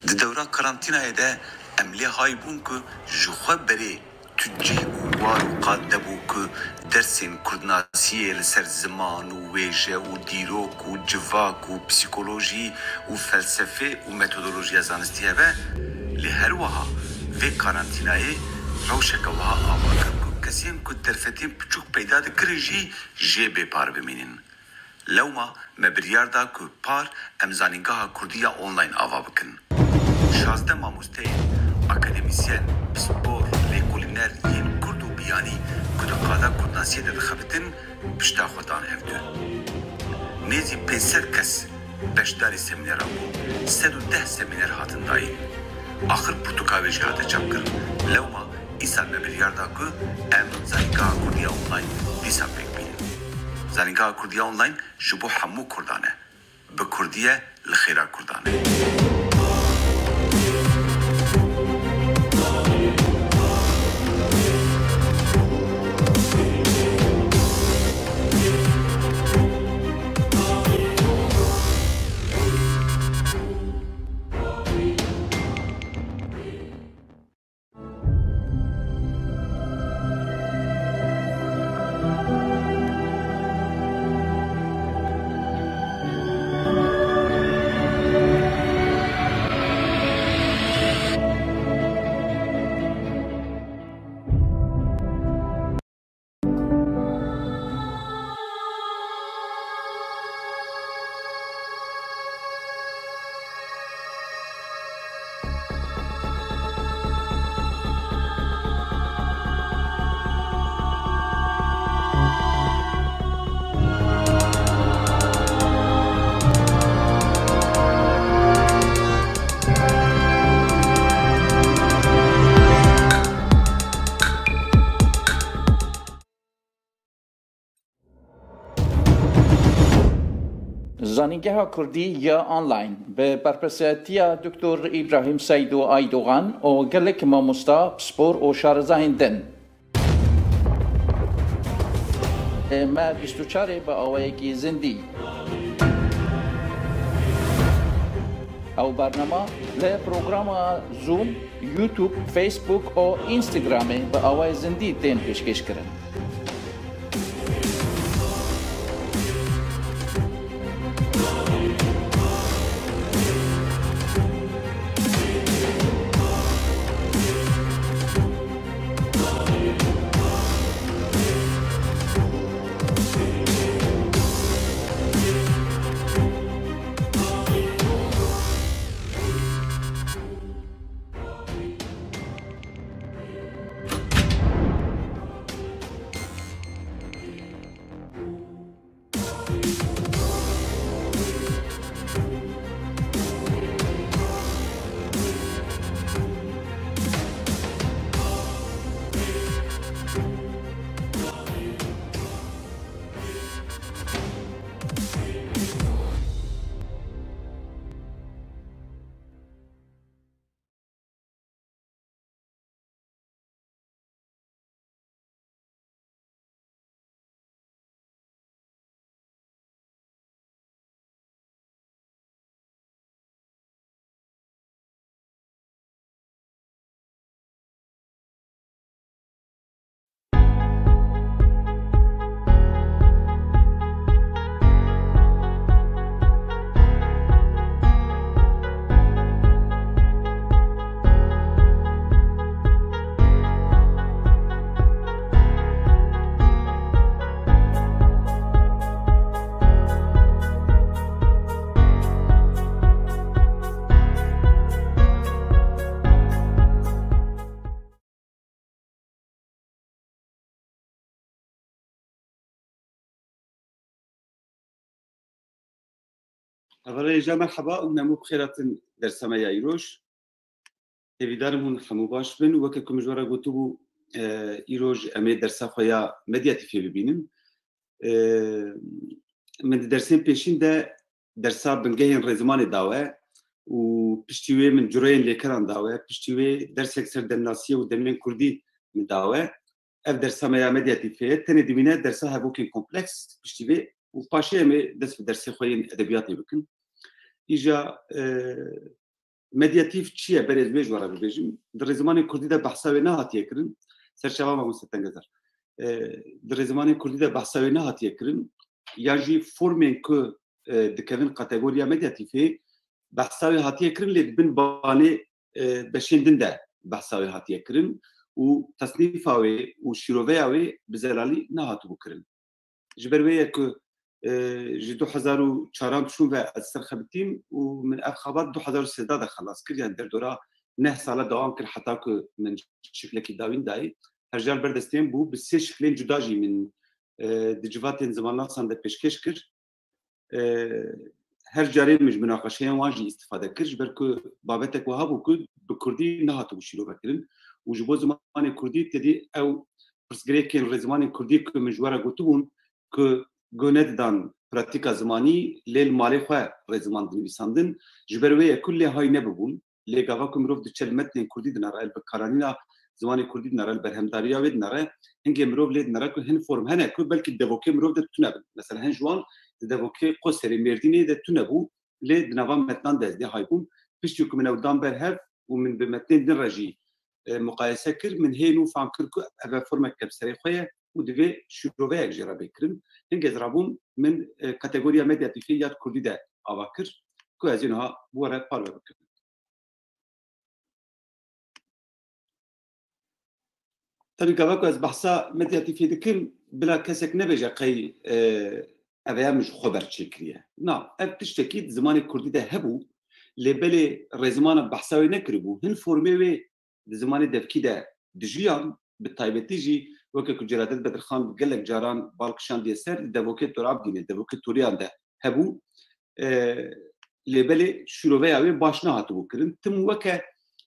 د دورا کارانتینای ده املی های بون که جخوا بری تجی و وار و قاد دبو که درسین کردناسیه لسر زمان و ویجه و دیروک و جواک و پسیکولوژی و فلسفه و متودولوژی زانستیه به لهر وها و کارانتینای روشک وها آوا کرد کسیم که درفتین پچوک پیدا دکرجی جه بپار بمینین. لوما مبریار دا که پار امزانینگاه کردیا آنلاین آوا بکن. 16 ماموسته اکادمیسین سپور لیکولینر ین کرد و بیانی که دقادا کردناسیه ده خبتن پشتا خودان هفته. نیزی 500 کس بشداری سمینر آبو 110 سمینر هاتن دایی. آخر پرتوکاوی جهاده چاپ کرد. لوما ایسان مبریار دا که امزانینگاه کردیا آنلاین دیسان بک بینن. زانینگاه کردیا آنلاین جبو حمو کردانه. به کردیه لخیرا کردانه. زانینگاه کردی یا آنلاین به برپرسیتی دکتر ابراهیم سیدو آیدوغان و گلک ماموستا سپور و شارزاین دن. ما 24 با آوایگی زندی. او برنامه ل پروگرام زوم، یوتیوب، فیسبوک و اینستاگرام با آوای زندی تین پیشکش کردن. اولا جا مرحبا و نمو بخیراتن در سمای ایروش تیویدارمون همو باش بن و که کمجوارا گوتو بو ایروش امی درسا خویا مدیاتیفی ببینن من درسین پیشین ده درسا بنگهین رزمان داوه و پشتیوه من جروین لیکران داوه پشتیوه درس اکسر دناسیه و دمین کردی من داوه اف درسا میا مدیاتیفی تنی دیمینه درسا هبوکین کمپلکس پشتیوه و پاشی امی دست به درس خوین ادبیاتی بکن ایجا مدیاتیف چیه برای زویج وارا ببیجیم در زمان کردی ده بحثاوی نه هاتیه کرن سرچاوا ما مستنگزر در زمان کردی ده بحثاوی نه هاتیه کرن یا جی فرمین که دکوین کاتگوریا مدیاتیفی بحثاوی هاتیه کرن لید بن بانی بشیندن ده بحثاوی هاتیه کرن و تصنیفاوی و شیرویاوی بزلالی نه هاتو بکرن جبرویه که جي 2004 شو السرخبتين ومن اخبار 2013 خلاص كل يعني دورا نه ساله دوام كل حتى من شكل كي داوين داي هرجال بردستين بو بس شكلين جداجي من دجواتين زمان صان ده بيشكش كر هر جاري مش مناقشه واجي استفاده كرج بركو بابتك وهابو كد بكردي نهاتو بشيلو بكرن وجبو زمان كردي تدي او برسغريكين زمان كردي من جوارا قطبون ك گوند دان پراتیکا زمانی لیل مالی خواه رزمان دنویساندن جبرویه کلی های نببون لگاوا کمروف دچل متن کردی دناره البکارانینا زمانی کردی دناره البرهمداریا و دناره هنگی مروف لید دناره که هن فرم هنه که بلکه دبوکی مروف ده تنبن مثلا هن جوان دبوکی قصری مردینی ده تنبو لید نوام متنان دزدی هایبون پشتیو که من اودان برهف و من بمتن دن رجی مقایسه کر من هینو فهم کر که اوه فرمک کبسری خواه و دوی شروعه اجرا بکرن هنگی زرابون من کاتگوریا مدیاتیفی یاد کردی ده آواکر که از اینها بوره پارو بکرن طبعا که از بحثا مدیاتیفی دکن بلا کسک نبیجه قی اوه مش خبر چکریه نه اف تشتکید زمان کردی ده هبو لبلی رزمان بحثاوی نکربو هن فرمیوی زمان دفکی ده دجیان بالطایبتی جی وكل كجرادات بدر خان قال لك جاران بالكشان دي سر دبوكيت تراب دينه دبوكيت توريان ده هبو لبلي شروعي باشنا هاتو كرن تم وكا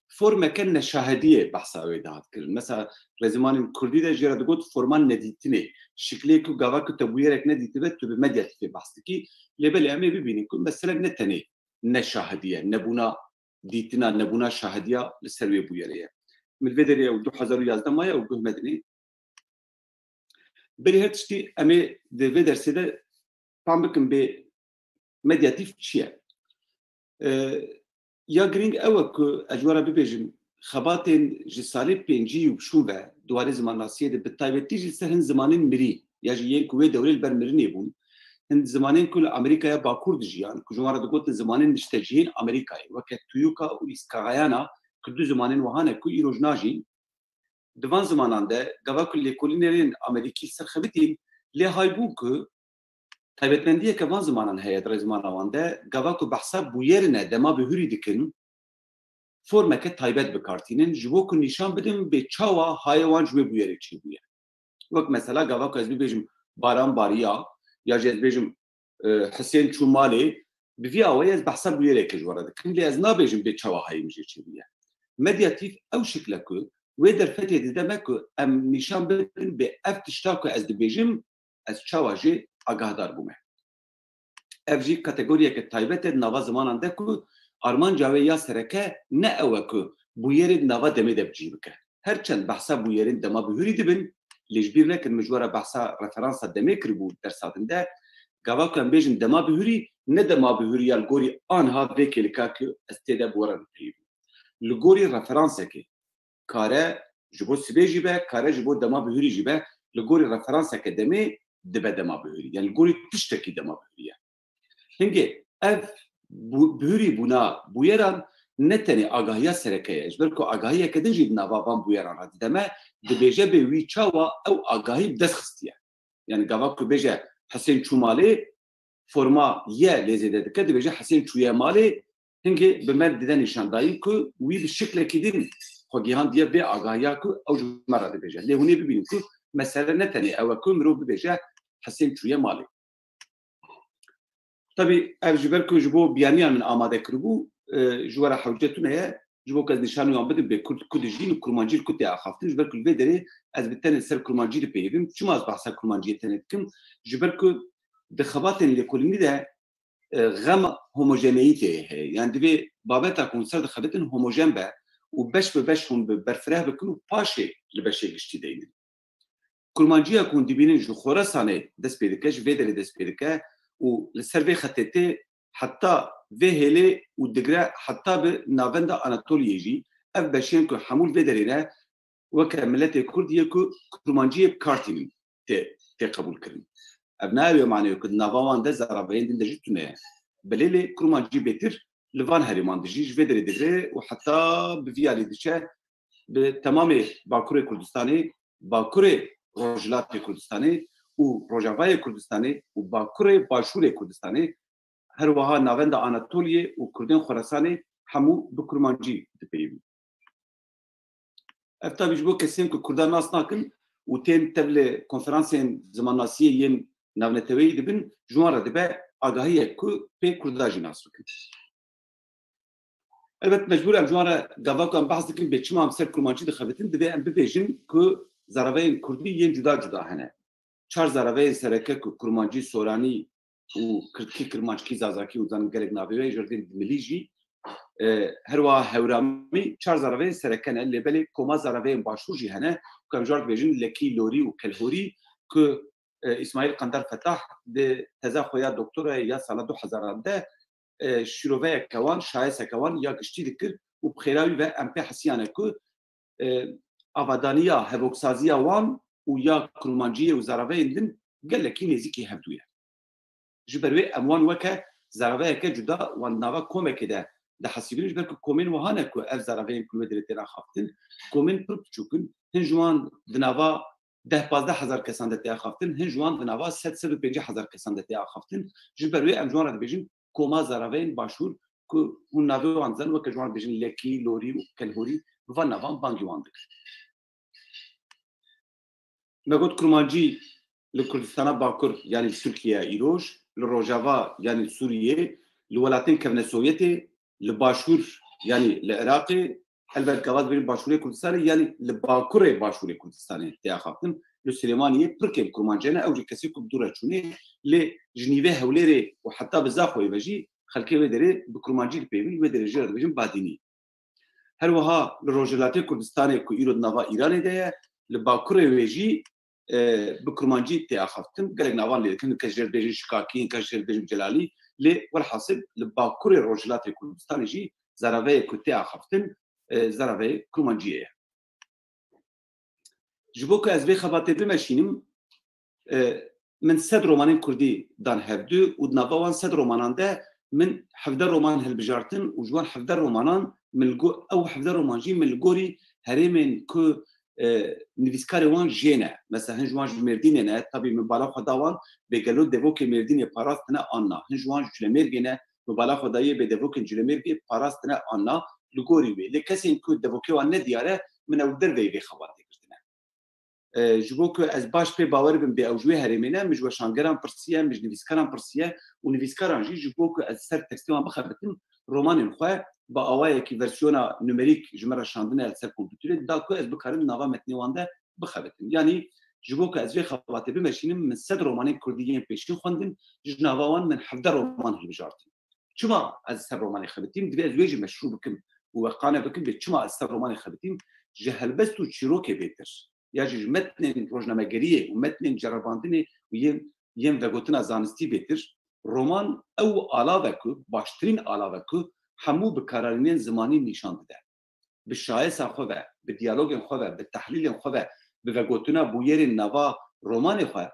فورما كان شاهديه بحثاوي ده كرن مثلا رزمان كردي ده جراد قلت فورمان نديتني شكلي كو غاواك تبويرك نديتبت بمديات في بحثتكي لبلي امي ببيني كل مثلا نتني نشاهديه نبونا ديتنا نبونا شاهديه للسروي بويريه من الفيديو 2011 مايا وقه مدني بلی هرچی امی دوی درسیده پام بکن به مدیاتیف چیه؟ یا گرینگ اوه که اجوارا ببیجم خباتین جسالی پنجی و بشوه دواری زمان ناسیه ده بطایبتی جسه هن زمانین مری یا جیین کوه دوری البرمرینی بون هن زمانین کل امریکای باکور دجیان کجوارا دگوتن زمانین نشتجیین امریکای وکت تویوکا و اسکاغایانا کدو زمانین وحانه که ایروجناجین دوان زمانان ده گواکل لیکولینرین امریکی سرخبتین لی هایبون که تایبتمندیه که وان زمانان هیه در زمان آوان ده گواکل بحثا بویرنه دما به هوری دکن فرمه که تایبت بکارتینن جبو که نشان بدیم به چاوا هایوان جوی بویره چی بویه وقت مثلا گواکل از بیجم باران باریا یا جز بیجم حسین چومالی بفی آوه از بحثا بویره که جوارا دکن لی از نابیجم به چاوا های مجی چی بویه مدیاتیف او شکل که ويدر فتي دمك ام نشان بدن باف تشتاكو از دبيجم از چاواجي اگاهدار بومه افجي كاتيجوريا كتايبت نوا زمان دكو ارمان جاوي يا سركه نه اوكو بويرد نوا دمي دبجيبك هرچند بحثا بويرد دما بهوري دبن لجبير لك المجوره بحثا ريفرنس دمي كربو درساتن ده گاوا كان بيجن دما بهوري نه دما بهوري الگوري ان ها بكلكاك استدا بورن الگوري ريفرنس كي کاره جبو سبیجی به کاره جبو دما بهوری جیبه لگوری رفرانس اکادمی دبه دما بهوری یعنی لگوری تشتکی دما بهوریه هنگی اف بهوری بونا بویران نتنی آگاهی سرکه اجبر که آگاهی کدن جید نوابان بویران را دمه دبیجه به وی چاوا او آگاهی بدست خستیه یعنی گواب که بیجه حسین چومالی فرما یه لیزیده دکه دبیجه حسین چویه مالی هنگی به من دیدن نشان دایی که وی به شکل کدین خوگیان دیه به آگاهی که او جمعه را ببیجه لیونی ببینیم که مثلا نتنی او که مرو ببیجه حسین چویه مالی طبعی او جبر که جبو بیانیان من آماده کربو جوارا حوجتونه جبو که از نشانیان بده به کدجین و کرمانجی کتی آخافتن جبر که الویدره از بتن سر کرمانجی رو پیویم چما از بحثا کرمانجی تنیدکم جبر که دخباتن لیکولینی ده غم هوموجینیته یعنی دوی بابتا کنسر دخباتن هوموجین به و بش به بش هم برفره بکنو پاشه لبشه گشتی دینن کرمانجی اکون دیبینن جو خوراسانه دست پیدکه جو ویدره دست پیدکه و لسروی خطیته حتی ve hele û digre heta bi navenda Anatoliye jî ev beşên ku hemû vê derê re weke milletê Kurdiye ku kurmanciyê kartînin tê qebûl kirin. Ev nayê manayê ku nava wan de zaraveyên din de jî tune ye. Belê kurmancî bêtir li van herêman de jî ji vê derê digre û heta bi vî alî diçe bi temamê Bakurê Kurdistanê, Bakurê Rojhilatê Kurdistanê û Rojavayê Kurdistanê û Bakurê Başûrê Kurdistanê her wiha navenda Anatoliye û Kurdên Xurasanê hemû bi kurmancî dipeyivîn. Ev tabii ji bo kesên ku Kurdan nas nakin û tên tevlê konferansên zimannasiyê yên navneteweyî dibin, ji wan re dibe agahiyek ku pê Kurda jî nas bikin. Elbet mecbûr em ji wan re gava ku em behs dikin bê çima em ser kurmancî dixebitin divê em bibêjin ku zaraveyên Kurdî yên cuda cuda hene. Çar zaraveyên sereke ku kurmancî soranî û kirtkî kirmanckî zazakî û zanin gelek navê ji rêdên milî jî her wiha hewramî çar zaraveyên sereke ne lêbelê koma zaraveyên başûr jî hene ku em ji wan dibêjin Lekî, Lorî û Kelhorî ku İsmaîl Qendar Fetah di teza xwe ya doktorayê ya sala 2000 de şîroveyeke wan, şayeseke wan ya giştî dikir û bi xêra wî ve em pê hesiyane ku avadaniya hevoksaziya wan û ya kurmanciyê û zaraveyên din gelekî nêzîkî hevdû ye. Ji ber wê em wan weke zaraveyeke cuda wan nava komekê de dihesibînin ji ber ku komên wiha ne ku ev zaraveyên ku wê derê têne axaftin, komên pir biçûk in, hin ji wan di nava 10-15 hezar kesan de tê axaftin, hin ji wan di nava 750 hezar kesan de tê axaftin. Ji ber wê em ji wan re dibêjin koma zaraveyên başûr ku hûn navê wan dizan weke ji wan dibêjin Lekî, Lorî û Kelhorî bi van navan bangî wan dikir. Me got kurmancî li Kurdistana Bakur yanî Tirkiye îroj, li Rojava yanî Sûriyê, li welatên kevne Sovyetê, li Başûr yanî li Iraqê, elbet gava dibêjin Başûrê Kurdistanê yanî li Bakurê Başûrê Kurdistanê tê axaftin. Li Silêmaniyê pirkên kurmancî hene ew jî kesî ku bi dû re çûnê lê ji nîvê Hewlêrê û heta bi Zaxoyê ve jî xelkê wê derê bi kurmancî dipeyivîn wê derê jî re dibêjin badînî. Her wiha li Rojhilatê Kurdistanê ku îro di nava Îranê de ye, li Bakurê wê jî bi kurmancî tê axaftin. Gelek navan lê dikin, kes jê re dibêjin Şikakî, kes jê re dibêjin Celalî lê welhasil li Bakurê Rojhilatê Kurdistanê jî zaraveyê ku tê axaftin zaraveyê kurmanciyê ye. Ji bo ku ez vê xebatê bimeşînim, min 100 romanên Kurdî dan hevdû û di nava wan 100 romanan de min 17 roman hilbijartin û ji wan 17 romanan ew 17 roman jî min li gorî herêmên ku nivîskarê wan jê ne. Mesela hin ji wan ji Mêrdînê ne, tabî min bala xwe da wan bê gelo devokê Mêrdînê parastine anna. Hin ji wan ji Cilemêrgê ne, min bala xwe dayê bê devokên Cilemêrgê parastine anna li gorî wê. Lê kesên ku devokê wan nediyare min ew derveyê vê xebatê girtine. Ji bo ku ez baş pê bawer bim bê ew ji wê herêmê ne, min ji weşangeran pirsiye, min ji nivîskaran pirsiye û nivîskaran jî ji bo ku ez ser tekstê wan bixebitim romanên xwe bi awayekî versiyona nümerîk ji me re şandine li ser kompûterê da ku ez bikarim nava metnê wan de bixebitim. Yanî ji bo ku ez vê xebatê bimeşînim min 100 romanên Kurdî yên pêşîn xwendin, ji nava wan min 17 roman hilbijartin. Çima ez 100 romanê xebitîm, divê ez wê jî meşrû bikim û weqane bikim bê çima ez 100 romanê xebitîm, ji helbest û çîrokê bêtir. Ya ji metnên rojnamegeriyê û metnên ceribandinê û yên vegotina zanistî bêtir. Roman ew alave ku, baştirîn alave ku hemû bi kararînên zimanî nîşan dide. Bi şayesa xwe ve, bi diyalogên xwe ve, bi tehlîlên xwe ve, bi vegotina bûyerên nava romanê xwe,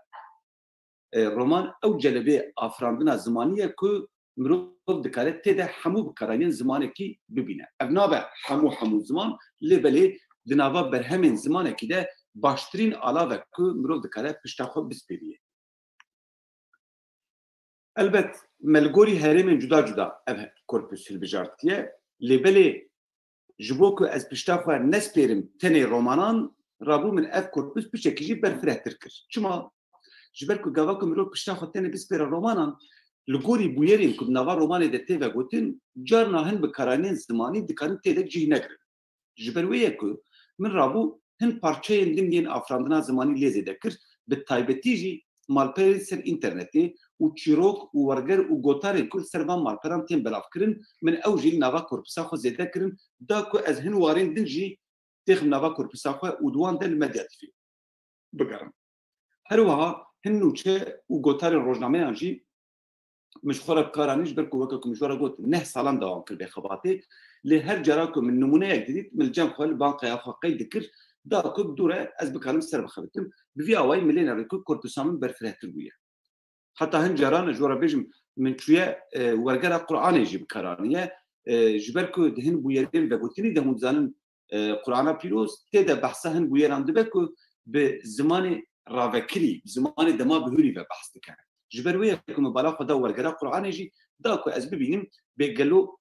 roman ew celebê afirandina zimanî ye ku mirov dikare tê de hemû bi kararînên zimanekî bibîne. Ev nabe hemû ziman, lê belê di nava berhemên zimanekî de baştirîn alave ku mirov dikare pişta xwe bispêriye. Elbet me li gorî herêmên cuda cuda ev korpus hilbijartiye, lê belê ji bo ku ez pişta xwe nespêrim tenê romanan, rabû min ev korpus pişekî jî berfirehtir kir. Çima? Ji ber ku gava ku mirov pişta xwe tenê bispêre romanan, li gorî bûyerên ku di nava romanê de tê vegotin, carna hin bi kararînên zimanî dikarin tê de cih negirin. Ji ber wê ye ku min rabû hin parçeyên din yên afirandina zimanî lê zêde kir, bi taybetî jî malperên ser internetê û çîrok û werger û gotarên Kurd ser van malperan tên belavkirin, min ew jî li nava korpusa xwe zêde kirin, da ku ez hin warên din jî têxim nava korpusa xwe û di wan de li medyatifê bigerim. Her wiha hin nûçe û gotarên rojnameyan jî مشخوره بكارانيش بركو وكاكو مشوره قلت نه سالان دوام كل بخباتي لهر جراكم من نمونه جديد من الجام خال بانقي افقي ذكر داكو بدوره از بكلم سر بخبتم بفي اواي ملينا ريكو كورتسام برفره تربيه حتى هنجران جورا بيجم من شويه ورقه قران يجي بكارانيه جبركو دهن بويرين بقولتني دهم زانن قرآن پیروز تدا بحثهن بویران دبکو به زمان راوکری زمان دما بهوری و بحث دکن جبروی که مبالغ خدا ورگرا قرآن جی دا کو از ببینیم به گلو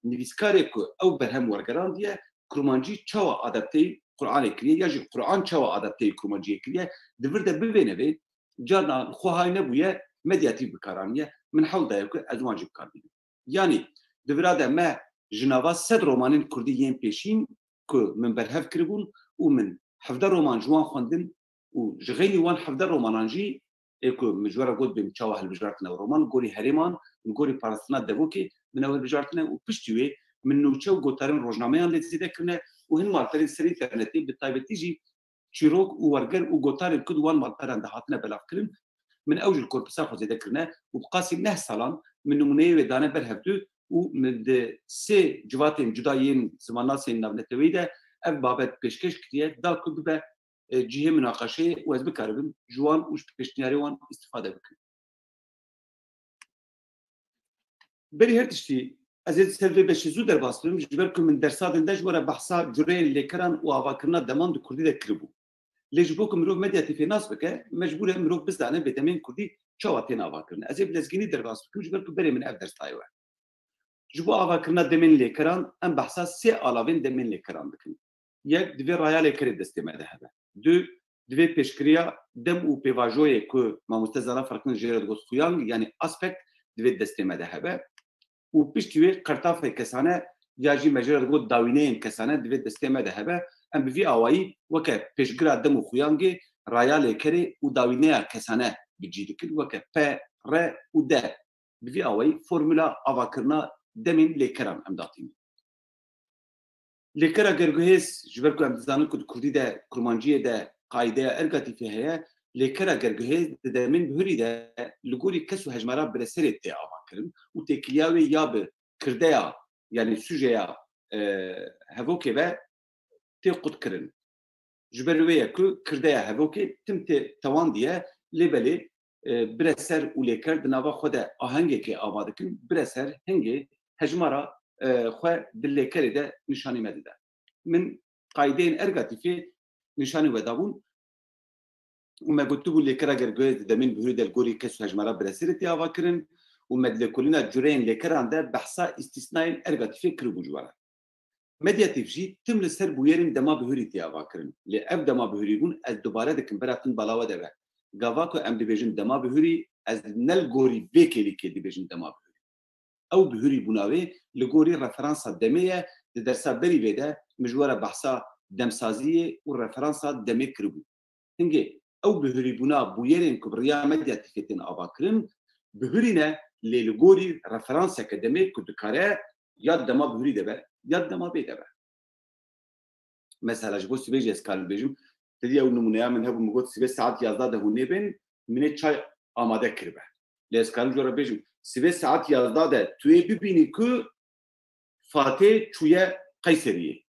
نویسکاری کو او برهم ورگران دیه کرمانجی چاوا آدابتی قرآن کریه یا جی قرآن چاوا آدابتی کرمانجی کریه دورده ببینه به جانا خوهای نبویه مدیاتی بکارانیه من حول دایو که از واجب کار بیم یعنی دوراده ما جناوا صد رومانین کردی ین پیشین که من برهف کربون و من حفظ رومان جوان خواندن و جغینی وان حفظ رومانانجی که مجبور گود بیم چاوه البجارتنا و رومان گوری هریمان و گوری پارستنا دبوکی من اول بجارتنا و پشتیوه من نوچه و گوتارن روزنامه آن لزیده کرنه و هن مالترین سری اینترنتی به تایبتی جی چیروک و ورگر و گوتارن کد وان مالتران دهاتنا بلاف کرن من اوج الكوربسا خو زیده کرنه و بقاسی نه سالان من نمونه و دانه برهفتو و من سه جواتين جدايين زماناسين نبنتوي ده اف بابت پیشکش کریه دا کو به جهه مناقشه و از بکاربن جوان وش پیشنیاری وان استفاده بکن بری هر تشتی از سلوی بشی زود در باستم جبرکم من درسادن دج ورا بحثا جرين لكران و اواکرنا دمان د کردی ده کربو لجبوکم مرو مدیاتی فیناس بکه مجبور مرو بزدانه بدمن کردی چواتین اواکرنا از بلزگینی در باستم جبرکم بری من اف درس تایوه جبو آواکرنا دمین لیکران ام بحثا سه آلاوین دمین لیکران بکن یک دوی رایا لیکری دستیمه ده هبه دو دوی پیشکریا دم و پیواجوی که ما مستزانا فرقن جیرد گوز خویانگ یعنی اسپکت دوی دستیمه ده هبه و پیشتوی قرطاف کسانه یا جی مجرد گوز داوینین کسانه دوی دستیمه ده هبه ام بوی آوایی وکه پیشکریا دم و خویانگی رایا لیکری و داوینه کسانه بجید کن وکه پ ر و د بوی آوایی فرمولا آواکرنا دمین لیکران امداتیم. لیکرا گرگوهیس جبرکو امتزانن کد کردی ده کرمانجیه ده قاعده ارگاتی فیه لیکرا گرگوهیس دمین بهری ده لگوری کسو هجمارا برسری تی آوا کرن و تکلیاوی یا به کردیا یعنی سوژیا هفوکی و تی قد کرن. جبرویه که کردیا هفوکی تم تی توان دیه لیبلی برسر و لیکر دنوا خود آهنگی که آواده کن برسر هنگی هجمارا خو باللیکر ده نشانی مدده من قاعدين ارگاتی فی نشانی ودابون و ما قلت بقول لیکر اگر گوید دمین بهوری دل گوری کسو هجمارا برسرتی آوا کرن و مدلکولینا جورین لیکران ده بحثا استثنائین ارگاتی فی کرو بجواره مدیاتیف جی تم لسر بویرین دما بهوری تی آوا کرن لی اف دما بهوری بون از دوباره دکن براتن بلاوه ده گاواکو ام دیویژن دما بهوری از نل گوری ویکلی که دیویژن دما بهوری او بهوری بناوی لگوری رفرانسا دمیه درسا بری ویده مجوره بحثا دمسازیه و رفرانسا دمی کربو هنگه او بهوری بنا بویرین کبریا مدیاتیفتین آوا کرن بهوری نه لگوری رفرانسا که دمی کدکاره یاد دما بهوری ده یاد دما بیده به مثلا جبو سیبیج اسکال بیجم تدی او نمونه من هبو مگود 3 ساعت 11 دهونه بین من چای آماده کربه لیسکال جورا بیجم 3 ساعت 11 ده توی ببینی که فاتح چویه قیصریه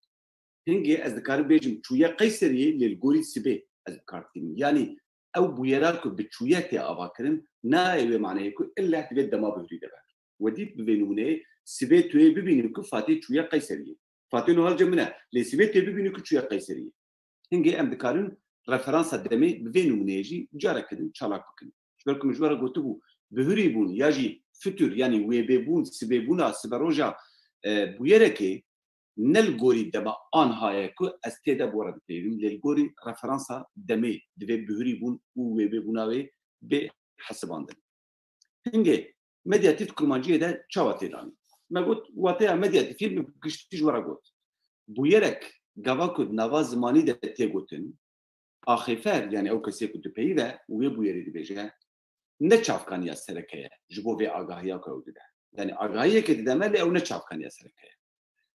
هنگی از دکار بیجم چویه قیصریه للگوری سبه از دکار تیم یعنی او بویرا که به چویه تی آوا کرن نه ایوه معنی که الا تبید دما بهوری ده بر ودید به نمونه سبه توی ببینی که فاتح چویه قیصریه فاتح نوال جمعه لی سبه توی ببینی که چویه قیصریه هنگی ام دکارن رفرانس دمی به نمونه‌جی جاره کردن چالاک بکن. شبکه مجبور گفتم بهوری بون یا جی فتور یعنی ویب بون سبب بونا سبروجا بویره که نل گوری دما آنهایی که از تیدا بورد پیریم لیل گوری رفرانس دمی دوی بهوری بون و ویب بوناوی به حساباندن. هنگی مدیاتیت کرمانجیه ده چاواتی دانی. ما گفت وقتی مدیاتی فیلم کشتی جوارا گفت بویرک گواکود نواز زمانی ده تیگوتن آخیفر یعنی او کسی که دوپیی ده وی بویری دی بیجه نه چافکانی سرکه جبو وی آگاهی که او دیده یعنی آگاهی که دیده ملی او نه چافکانی سرکه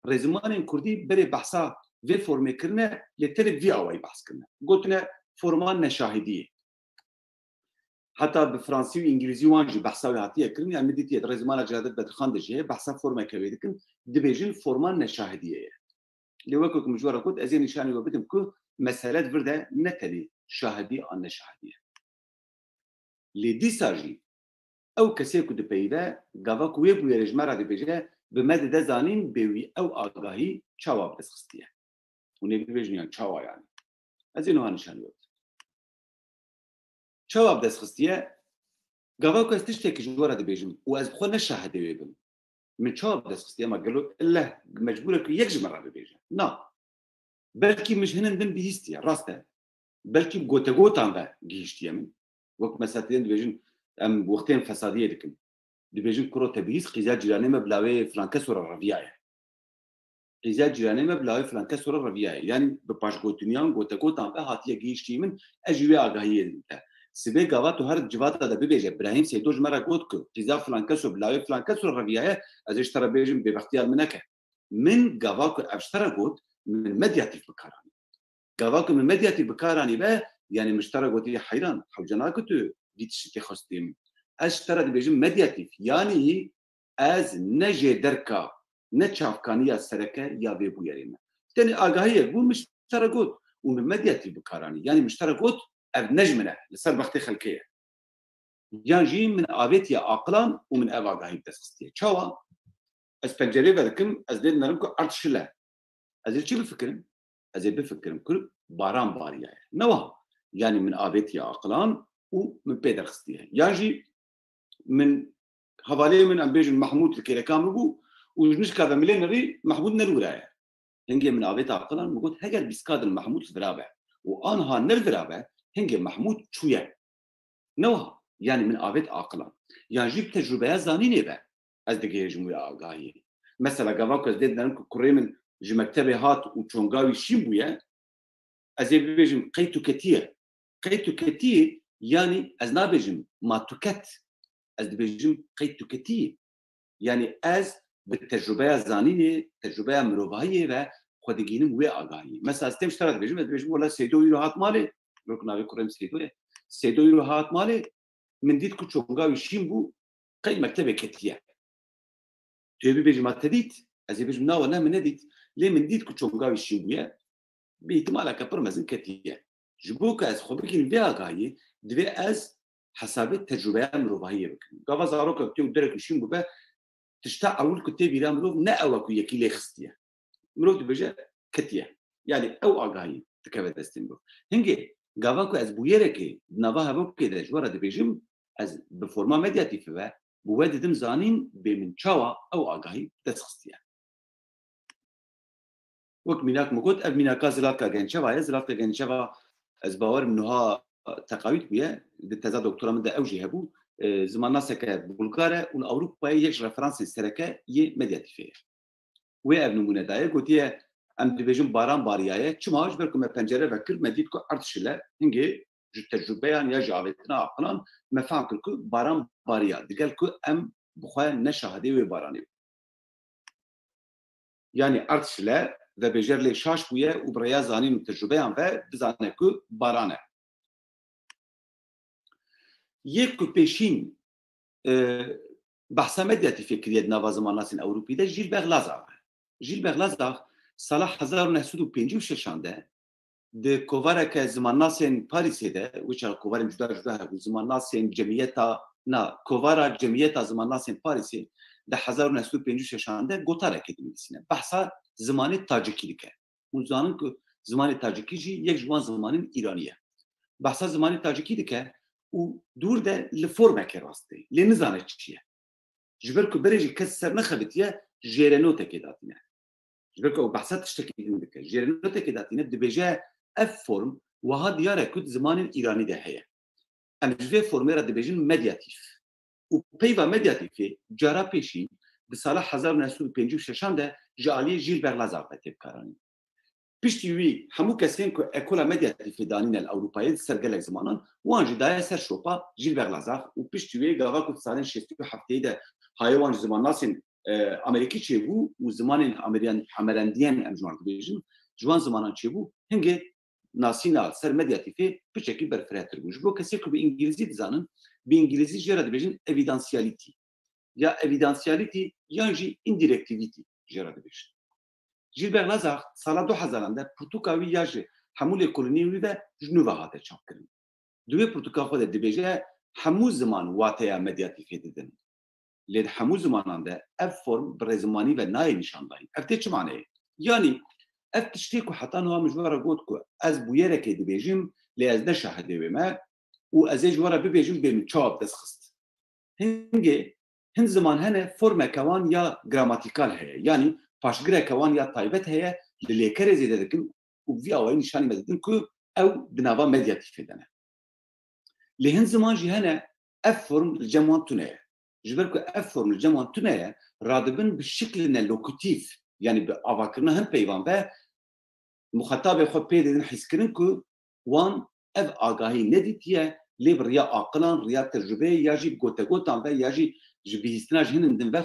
رزمان کردی بری بحثا وی فرمی کرنه لیتر وی آوائی بحث کرنه گوتنه فرمان نشاهدیه حتى بفرنسي وانجليزي وانجي بحثاوي هاتيه كرني يعني ديتي رزمانه جهاد بدرخان دجيه بحثا فورما كبير لكن دبيجن فورما نشاهديه اللي وكم مجوره كنت ازين نشاني وبتم كو مسالات فرده نتلي شاهدي ان نشاهديه لي ديساجي او كسي كو دبيدا غافاك ويب ويرجمارا دبيجه بمدد زانين بوي او اغاهي جواب دسختيه ونبيجن يعني جوا يعني ازين هانشاني جواب دسختيه غافاك استشتكي جواره دبيجم واز بخو نشاهدي ويبم من شواب دسختيه ما قالوا الا مجبورك يكجم مره دبيجه نا بلكي مش هنا ندم بهستيا راسته بلكي بغوتان ده جيشتيا من وقت مساتين دبيجن ام وقتين فساديه لكن دبيجن كرو تبيس قيزات جيراني مبلاوي فرانكسور الربيعي قيزات جيراني مبلاوي فرانكسور الربيعي يعني بباش غوتنيان غوتان ده هاتيه جيشتي من اجوي اغاهيه سبي غاواتو هر جواتا ده بيجي ابراهيم سيدوج مره قوتكو قيزا فرانكسور بلاوي فرانكسور الربيعي از اشترى بيجن باختيار منك من غاواكو اشترى قوت من مدياتيف بكاراني غاواكو من مدياتيف بكاراني بقى يعني مشترى قوتي حيران حوجنا كنت ديت شتي خستيم اشترى بيجن مدياتيف يعني از نجي دركا نتشافكانيا سركه يا بيبو يرينا تاني اغاهيه بو مشترى قوت ومن مدياتيف بكاراني يعني مشترى قوت اب نجمنا لسر بختي خلكيه يعني جي من ابيتيا عقلان ومن اغاهي دسختي تشوا از بنجري بالكم از دين نرمكو ارتشله از شي بفكرم از بفكرم كل باران باريا نوا يعني من ابيتيا عقلان ومن بيدر خستيه يعني من حوالي من امبيج محمود الكيرا كامرو وجنش كذا مليونري محمود نلورايا هنجي من ابيت عقلان موجود هجر بيسكاد المحمود الدرابه وانها نلدرابه هنجي محمود شويه نوا يعني من ابيت عقلان يعني جيب تجربه زانينه بقى از دقيقه جمهوريه اغاهي مثلا قباك از ديدنا كوري من جي مكتبي هات وتشونغاوي شيمبويا از بيجم قيتو كتير يعني از نابجم ما تكت از بيجم قيتو كتير يعني از بالتجربه زانينه تجربه مروباهيه و خدگینم وی آگاهی مثلا استم اشتراك بيجم ولا سيدو يرو هات مالي ركنا بكرم سيدو يرو هات مالي من ديت كوتشونغاوي شيمبو قيد مكتبه كتير تبي بيجي ما تديت از بيجم نا ولا من نديت ليه من ديت كوتشونغاوي شيمبويا باحتمال كبر مزن كتير جبوك از خبركين بها غاية دوي از حساب التجربة مروباهية بكن قابا زاروكا كتير درك شيمبو با تشتاع أول كتير بيرا مروب نا أوكو يكي لي خستيا مروب دبجا كتير يعني أو أغاية تكبت استنبو هنجي قاباكو از بويركي نباها بوكي دا جوارا دبجم از بفورما ميدياتيف با بواد دم زانين بمن شاوا أو أغاية تسخستيا وقت ميناك مقود اب ميناكا زلاتكا جنشوا زلاتكا جنشوا از باور منها تقاويت بيه بالتزاد دكتوراه من ده اوجي هبو زمان ناسك بلغارا والاوروبا يجي ريفرنس السركه ي ميدياتيفيه وي اب نمونه داي قوتيه ام ديفيجن باران باريايه تشماج بركم بنجره فكر مديتكو ارتشله هنجي جو تجربه يعني يجي عبتنا عقلان ما فاكركو باران باريا دقالكو ام بخوا نشاهدي وي باراني يعني ارتشله و بجر لی شاش بویه و برای زانین تجربه هم و بزانه که بارانه یک که پیشین بحثا مدیاتیفی کردید نوازمان ناسین اوروپی ده جیلبر لازاق سال 1956 ده ده کوواره که زمان ناسین پاریسی ده وچه کووارن جدا هبو زمان ناسین جمعیتا نا کووارا جمعیتا زمان ناسین پاریسی ده 1956 ده گوتاره که دیمیسینه بحثا زمانی تاجیکی دیگه اون زمان که زمانی تاجیکی جی یک جوان زمانی ایرانیه بحثا زمانی تاجیکی دیگه و دور ده لفرمه که راسته لنزانه چیه جبر که بريجي كسر نخبتيه جيرانوتا كداتنا جبر بحثات تشتكي ديك جيرانوتا كداتنا دبيجا اف فورم وهذا يرى كنت زمان الايراني ده هي ام جي فورميرا دبيجن ميدياتيف و بيفا ميدياتيف جارا بيشي بصالح 1956 ده جالي جيلبر لازار تبكاراني بيشتي همو كسين كو اكولا ميدياتيف دانين الاوروبيه سرجلك زمانان وان جدايه سر شوبا جيلبر لازار و بيشتي غاوا كنت سالين شفتو هفته ده هايوان زمان ناسين امريكي تشيبو و زمان امريكان حمرانديان امجوان بيجن جوان زمانان تشيبو هنگه ناسیونال سر مدیاتیفی بچکی برفرهتر بوش بو کسی که به انگلیزی دزانن به انگلیزی جرا دبیجن اویدانسیالیتی یا اویدانسیالیتی یا جی ایندیرکتیویتی جرا دبیجن جیلبر لازاق سال 2000 ده پرتوکاوی یا جی همول کلونیوی و جنوب هاته چاپ کردن دوی پرتوکا خود دبیجه همو زمان واتیا مدیاتیفی دیدن لید همو زمانان ده اف فرم برزمانی و نای نشان دهی افته چه معنی یعنی اف تشتی که حتی نها مجبوره گود که از بویره که دبیجیم لی از نشاهده بما و از جواره ببیجیم بیم چاب دست خست هن زمان هنه فرم کوان یا گراماتیکال هیا یعنی پاشگره کوان یا طایبت هیا لیکر زیده دکن و وی آوایی نشانی مددن که او دنابا مدیاتیفی دنه لی هن زمان جی هنه اف فرم الجموان تونه جبر که اف فرم الجموان تونه رادبن بشکل لوکوتیف یعنی به آواکرنا هم پیوان و مخاطب خود پیدن حس کرن که وان اف آگاهی ندیتیه لیبر یا عقلان ریا تجربه یا جی گوتگوتان و یا جی جبهیستناج هنندن و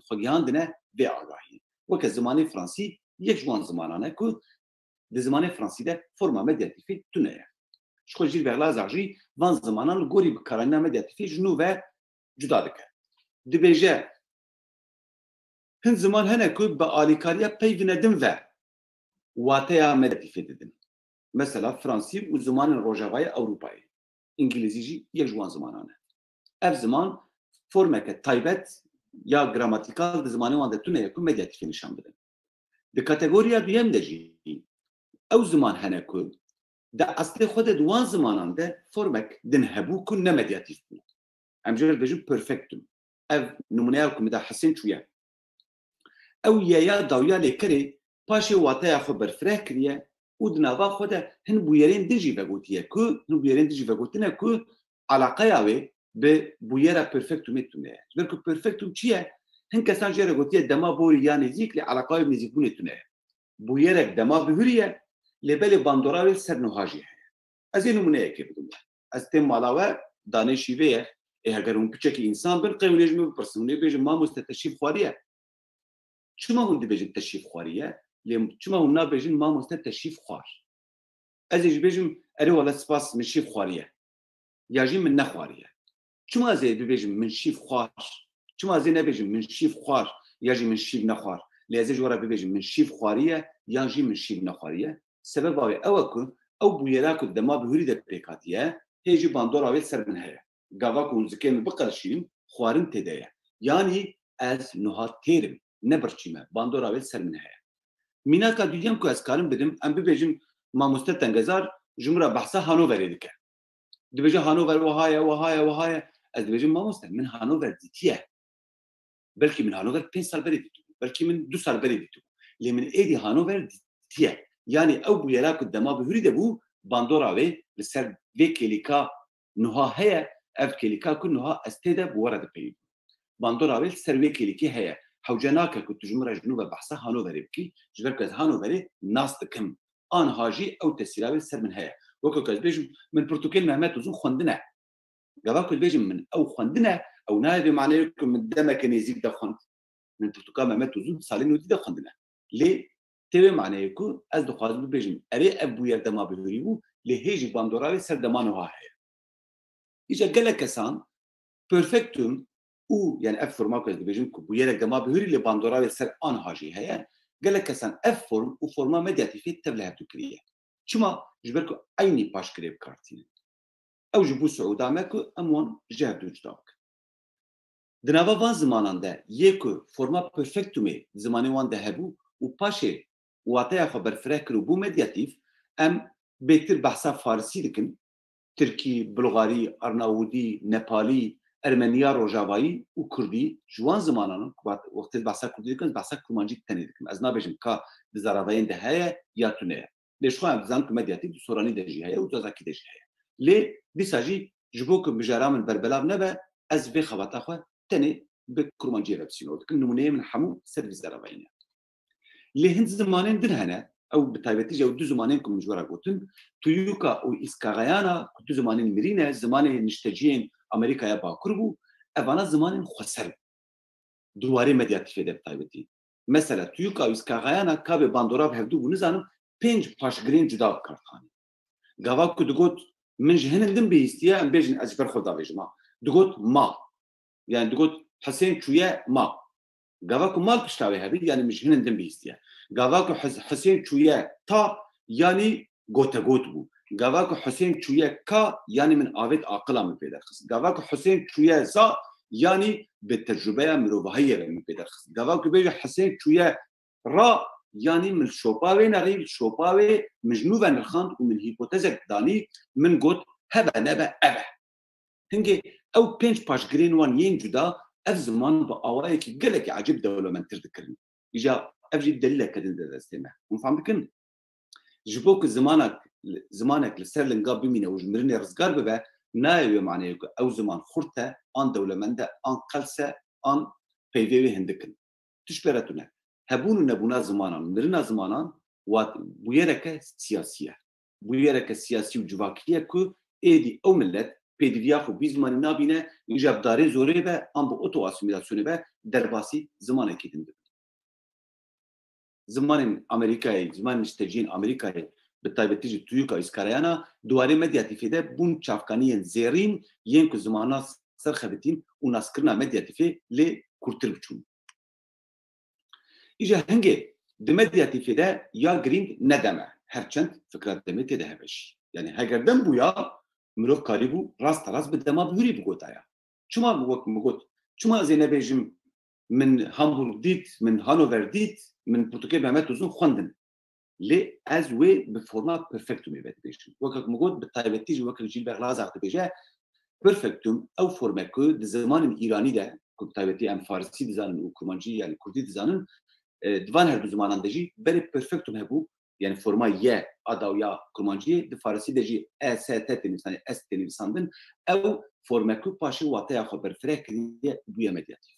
خودیان دنه به آگاهی وکه زمان فرانسی یک جوان زمانانه که ده زمان فرانسی ده فرما مدیاتیفی تونه شخوش جیر بغلا زعجی وان زمانان گوری بکارانه مدیاتیفی جنو و جدا دکه دبیجه هن زمان هنه که به آلیکاریا پیوینه دن و واتیا مدیاتیفی دن مثلا فرانسی و زمان روژاوای اوروپایی انگلیزی جی یک جوان زمانانه اف زمان فرمه تایبت یا گراماتیکال ده زمانه وان ده تونه یکو مدیاتیفی نشان بدن ده کاتگوریا دویم ده جی او زمان هنه که ده اصل خود دوان زمانان ده فرمک دن هبو کن نمدیاتیف بود امجال بجو پرفکتم اف نمونه ها کمی ده حسین چویه او یا داویا لیکره پاشه واتای خو برفره کریه و دناوا خود هن بویرین دیجی وگوتیه که هن بویرین دیجی وگوتینه که علاقه یاوی به بویره پرفکتومی تونه برکو پرفکتوم چیه؟ هن کسان جره گوتیه دما بوری یا نزیک لی علاقه نزیک بونه تونه بویره دما بهوریه لبل باندوراوی سر نهاجی هست از این نمونه که بدون از تیم مالاوه دانشیوه اگر اون küçük insan bir qevlej mi person ne bejim ma mustateşif xwariye çima hûn dibêjin teşîf xwariye lê çima hûn nabêjin ma mustateşif xwar ez ê ji bêjim erê wala spas min şîf xwariye ya jî min nexwariye çima ez ê bibêjim min şîf xwar çima ez ê nebêjim min şîf xwar ya jî min şîv nexwar lê ez ê ji wara bibêjim min şîf xwariye ya jî min şîv nexwariye sebeba wê ew e ku ew bûyera ku dema bihûrî de pêk hatiye hê jî bandora wê ser min heye gava ku zikê min biqeşînim xwarin têde ye yanî ez niha têrim nebirçîme bandora wê ser min heye mînaka duyem ku ez karim bidim em bibêjim mamoste tengezar ji min re behsa Hanoverê dike dibêje Hanover wihaye ez dibêjim mamoste min Hanover dîtiye belkî min Hanover 5 sal berê dîtibû belkî min 2 sal berê dîtibû lê min êdî Hanover dîtiye yanî ew bûyera ku dema bihûrî de bû bandora wê li ser vê kêlîka niha heye ev kêlîka ku niha ez tê de bi were dipeyî bandora wê ser vê kêlîkê heye hewce nake ku tu ji min re ji nû ve behsa Hanoverê bikî ji ber ku ez Hanoverê nas dikim anha jî ew tesîra wê ser min heye wekû ku ez bêjim min Pirtûkên Mehmet Uzun xwendine gava ku bêjim min ew xwendine ew nayê maneyê ku min demeke nêzik de xwend min Pirtûka Mehmet Uzun salên nûdî de xwendine lê tevê maneyê ku ez dixwazim bibêjim erê ev bûyer dema bihûrî bû lê hê jî bandora wê ser dema niha heye îca gelek kesan perfektum û yani ev forma ku ez dibêjim ku bûyerek dema bihûrî lê bandora wê ser anha jî heye gelek kesan ev form û forma medyatîfê tev li hevdû kiriye çima ji ber ku aynî paşkirê bikartînin ew ji bo Siûda me ku em wan ji hevdû cuda bikin di nava van zimanan de yê ku forma perfektumê zimanê wan de hebû û paşê wateya xwe berfireh kir û bû medyatîf em bêtir behsa Farsî dikin Tirkî, Bulgarî, Arnavudî, Nepalî, Ermeniya Rojavayî û Kurdî ji wan zimanan wextê behsa Kurdî dikin behsa Kurmancî tenê dikim ez nabêjim ka di zaravayên de heye ya tune ye lê ji xwe em dizanin ku medyatîf di soranî de jî heye û dozakî de jî heye lê dîsa jî ji bo ku bijara min berbelav nebe ez vê xebata xwe tenê bi Kurmanciyê ve bisînor dikim nûmuneyê min hemû ser vî zaravayîn e lê hin zimanên din hene ew bi taybetî jî ew du zimanên ku min ji we re gotin tuyûka û îskageyana ku du zimanên mirî ne zimanê nişteciyên Amerîkaya bakur bû evana zimanên xweser duwarê medyatîfê de bi taybetî mesela tuyûka û îskageyana ka bê bandora bi hevdû bû nizanim 5 paşgirên cuda bikartanî gava ku digot min ji hinin din bihîstiye em bêjin ez ji ber xwe davêjima digot ma yani digot Hesên çûye ma gava ku mal piştavê hebî yani min ji hinin din bihîstiye gava ku Hesên çûye ta yani gotegot bû gava ku Hesên çûye ka yani min avêt aqila min pê derxist gava ku Hesên çûye za yani bi tecrübeya mirovahiyê ve min pê derxist gava ku bêje Hesên çûye ra yani min şopavê nerî şopavê min ji nû ve nirxand û min hîpotezek danî min got hebe nebe eve hingê ew pênc paşgirên wan yên cuda ev ziman bi awayekî gelekî ecêb dewlementtir dikirin îja ev jî delîleke din di destê me hûn fehm dikin ji bo ku zimanek li ser linga bimîne û ji mirinê rizgar bibe nayê wê maneyê ku ew ziman xurt e an dewlemend e an qels e an peyvê wê hindikin tuş pere tune hebûn û nebûna zimanan mirina zimanan bûyereke siyasî ye bûyereke siyasî û civakî ku êdî ew millet pêdiviya xwe bî zimanî nabîne îja darê zorê be an bi oto-asîmîlasyonê be derbasî zimanekî din dibin zimanên Amerîkayê zimanên steciyên Amerîkayê bi taybetî jî tuyûka îskarayana duwarê medyatîfê de bûn çavkaniyên zêrîn yên ku zimana serxebitîn û naskirina medyatîfê lê kurtir biçûn îja hingê di medyatîfê de ya girîng nedeme herçend fikra demê tê de hebe jî yani heger dem bûya mirov karî bû rast rast bi dema bihûrî bigotaya çima wek min got çima ez ê nebêjim min Hamburg dît min Hanover dît min Pirtûkê Mehmet Uzun xwendin lê ez wê bi forma perfektumê vedibêjim wekek min got bi taybetî jî wekek Jîlber Lazar dibêje perfektum ew formek ku di zimanên îranî de ku bi taybetî em farsî dizanin û kurmancî yani kurdî dizanin divan her du zimanan de jî berê perfektum hebû yani forma ye ada ya kurmanciyê di farsî de jî EST tê nivîsanî S tê nivîsandin ew formek ku paşê wateya xwe berfireh kiriye bûye medyatîf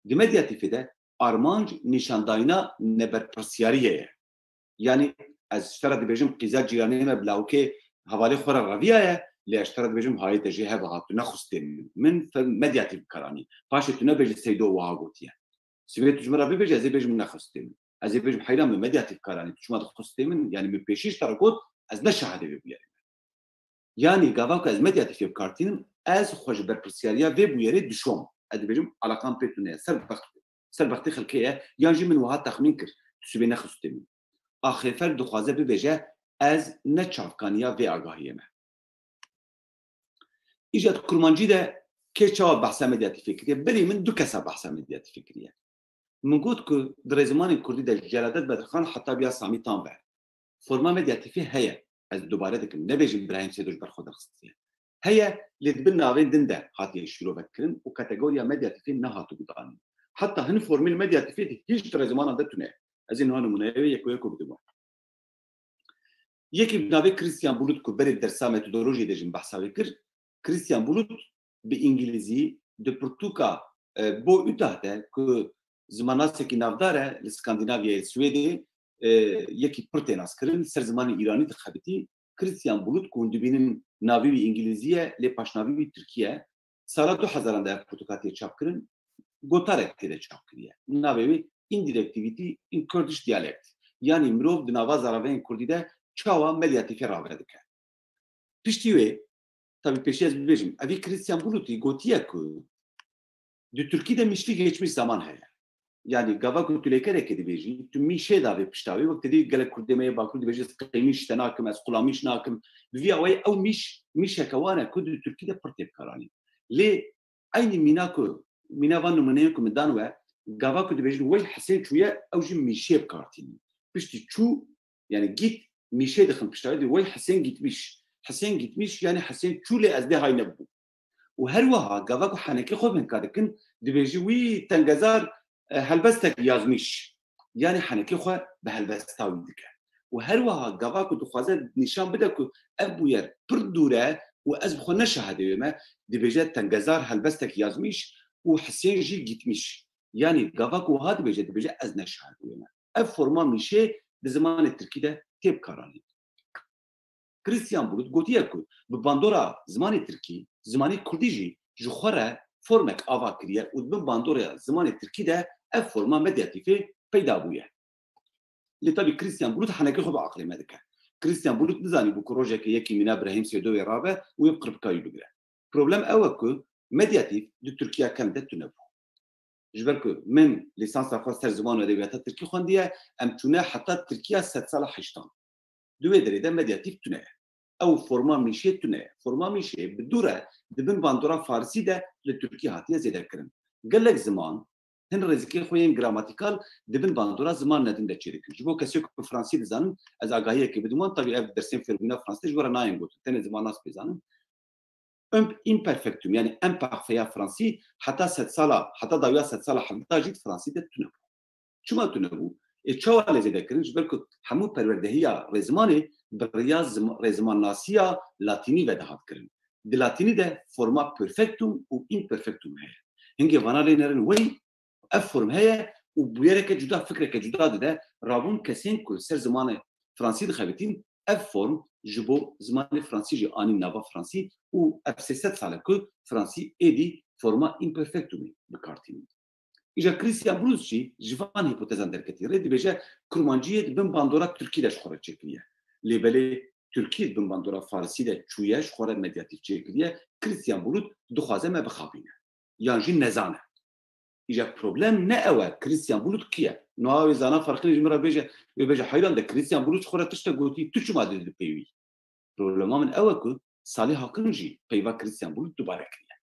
di medyatîfê de armanc nîşandayîna neberpirsiyariyê ye yani ez ji te re dibêjim qîza cîranê me bilawkê hevalê xwe re reviya ye lê ez ji te re dibêjim hayê te jê heve hat tu nexwistê min medyatîf bikaranî paşê tu nebêjî Seydo wiha gotiye sivê tu ji min re bibêje ez ê bêjim nexwistê min ez ê bêjim heyran min medyatîf bikaranî tu çima dixwistê min yani min pêşî ji te re got ez ne şahidê vê bûyerê yani gava ku ez medyatîfê bikartînim ez xwe ji berpirsiyariya vê bûyerê dişom ez dibêjim alakan pê tune ye serbextî xelkê ye yan jî min wiha texmîn kir tu sibê nexwistê min axêfer dixwaze bibêje ez ne çavkaniya vê agahiyê me îja kurmancî de kê çawa behsa medyatîfê kiriye berê min du kesa behsa medyatîfê kiriye min got ku di rêzimanên Kurdî de Celadet Bedirxan heta biya Samî tan ve forma medyatîfê heye ez dubare dikim nebêjim İbrahim Sêdo ji ber xwe derxistiye heye lê dibin navên din de hatiye şîrovekkirin û kategoriya medyatîfê nehatû gudanîn heta hin formîl medyatîfê de hîç di rêzimanan de tune ez ê niha numuneyê yekû bidima yekî navê Christian Bulut ku berê dersa metodolojiyê de jî behsa wê kir Christian Bulut bi îngilîzî di pirtûka bo Utah de ku zimanasekî navdar e li Skandinavyayê Swêdê yekî pir tê naskirin ser zimanê îranî dixebitî Christian Bulut ku hûn dibînin navê wî îngilîzî ye lê paşnavî wî Tirkî ye sala 2000 de pirtûkatiyê çap kirin gotarek tê de çap kiriye navê wî Indirectivity in Kurdish Dialect yani mirov di nava zaraveyên Kurdî de çawa medyatîfê ravre dike piştî wê tabii pêşî ez bibêjim evî Christian Bulutî gotiye ku di Tirkî de mişlî geçmiş zaman heye yani gava ku tu lêkerekê dibêjî tu mişê davê piştavê wek didî gelek Kurd demeye bakur dibêjî qîmiş te nakim ez qulamîş nakim bi vî awayê ew mişeke wan e ku di Tirkî de pir tê bikaranîn lê aynî mîna ku mîna van numuneyên ku min dan we gava ku dibêjin wey Hesên çûye ew jî mişê bikartînin piştî çû yani gît mişê dixin piştavê wey Hesên gitmiş Hesên gitmiş yani Hesên çû lê ez dê hay nebû û her wiha gava ku henekê xwe binka dikin dibêjî wî tengezar helbestek yazmış yani henekê xwe bi helbesta wî dike û her wiha gava ku dixwaze nîşan bide ku ev bûyer pir dûr e û ez bi xwe neşahidê me dibêje tengezar helbestek yazmış û Hesên jî gitmiş yani gava ku wiha dibêje ez neşahidê me ev forma mişê di zimanê Tirkî de tê bikaranîn Christian Bulut gotiye ku bi bandora zimanê Tirkî zimanê Kurdî jî ji xwe re formek ava kiriye û bi bandora zimanê Tirkî de ev forma medyatîfê peyda bûye lê tabii Christian Bulut henekê xwe bi aqlê me dike كريستيان بولوت نزاني بو كروجك يكي من ابراهيم سيدو رابه ويقرب كاي بقرا بروبليم اوكو ميدياتيف دو تركيا كان دتنبو جبركو من ليسانس افاستر زمان ادبيات تركي خونديه ام تونه حتى تركيا 7 سال حشتان دوی دريده ميدياتيف تونه او فورما ميشي تونه فورما ميشي بدوره دبن باندورا فارسي ده لتركيا هاتيه زياده كرن قال لك زمان هن رزقي خوين جراماتيكال دبن باندورا زمان ندن دچيرك جبو كسيو فرنسي دزان از اگاهيه كي بدون طبيعي اف درسين في البنا فرنسي جورا ناين قلت تاني زمان ناس بيزانن imperfectum يعني imparfait فرنسي حتى 7 سال حتى ضويا 7 سال حتى جيت فرنسي ده تنبو شو ما تنبو اتشوا اللي زي ذكرين جبركو حمو پروردهيا رزماني برياز رزمان ناسيا لاتيني بدهات كرن دي لاتيني ده فورما بيرفكتوم و imperfectum هي هنجي فانا لينرن وي افورم هي وبيرك جدا فكرك جدا ده رابون كسين كل سر زمان فرنسي دخبتين افورم جبو زمان فرنسي جي اني نافا فرنسي و اف 7 سال كو فرنسي ايدي فورما imperfectum بكارتين اجا كريستيان بروزشي جفان هيبوتيزان دركتي ريد بيجا كرومانجيه بن باندورا تركي داش خورا تشكليه ليبلي تركي بن باندورا فارسي دا تشوياش خورا ميدياتيف تشكليه كريستيان بولوت دخوازه ما بخابينه يانجي نزانه اجا بروبليم ناوا كريستيان بولوت كيا نو زانا فرقي جمره بيجا حيران دا كريستيان بولوت خورا تشتا غوتي تشو ما دي بيوي بروبليم من اوكو صالح حقنجي بيوا كريستيان بولوت دوباره كيا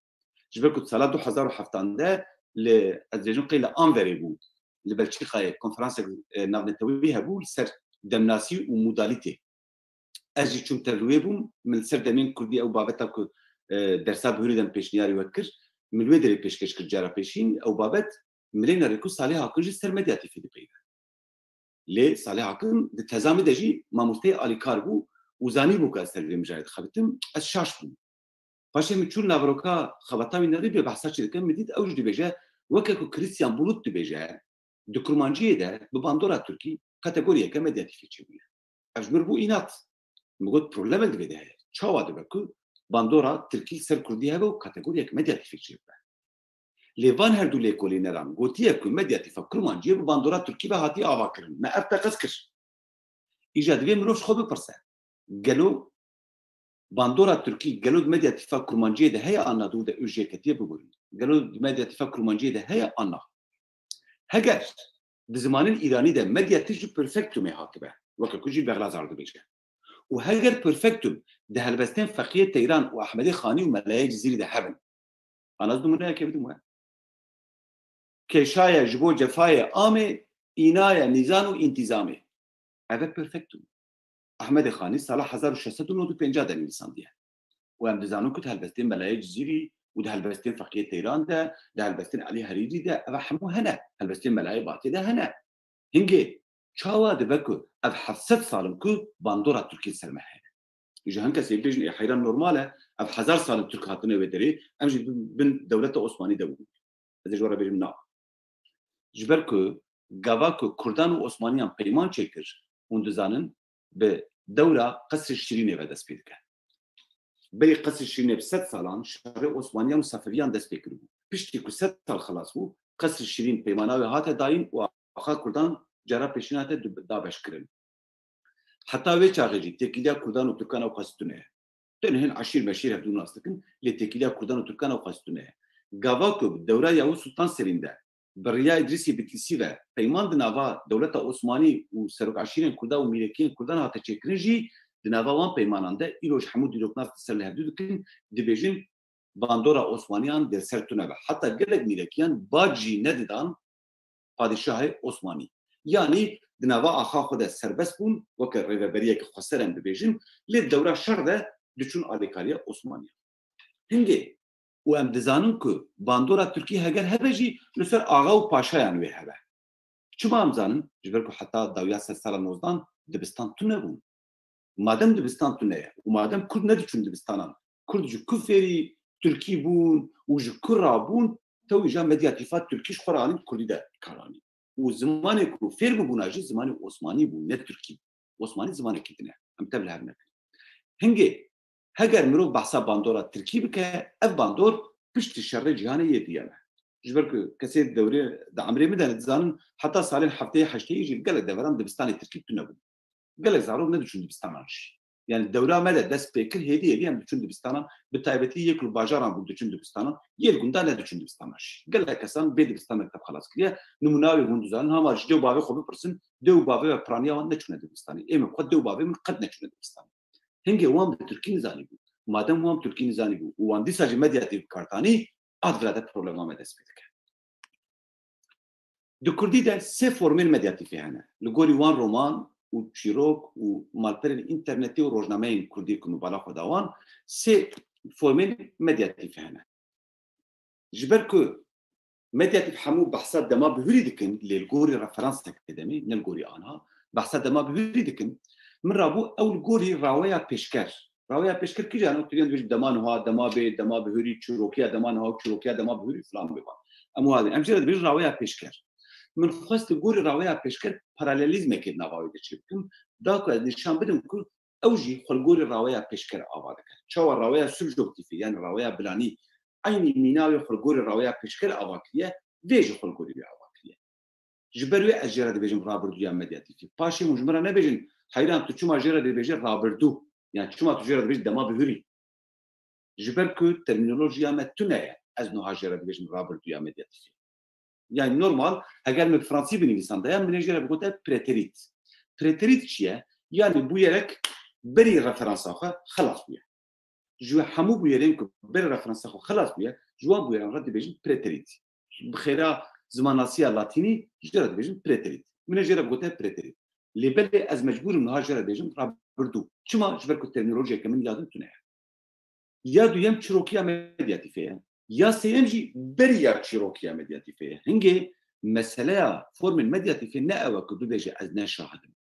جبركو صالح 2007 ده لأدريجون قيل أنفري بو لبلشيقة كونفرنس نافنتوي هبو سر دمناسي وموداليتي أجي شوم تلويبهم من سر دمين كردي أو بابتا كو درسا بهوريدن بيشنياري وكر من ويدري بيشكش كجارة بيشين أو بابت ملينا ريكو صالح حقنجي سر مدياتي في دبيبه ليه صالح حقن تزامي دجي ما مستي علي كاربو وزاني بو كاستر مجاهد خبتم الشاش بو باشه میچون ناوروکا خبطاوی نری به بحثا چه دکم مدید اوج دی بجه وکه کریستیان بولوت دی بجه د کرمانجیه ده به باندورا ترکی کاتگوریه که مدیاتیفی چه بوده اجبر بو اینات مگود پروبلم دی بده چاوا دی بکو باندورا ترکی سر کردیه و کاتگوریه که مدیاتیفی چه بوده لیوان هر دو لیکولی نران گوتیه که مدیاتیفا کرمانجیه به باندورا ترکی به هاتی آوا کرن ما افتا قص کر ایجاد بی مروش خوب پرسه گلو باندورا تركي قالوا ميديا اتفاق كرومانجيه ده هي انا دو ده اوجي كتير بقول قالوا ميديا اتفاق كرومانجيه ده هي انا هجر بزمان الايراني ده ميديا تجي بيرفكتوم هاكبه وقت كوجي بغلاز عرض بيجي وهجر بيرفكتوم ده هلبستين فقيه تيران واحمدي خاني وملايين جزيري ده هبل انا قصدي منها كيف بدهم كيشايا جبو جفايا امي اينايا نيزانو انتظامي هذا بيرفكتوم احمد خانی سال 1695 در انسان دیه و هم دزانو که هلبستین ملای جزیری و ده هلبستین فقیه تیران ده هلبستین علی حریری ده و همو هنه هلبستین ملای باتی ده هنه هنگی چاوا ده بکو اف 700 سالم که باندورا ترکی سلمه هنه يجي هنكا سيبتجن حيران نورماله اف 1000 سال ترك هاتنه ودري امجي بن دولته عثماني دو هذا جوره بجمنا جبركو غاواكو كردان و عثمانيان پیمان چکر اون دزانن به دوره قصر الشرينه و دست پیدا کرد. بری قصر الشرينه ب 100 سالان شهر عثمانیان و صفویان دست پیدا کرد. پشتی که 100 سال خلاص بود قصر الشرين پیمانه و هات داین و آخر کردان جرا پیشنهاد دابش کردن. حتی وی چاقی تکیلیا کردان و ترکان و قصدونه. تنهن عشیر مشیر بدون استکن لتکیلیا کردان و ترکان و قصدونه. گاواکو دوره یاو سلطان سرینده. بریا ادریسی بتیسی و پیمان دنوا دولت عثمانی و سرک عشیرین کردا و میلکین کردان هات چکرنجی دنوا وان پیماننده ایروش حمود دیروکنار سر لهدود کن دیبیجن باندورا عثمانیان در سرتونه و حتی گلک میلکیان باجی ندیدان پادشاه عثمانی یعنی دنوا آخا خود سربست بون وکر ریوبریه که خسرن ببیجن لی دوره شرده دچون آلیکاریا عثمانی هنگی و ام دزانون که باندورا ترکی هگر هبجی لسر آغا و پاشایان وی هبه چما ام زانن جبر که حتی داویا 3 سال نوزدان دبستان تو نبون مادم دبستان تو نه و مادم کرد ندیچون دبستانان کرد جو کفری ترکی بون و جو کرا بون تو جا مدیاتیفات ترکیش خورانین کردی ده کارانی و زمانی که فیر بوناجی زمانی عثمانی بون نه ترکی عثمانی زمانی کدنه ام تبل هر نکن هنگی هگر مرو بحثا باندورا ترکی بکه اف باندور پشت شر جهانی یدیانه جبر که کسی دوره د عمری میدن زانن حتی سال هفته هشته یجی گله دوران دبستان ترکی تو نبود قال زارو ندشون دبستان شي يعني الدوله مدى دس بكر هذه هم دشون دبستان بالتايبتي ياكل باجاران بود دشون دبستان يلقون دا ندشون دبستان شي قال لك كسان بيد دبستان تب خلاص كليا نموناوي هوندوزان ها مارش دو بابي خو برسن دو بابي برانيا ندشون دبستان ايم قد دو بابي من قد ندشون دبستان هنگه وام ترکی نزانی بود مادام وام ترکی نزانی بود وان دیساج مدیاتیف کارتانی ادراده پروبلم ما دست پیدا کرد دو کردی ده سه فرمل مدیاتیفی هنه لگوری وان رومان و چیروک و مالپرین اینترنتی و روزنامه این کردی کنو بالا خداوان سه فرمل مدیاتیفی هنه جبر که مدیاتیف همو بحثات دما بهوری دکن للگوری رفرانس اکادمی نلگوری آنها بحثات دما بهوری دکن من رابو اول گوری راویا پیشکر کی جانو ترین دوش دمان ها دما به هوری چروکیا دمان ها چروکیا دما به هوری فلان ببان اما هذا امجرد بیش راویا پیشکر من خواست گوری راویا پیشکر پاراللیزم که نواید چی بکم دا که نشان بدم که اوجی خلگوری راویا پیشکر آواده کرد چوا راویا سبجکتیفی یعنی راویا بلانی عینی میناوی خلگوری راویا پیشکر آواکیه ویج خلگوری آواکیه جبروی اجرد بیشم رابردویا مدیاتیفی پاشی مجمره نبیشن حیران تو چما جرا دی بیجه رابردو یعنی چما تو جرا دی بیجه دما بهوری جبر که ترمینولوژیا متونه از نوع جرا دی بیجه رابردو یا مدیاتیفی یعنی نورمال اگر من فرانسی بنویسم دا من جرا بگوته پرتریت چیه یعنی بو یرک بری رفرانس آخه خلاص بیه جو همو بو یرین که بری رفرانس آخه خلاص بیه جوان بو یرین را دی بیجه پرتریت بخیره زماناسی لاتینی جرا دی بیجه پرتریت من جرا بگوته پرتریت لبلي از مجبور من هاجر بيجم رابردو شما جبركو الترمينولوجيا كمان يادم تنها يا دويم تشيروكيا ميدياتيفيه يا سيمجي بريا تشيروكيا ميدياتيفيه هنجي مسألة فورم الميدياتيفيه نأوا كدو بيجي از نشاهدين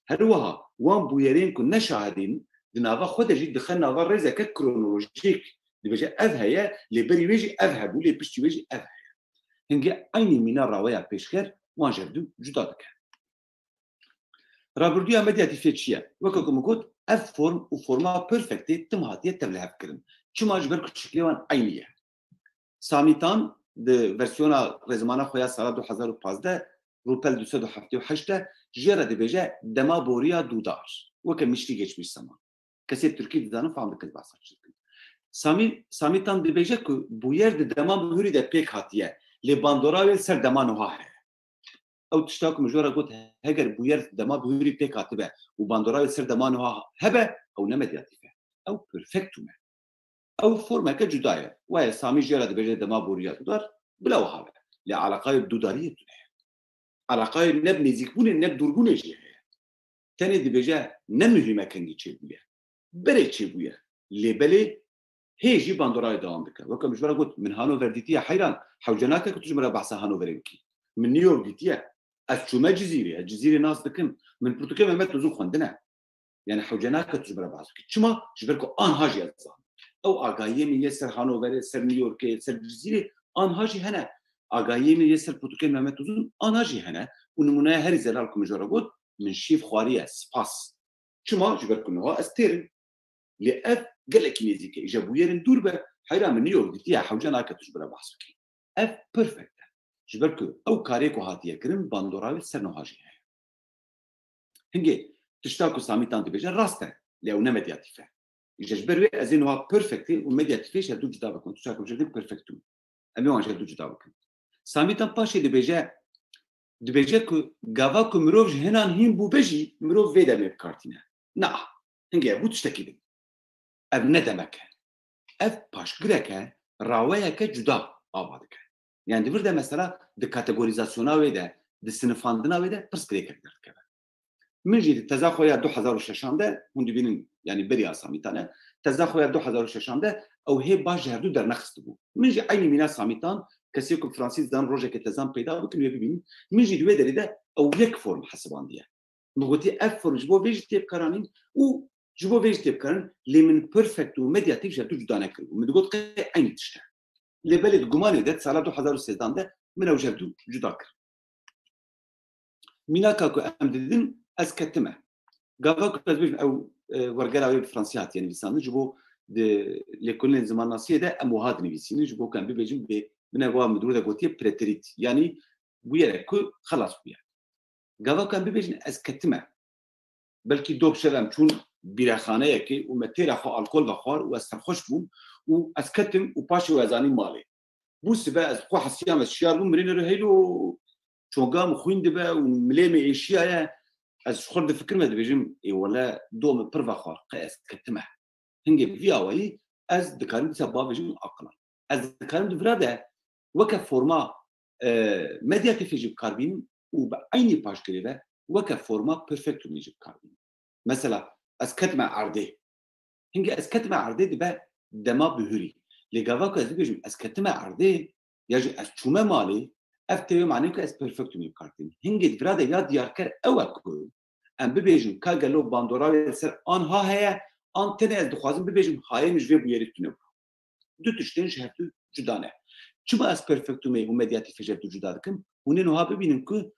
هروها وان بويرين كن نشاهدين دنافا خود جي دخلنا فا ريزا كرونولوجيك دي بيجي اذهيا لبري بيجي اذهبوا لي بيشتي بيجي اذهيا هنجي ايني مينا راويا بيشكر وان جردو جدا دكان رابردویا مدیاتیفی چیه؟ وقتی گفت اف فرم و فرما پرفکتی تم هاتیه تبلیغ کردن. چما جبر کشکلی وان عینیه. سامیتان د ورسیونا رزمانه خویا سال 2015 روپل 278 جرا دی بیجه دما بوریا دودار. وقتی مشتی geçmiş zaman. کسی ترکی دیدن فهم بکن بحث شد. سامیتان دی بیجه که بویر دما بوری د پیک هاتیه. لباندورا و سر دما نواه. او تشتاك مجورا قلت هجر بوير دما بهوري بيك عتبه وباندوراي سر دمانها هبه او نمدياتيفه او بيرفكتومه او فورما كجدايه وهي سامي جيرا دبجه دما بوريا دودار بلا وهابه لعلاقه الدوداريه علاقه نبني زيكون نب دورغون جي تاني دبجه نمهمه كان يجيبويا بري تشيبويا لبلي هيجي باندوراي دوام بك وكم مجورا قلت من هانوفر ديتيا حيران حوجناك كتجمرا بحث هانوفرينكي من نيويورك ديتيا أشوما جزيرة ناس دكم من برتقال ما تلزوق خندنا يعني حوجناك تجبر بعضك شما جبركو آن هاجي الزام أو أجايم يسر هانوفر سر نيويورك سر جزيرة آن هاجي هنا أجايم يسر برتقال ما تلزوق آن هاجي هنا ونمونا هري زلالكم جربود من شيف خوارية سباس شما جبركو نوا أستير لأف قالك نيزيك إجابوير دوربة حيرا من نيويورك ديتيا حوجناك تجبر بعضك أف بيرفكت جبركو او كاريكو هاتيه كرم باندوراوي سرنوهاجي هنجي تشتاكو ساميتان دي بيجا راسته لو نمدياتيفه يجبروا ازينوا بيرفكتي وميدياتيفيش هدو جدا بكون تشتاكو جدي بيرفكتو امي وان جدو جدا بكون ساميتان باشي دي بيجا كو غافاكو مروج هنان هين بو بيجي مروف فيدا مي بكارتينا نا هنجي بو تشتكي اب ندمك اف باش غريكا راويا جدا آبادك يعني دي برده مثلا د كاتيجوريزاسيونا ويدا د سنفاندنا ويدا برسكريك كده من جديد تزاخويا 2006 ده هندي بينن يعني بري اساميتان تزاخويا 2006 ده او هي باج هردو در نخستبو من جي عيني مينا ساميتان كسيكو فرانسيس دان روجا كتزام بيدا بكن يبين من جديد ويدا ده او يك فورم حسبان دي بغوتي اف فورم جبو فيجيتيف كارانين و جبو فيجيتيف كارن لي من بيرفكت وميدياتيف جاتو جدانك ومدغوت عيني تشتا لبلد جماني ده سال 2013 ده من وجدوا جداك مينا كاكو امددن اسكتمه قافاكو تزبيج او ورقراوي بالفرنسيات يعني لسان جبو لكل زمان ناسيه ده اموهات نبيسين جبو كان بيجم من هو مدروده قوتيه بريتريت يعني ويا خلاص ويا قافاكو كان بيجن اسكتمه بلکه دو بشلم چون بیرخانه که و متیر خو الکل و خوار و استخوش بوم و اسکتم و پاش وزانی مالی بوس بقى از خو حسيام الشيار مرين رهيلو شوغام خوين دبا ومليمي اشياء از خرد فكر ما دبيجم اي ولا دوم برفا خور قياس كتمه هنجي فيها وهي از دكان سباب بيجم اقلا از دكان دفراده وك فورما ميدياتيف يجيب كاربين وبعيني باش كليبه وك فورما بيرفكتو يجيب كاربين مثلا از كتمه عرضي هنجي از كتمه عرضي دبا دما بهوري لقاواك از بيجم از كتمه عرضي يجي از چومه مالي افتوی معنی که از پرفکت میکردیم. هنگی دراده یا دیارکر اوکو ام ببیجم که گلو باندورای سر آنها هیا آن تنه از دخوازم ببیجم های مجوی بیاری تونه بود. دو تشتین شهرتو جدا نه. چون از پرفکتو می و مدیاتیف جهتو جدا دکم ونی نوها ببینیم که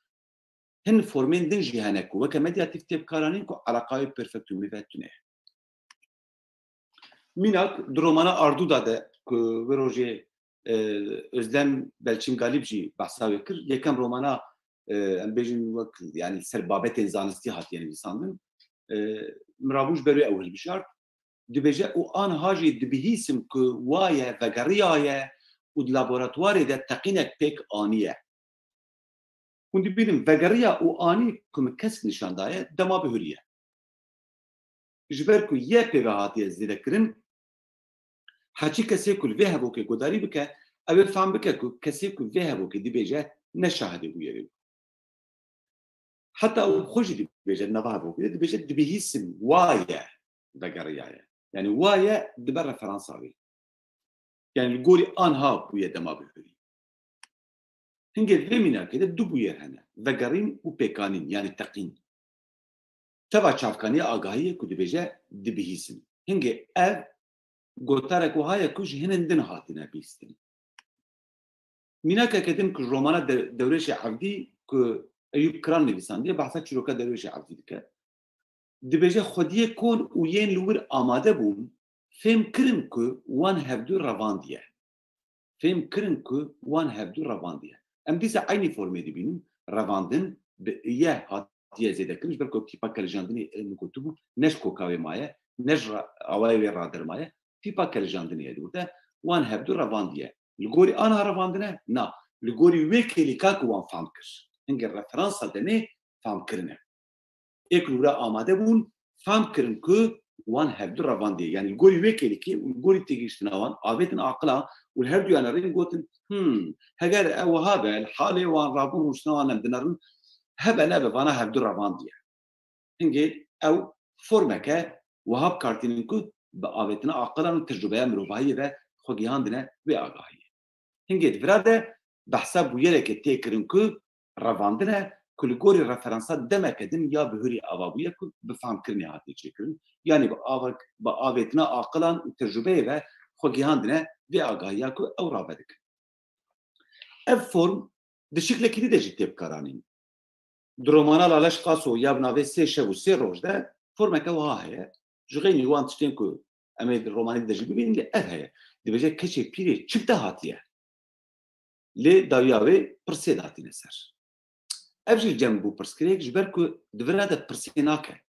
هن فرمین دن جهانکو و که مدیاتیف تیب کارانین که علاقای پرفکتو می تونه. میناک درومانا اردو داده که وروجه özlem belçim galip jî behsa wê kir yekem romana em bêjin wek yani ser babetên zanistî hatiye nivîsandin mirabûj berê ew hilbijart dibêje û anha jî dibihîsim ku waye vegeriya ye û di laboratuwarê de teqînek pêk anî ye hûn dibînin vegeriya û anî ku min kesk nîşan daye dema bihûriye ji ber ku yê pê ve hatiye zêdekirin حاجی کسی که وی هبو که گذاری بکه اول فهم بکه که کسی که وی هبو که دی بیجه نشاهده بویری حتی او خوشی دی بیجه نباه هبو که دی بیجه دی بیهیسم وایه دگریه یعنی وایه دی بر فرانساوی یعنی الگوری آنها بویه دما بهوری هنگه ویمینا که دو بویر هنه وگرین و پیکانین یعنی تقین تبا چافکانی آگاهیه که دی بیجه دی بیهیسم هنگه اف گوتارک و های کج هنن دن هاتینا بیستن. مینا که کدیم که رومانا دورش عبدی که ایوب کران نویسندیه بحثا چروکا دورش عبدی دکه. دبیجه خودیه کن و ین لور آماده بون فهم کرن که وان هفدو رواندیه. فهم کرن که وان هفدو رواندیه. ام دیسه عینی فرمی دی بینیم رواندن به یه هاتیه زیده کرنش بلکه تیپا کلجاندنی نکوتو نش کوکاوی مایه نش آوای رادر مایه تیپا کلجاندنیه دوده وان هفدو رواندیه لگوری آنها رواندنه نه لگوری ویکلی که وان فهم کر هنگه رفرانسا دنه فهم کرنه ایک لورا آماده بون فهم کرن که وان هفدو رواندیه یعنی لگوری ویکلی که لگوری تیگیشتن وان آویتن عقلا و هر دو یعنی رین گوتن هگر او هابه الحاله وان رابون وشنوان امدنرن هبه نبه وانا هفدو رواندیه هنگه او فرمکه وهاب کارتینن که بآویتنا عقلا و تجربه مروفایی و خوگیاندنه و آگاهی. هنگه دفراده بحثا بویره که تیکرن که رواندنه کلگوری رفرانسا دمه کدن یا بهوری آوابویه که بفهم کرنی هاتی چیکرن یعنی با آویتنا عقلا و تجربه و خوگیاندنه و آگاهی که او رابه دکن. اف فرم ده شکل کلی ده جی تیب کارانین. درومانا لالش قاسو یا بناوه سه شب و سه روش ده فرمه که وهایه جغيني وان تشتينكو اميد الروماني دجي ببين لي هي دي بجا كشي بيري تشبتا هاتيه لي داياوي برسي داتي نسر ابجي جنبو برسكريك جبركو دفرادا برسيناكا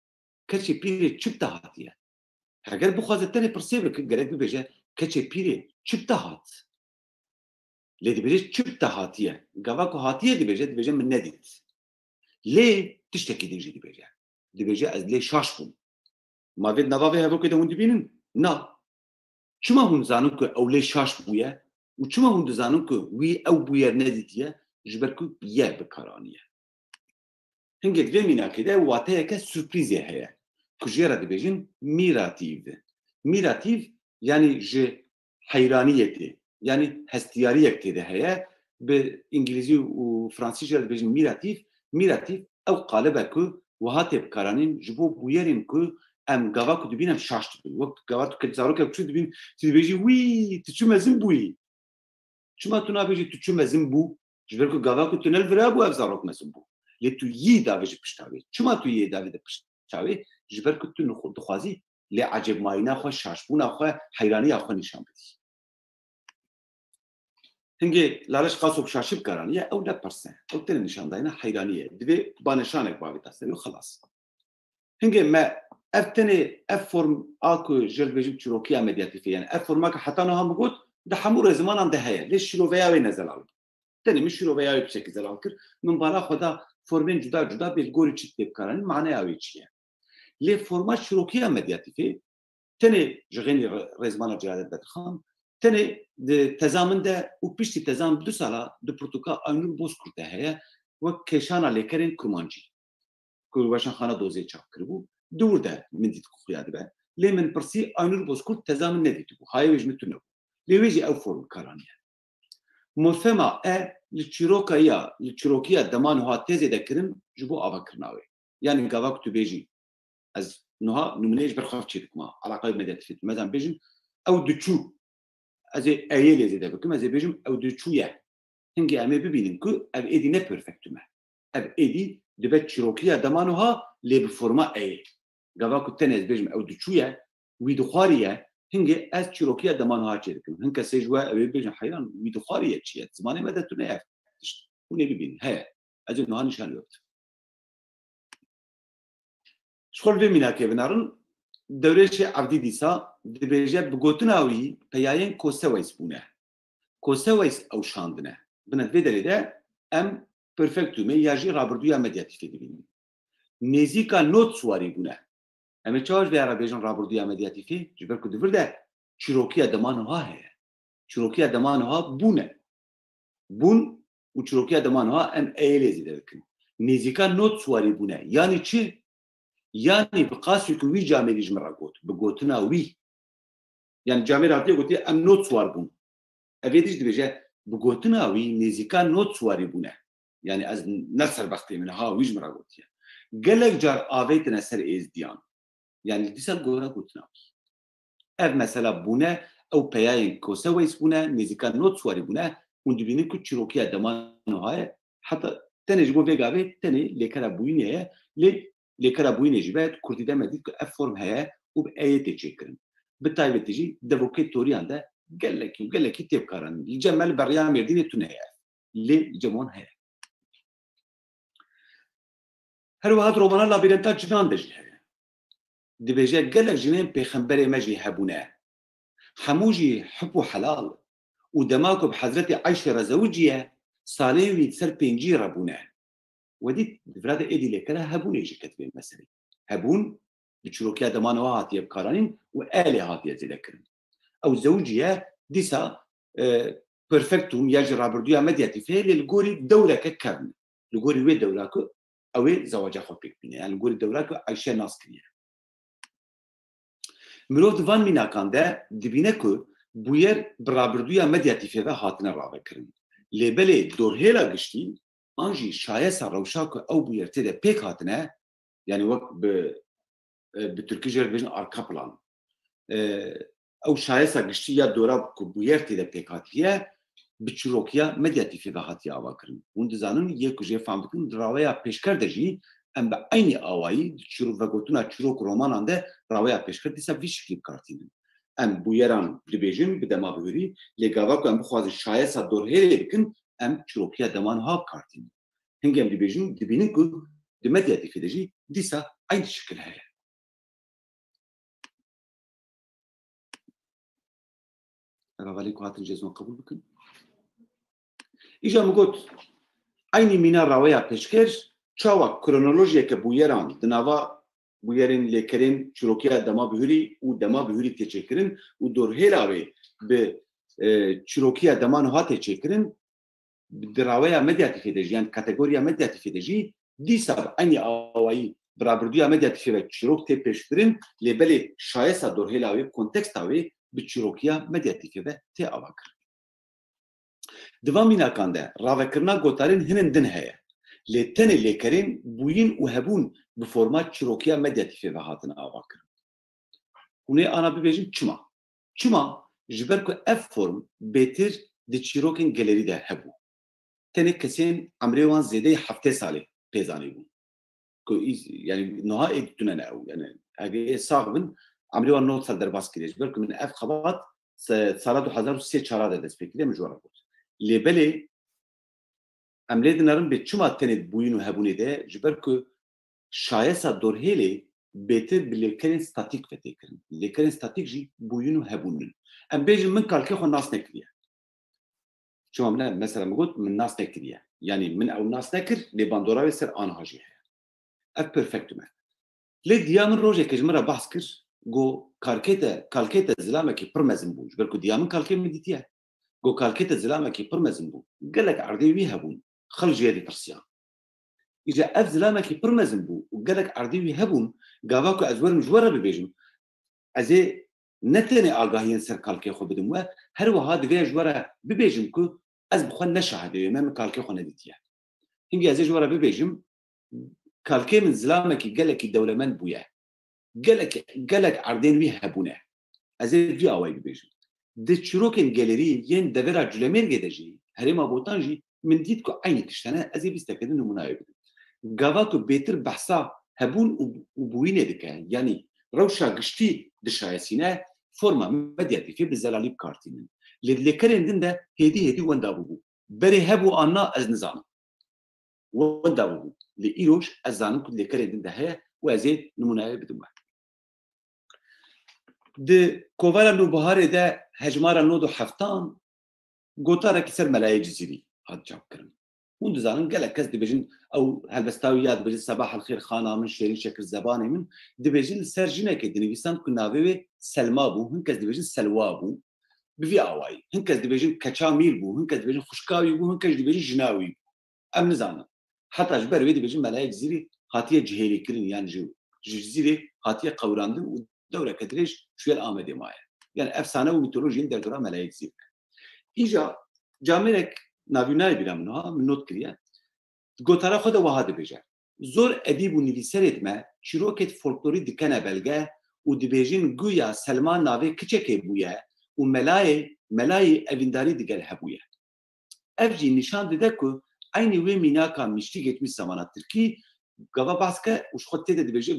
كشي بيري تشبتا هاتيه هاجر بخوازه تاني برسي بك غريك بجا كشي بيري تشبتا هات لي دي بجا تشبتا هاتيه غواكو هاتيه دي بجا من نديت لي تشتكي دي بجا از لي شاشبون ما فيد نظافه هبو كده هون دبينن نا شما هون زانو که اولی شاش بویه و شما هون زانو که وی او بویر ندیتیه جبرکو یه بکارانیه هنگه دوی مینا کده واته که سورپریزه هیا کجیره دی بیجن میراتیو میراتیو یعنی جه حیرانیتی یعنی هستیاریک ده هیا به انگلیزی و فرانسیجه دی بیجن میراتیو او قالبه که وهاته بکارانین جبو بویرین که ام گاواکو دبینم شاشت بود وقت گاواکو که زاروکه بچو دبین تی بیجی وی تچو مزن بوی چما تو نبیجی تچو مزن بو جبرکو گاواکو تونل ورا بو اف زاروک مزن بو لی تو یی داویج پشتاوی چما تو یی داویج پشتاوی جبرکو تو نخود خوازی لی عجب ماینا خو شاشبونا خو حیرانی خو نشان بدی هنگه لالش قاسو شاشب کارانیه او ده پرسن او تن نشان داینا حیرانیه دوی با نشانک باوی تاسری و خلاص هنگه ما افتنی اف فرم آکو جل بجیب چروکیا مدیاتیفی یعنی اف فرما که حتی نه هم گفت ده همون زمان هم ده هیا لیش شروع ویاوی نزلال تاني مش شروع ویاوی بشکل زلال کر من بالا خدا فرمین جدا جدا بالگوری چیت بکارن معنی آوی چیه لی فرما چروکیا مدیاتیفی تاني جغني رزمان جلالت بدرخان تاني تزامن ده و پیشتی تزامن دو سالا دو پروتوکا آینور بوز کرده هیا و کشانا لیکرین کرمانجی که واشان خانه دوزه چاپ کربو دور ده من دید خویاده به لی من پرسی آینور بوز کرد تزامن ندیدو بو های ویج متونه لی ویجی او فرم کارانیه مفهما لچروکیا دمان ها تیزه دکرن جبو آوا کرناوی یعنی گاوا کتو بیجی از نها نمونهش برخواف چیدک ما علاقه مدیاتیفیت مثلا بیجم او دچو از ایلی زیده بکم از بیجم او دچویه هنگی امی ببینیم که او ایدی نه پرفکتومه او ایدی دبت چروکیا دمانو ها لی بفرما ای گاوا کتن از بیجم او دچویه ویدو خواریه هنگی از چروکیا دمانو ها چیدکم هنگ کسی جوا او بیجم حیران ویدو خواریه چیه زمانی مدتونه افتشت اونه ببینیم های از نها نشان یابد شغل به مینا که بنارن دورش عبدی دیسا دبیجه بگوتناوی پیاین کوسویس بونه کوسویس او شاندنه بنت بدلیده ام پرفکتومه یاجی رابردویا مدیاتیفی ببینیم نزیکا نوت سواری بونه اما چاوش به عربیجان رابردویا مدیاتیفی جبر که دورده چروکیا دمانوها هه چروکیا دمانوها بونه بون و چروکیا دمانوها ام ایلیزی دکن نزیکا نوت سواری بونه یعنی چی؟ یعنی بقاسو که وی جامعه دیج مرا گوت بگوتنا وی یعنی جامعه راتی گوتی ام نوت سوار بون اوی دیج دبیجه بگوتنا وی نزیکا نوت سواری بونه یعنی از نصر بختی من ها ویج مرا گوتیه گلک جار آویت نصر ایز دیان یعنی دیسا گورا گوتنا وی اف مثلا بونه او پیاین کوسویس بونه نزیکا نوت سواری بونه اون دبینی که چروکیا دمانو های حتی تنه جبو بگاوه تنه لیکرا بوینه لیکرا بوینه جبت کردی دم دید که اف فرم هیا و به ایت چیکرن بالتالي بتجي دبوكي توريان ده قال لك تيب كارن الجمال بريام يردين تنهي ليه جمون هي هل هذا رومانا لا بيرنتا جنان دجي دبيجي قال لك جنين بيخنبري ماجي هبونه حموجي حب حلال ودماغه بحضرتي عايشه زوجيه صالوي تسر بينجي ربونه ودي فرادة ايدي لكلا هبون يجي كتبين مثلا هبون بتشروكيا دمان وهاتي بكارانين وآلي هاتي يتذكرن او زوجيه ديسا بيرفكتوم يجي رابردويا مدياتي فيه للغوري دولة ككرن لغوري وي دولة او زواجه خود بيك بينه يعني لغوري دولة عايشه ناس كريه مروف دوان مينا كان ده دبينه كو بوير برابردويا مدياتي فيه هاتنا رابع كرن لبلي دور هيلا قشتي انجي شايسا روشاكو او بويرتي ده بيك هاتنا يعني وقت بتركي جرد بيجن اركا بلان او شايسا قشتي يا دورا بويرتي ده بيك هاتيه بتشروكيا مدياتي في هاتي اواكرن وندزانن يكو جي فهم بكن دراويا بيشكر دجي ام بعيني اواي تشرو فغوتنا تشروك رومانان ده راويا بيشكر ديسا فيش كيب كارتين ام بويران دبيجن بدما بهوري لغاواكو ام بخواز شايسا دور هيري بكن ام تشروكيا دمان ها كارتين هنگام دبيجن دبينن كو دمدياتي في دجي ديسا عين الشكل هي راواليكو هاتن جزون قبول بكن إجا مقول عيني مينا راويا بيشكر چاوا كرونولوجيا كبويران دناوا بويرين لكرين شروكيا دما بهوري و دما بهوري تيچكرين و دور هيلاوي ب شروكيا دما نها تيچكرين دراويا مدياتي فيدجي يعني كاتيجوريا مدياتي فيدجي دي سب عيني اواي برابردويا مدياتي في شروك تي بيشكرين لبلي شايسا دور هيلاوي كونتكستاوي بشروكيا مدياتي في تي اواكر دوام مینا کنده راوکرنا گوتارین هنن دن هیا لتنی لیکرین بوین و هبون به فرمات چروکیا مدیاتیفی و هاتن آواکر اونه آنا ببیجیم چما جبر که اف فرم بهتر دی چروکین گلری ده هبو تنی کسین عمریوان زیده هفته ساله پیزانی بون که یعنی نها ایدتونه نه او یعنی اگه ساقبن عمریوان نوت سال در باس کریه جبر که من اف خبات سال 2003 چارا دست بکیده مجوره بود لبلي عملية نرم بتشما تنت بوين وهبوني ده جبر كو شايسا دور هيلي بيتر بالليكرين ستاتيك فتكرن الليكرين ستاتيك جي بوينو هبونن ام بيجي من كالكي خو ناس نكريا شو عملنا مثلا قلت من ناس نكريا يعني من او ناس نكر لي باندورا يصير انا هاجي اف بيرفكت مان لي ديامن روجي كجمره بحث كر جو كالكيتا زلامكي برمزن بوج بالكو ديامن كالكي مديتيا جو كالكيتا زلامكي برمزن بو قال لك عرضي وي هبون خل جيدي ترسيان إذا أف زلامكي برمزن بو وقال لك عرضي وي هبون قافاكو أزور مجورة ببيجم أزي نتلني آگاهيان سر كالكي خو بدم و هر وها دغه جوره ببيجم كو از بخو نشاهده ما كالكي خو نديتيا هنگي از جوره ببيجم كالكي من زلامكي قال لك دولمن بويا قال لك عرضين وي هبونه ازي في اوي ببيجم د چروكن گاليري ين دبر جلمير گدجي هريما بوتانجي من ديت كو عيني كشتنا ازي بيستكدن نموناي قافاكو بيتر بحثا هبون وبوينه دكا يعني روشا قشتي دشايسينا فورما مدياتي في بالزلالي بكارتين اللي كان عندنا هدي وندا بوبو بري هبو انا از نظام وندا بوبو لايروش ازانو اللي كان عندنا هي وازي نمونه بدمه د كوفالا نو بهار ده هجمارا نودو حفتان قوتارا كسر ملاي جزيري هاد جاب كرم وند زانن قال كز دبجن او هالبستاويات بجن صباح الخير خانه من شيرين شكل زباني من دبجن سرجنا كدنيسان كنا بي سلما بو هن كز دبجن سلوا بو بفي اواي هن كز دبجن كچاميل بو هن كز دبجن خشكاوي بو هن كز دبجن جناوي ام زانن حتى جبر ويدي بجن ملاي جزيري هاتيه جهيري كرين يعني جزيري هاتيه قوراندن ودوره كدريش شويه الامدي مايا يعني افسانه وميثولوجي در ملاي جزيري اجا جامرك نابینای بیرم نه من نوت کریه گوتارا خود وهاد بیجه زور ادیب و نویسرد ما شروکت فولکلوری دکنه بلگه و دبیجین گویا سلمان ناوی کچکه بویه و ملای اوینداری دیگر هبویه افجی نشان دیده که aynı ve minaka mişti geçmiş zamanattir ki gava baska uş xotte de dibece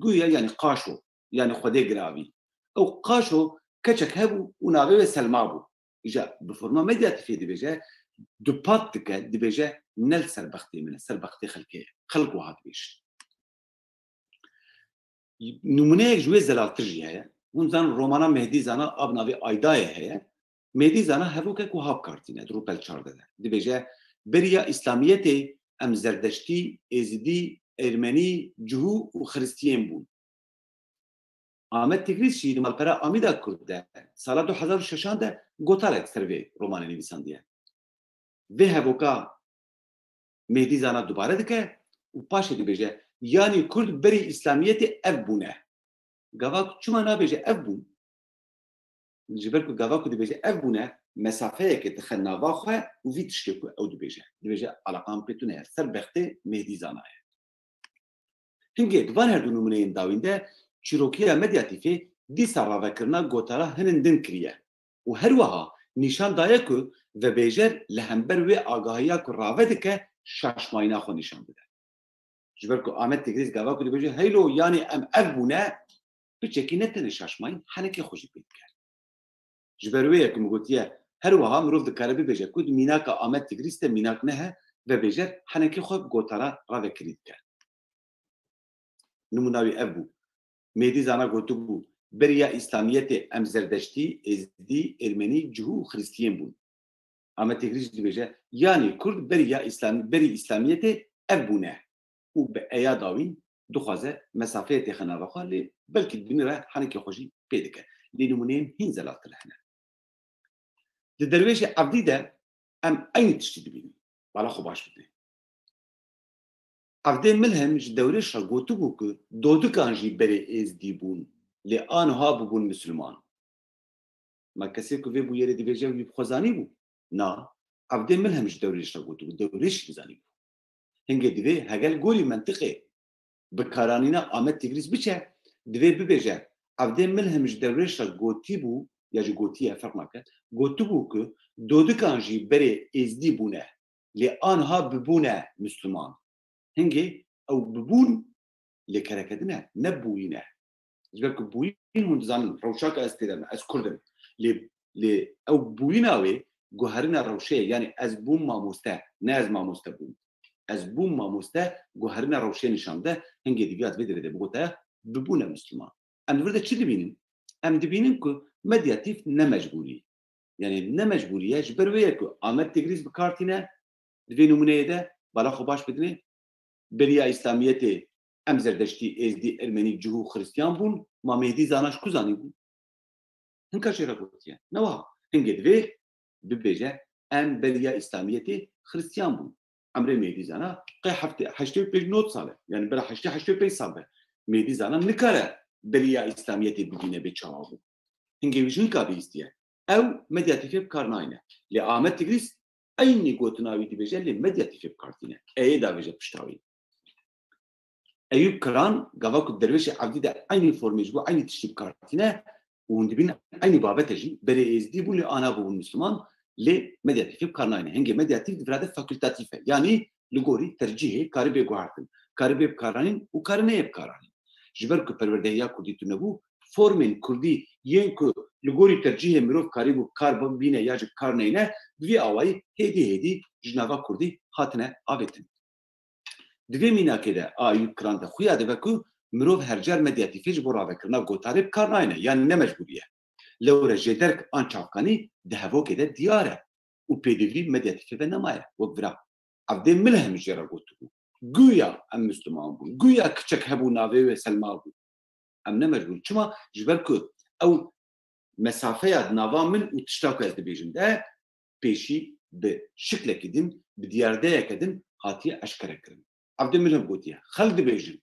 güya yani qaşo yani xode gravi o qaşo kaçak hebu u nave ve selma bu İja بفورما ميدياتيفي دبيجه دو باتك دبيجه نل سربختي من سربختي خلقه خلقوا هاد بيش نمونه جوي زلالترجي هي ونزان رومانا مهدي زانا ابناوي ايدايه هي مهدي زانا هفوك كو هاب كارتينه دروبل چارده دبيجه بريا اسلاميتي ام زردشتي ازدي ارمني جهو وخريستيان بون Ahmet Tigris şiiri malpera Amida Kurt'da sala 2006 de gotaret serve romanı nivisan diye. Ve hevoka Mehdi Zana dubare dike u paşe dibêje yani Kurd berî İslamiyetê ev bûne. Gava çima nabêje ev bûn. Ji ber ku gava ku dibêje ev bûne mesafeyekê dixe nava xwe û vî tiştê ku ew dibêje. Dibêje alaqan pê tune ye serbextê Mehdi Zana ye. Hingê divan her du numuneyên dawîn de چیروکیا مدیاتیفی دیسا راوکرنا گوتارا هنن دن کریه و هر وها نشان دایه که و بیجر لهمبر و آگاهیا که راوه دکه شاشماینا خو نشان بده جبر که آمد تگریز گاوا که بیجر هیلو یعنی ام اف بونه بچکی نتنه شاشماین حنکی خوشی بید کرد جبر ویه که مگوتیه هر وها مروف دکاره بی بیجر که میناک آمد تگریز ده میناک نهه و بیجر حنکی خو گوتارا راوه کرید کرد نموناوی اف بو Mehdi Zana gotu bu. Beriya İslamiyet'e em zerdeşti, ezdi, Ermeni, cuhu, Hristiyan bun. Ahmet Tekriş dibêje yani Kurd beriya İslamiyet'e ev bune. U be eya dawîn dixwaze mesafeyê tê xenava xwe lê belkî binire henekê xweşî pê dike. Lê numuneyên hîn zelaltir hene. Di derwêşê evdî de em aynı tiştî dibînin. Bala xwe baş bide. Evdê milhem ji dewrê şa gotibû ku dodikan jî berê êzdî bûn lê aniha bibûn Müslüman. Ma kesê ku vê bû yerê dibêje wî bixwezanî bû? Na, evdê milhem ji dewrê şa gotibû, dewrê şî bizanî bû. Hingê divê hegel gorî mentiqê bi karanîna Ahmet Tigris biçe, divê bibêje evdê milhem ji dewrê şa gotîbû ya ji gotiye ferq nake, gotibû ku dodikan jî berê êzdî bûne lê aniha bibûne Müslüman. هنگی او ببون لکرکدنه نبوینه جبر که بوین هون زانن روشاک استیدم از کردم لی او بویناوی گوهرنا روشه یعنی از بوم ماموسته نه از ماموسته بوم از بوم مامۆستا گوهرنا روشێ نیشانده هەنگێ دیڤات vê derê de bigotaya bibûne Müslüman. Em li vir de çi dibînin? Em dibînin ku medyatif ne mecburî. Yani ne mecburiye ji ber wê ye ku Ahmet Tigris bikartîne di vê nûmuneyê de bala xwe baş bidine beriya İslamiyetê em zerdeştî, êzdî, Ermenî, cihû, Xristiyan bûn ma Mehdî zana ji ku zanî bû. Hinka jê re gotiye. Ne wiha hingê divê bibêje em beriya İslamiyetê Xristiyan bûn. Emrê Mehdî zana qey heştê û pênc not sal e. Yani bira heştê û pênc sal be. Mehdî zana nikare beriya İslamiyetê bibîne bê çawa bû. Hingê wî ji hinka bihîstiye. Ew medyatifê bikar nayîne. Lê Ahmet Tigris aynî gotina wî dibêje lê medyatifê bikartîne. Eyê davêje pişta wî. Eyüp Kıran gava ku dervişê evdî de aynî formê ji bo aynî tiştî bikartîne û hûn dibînin aynî babetê jî berê êzdî bû lê ana bûbûn Müslüman lê medyatifê bikar nayîne. Hingê medyatif divra de fakultatif e. Yani li gorî tercihê karî bê guhertin, karî bê bikaranîn û karî neyê bikaranîn. Ji ber ku perwerdehiya Kurdî tunebû formên Kurdî yên ku li gorî tercihê mirov karî bû kar bîne ya ji kar neyne bi vî awayî hêdî hêdî ji nava Kurdî hatine avêtin. Di vê mînakê de a Eyüp Kıran de xuya dibe ku mirov hercer medyatifê ji bo ravekirina gotarê bikar nayîne yani ne mecburiye. Lewre jê derk an çavkanî di hevokê de diyar e û pêdivî medyatifê ve nemaye wek vira. Evdê milhem jê re gotibû. Güya em Müslüman bûn. Güya kiçek hebû navê wê Selma bû. Em ne mecbûr. Çima ji ber ku ew mesafeya di nava min û tişta ku ez dibêjim de pêşî bi şiklekî din, bi diyardeyekê din hatiye eşkere kirin. Evdê milhem gotiye. Xel dibêjin.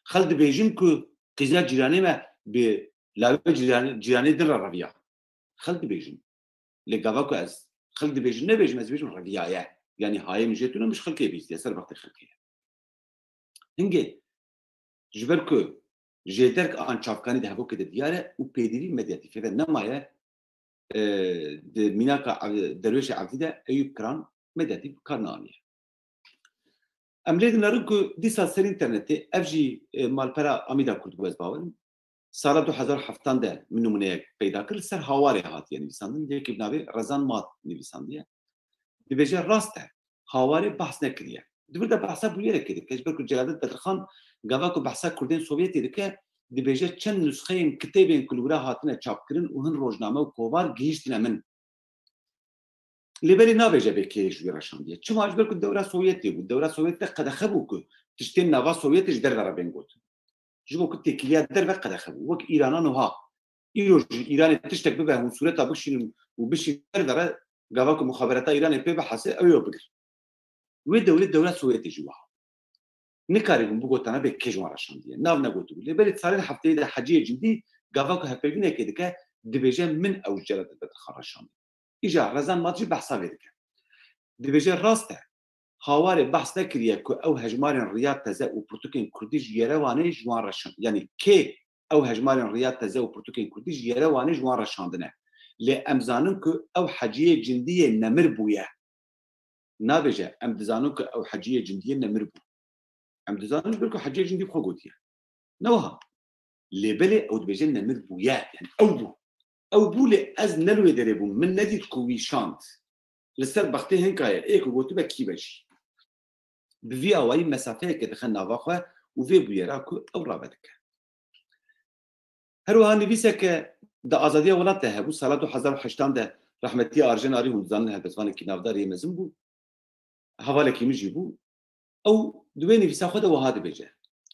Xel dibêjin ku qîza cîranê me bi lawê cîranê din re reviya. Xel dibêjin. Lê gava ku ez xel dibêjin nebêjim ez dibêjim reviya ye. Yani hayê min jê tune mij xelkê bîstiye ser vextê xelkê ye. Hingê ji ber ku jê derk an çavkanî di hevokê de diyar e û pêdivî medyatifê ve nemaye di mînaka derwêşê evdî de Eyüp Kıran medyatif bikar neaniye. Em lê dinarin ku dîsa ser internetê ev jî malpera Amîda Kurd bû ez bawerim. Sala 2007 de min nûmuneyek peyda kir ser hawarê hatiye nivîsandin yekê bi navê Rezan Mat nivîsandiye. Dibêje rast e hawarê behs nekiriye. Di vir de behsa bûyerekê dike ji ber ku Celadet Bedirxan gava ku behsa Kurdên Sovyetê dike dibêje çend nusxeyên kitêbên ku li wira hatine çapkirin û hin rojname û kovar gihîştine min. Lê berê nabêje bê kê ji wê reşandiye. Çima ji ber ku dewra Sovyetê bû. Dewra Sovyetê qedexe bû ku tiştên nava Sovyetê ji derve re bên gotin. Ji bo ku têkiliya derve qedexe bû. Wek Îranan wiha. Îro ji Îranê tiştek bibe hûn sureta bişînin û bişîn derve re gava ku muxabereta Îranê pê bihese ew yo bigir. Wê dewlet dewra Sovyetê jî wiha. Nikarîbûn bigotana bê kê ji wan reşandiye. Nav negotibû. Lê berê salên hefteyê de heciyê cindî gava ku hevpevînekê dike dibêje min ew ji Celadet Bedirxan reşandiye. İja Rezan Mat jî behsa vê dike. Dibêje rast e hawarê behs nekiriye ku ew hejmarên Riyad Teze û Pirtûkên Kurdî ji Yerewanê ji wan reşand. Yani kê ew hejmarên Riyad Teze û Pirtûkên Kurdî ji Yerewanê ji wan reşandine. Lê em zanin ku ew heciyê cindiyê nemir bûye. Nabêje em dizanin ku ew heciyê cindiyê nemir bû. Em dizanin ber ku heciyê cindî xwe gotiye. Ne wiha. Lê belê ew dibêje nemir bûye. Yani ew bû. Ew bû lê ez ne li wê derê bûm. Min nedît ku wî şand. Li ser bextê hinkaye ê ku gotibe kî jî. Bi vî awayî mesafeyekê dixe nava xwe û vê bûyera ku ew rave dike. Her wiha nivîseke di azadiya welat de hebû sala 2008 de rehmetî Arjen Arî hûn dizanin helbestvanekî navdarê mezin bû. Hevalekî min jî bû. Ew di wê nivîsa xwe de wiha dibêje.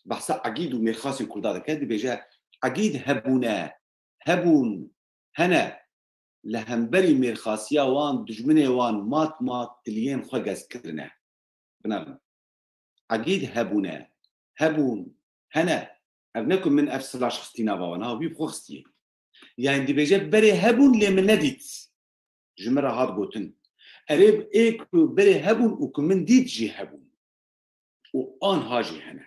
Behsa egîd û mêrxasên Kurda dike dibêje egîd hebûne, hebûn, hene li hemberî mêrxasiya wan dijminê wan mat tiliyên xwe gezkirine. Binavin. Egîd hebûne, hebûn, hene. Ev ne ku min ev silaş xistî nava wan ha wî xwe xistiye. Yani dibêje berê hebûn lê min nedît. Ji min re hat gotin. Erê ê ku berê hebûn û ku min dît jî hebûn. û anha jî hene.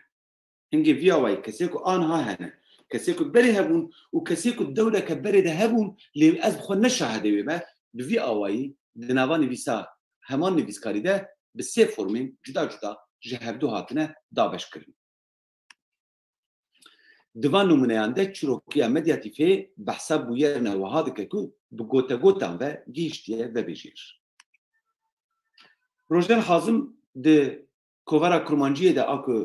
Hingê vî awayî kesê ku anha hene, kesê ku berê hebûn û kesê ku dewleke berê de hebûn lê ez bi xwe neşahede wê me bi vî awayî di nava nivîsa heman nivîskarî de bi sê formên cuda cuda ji hevdû hatine dabeşkirin. Di van nûmuneyan de çîrokiya medyatifê behsa bûyerine wiha dike ku bi gotegotan ve gihîştiye vebêjêr. Rojden Hazim di کوورا کرمانجیه ده اكو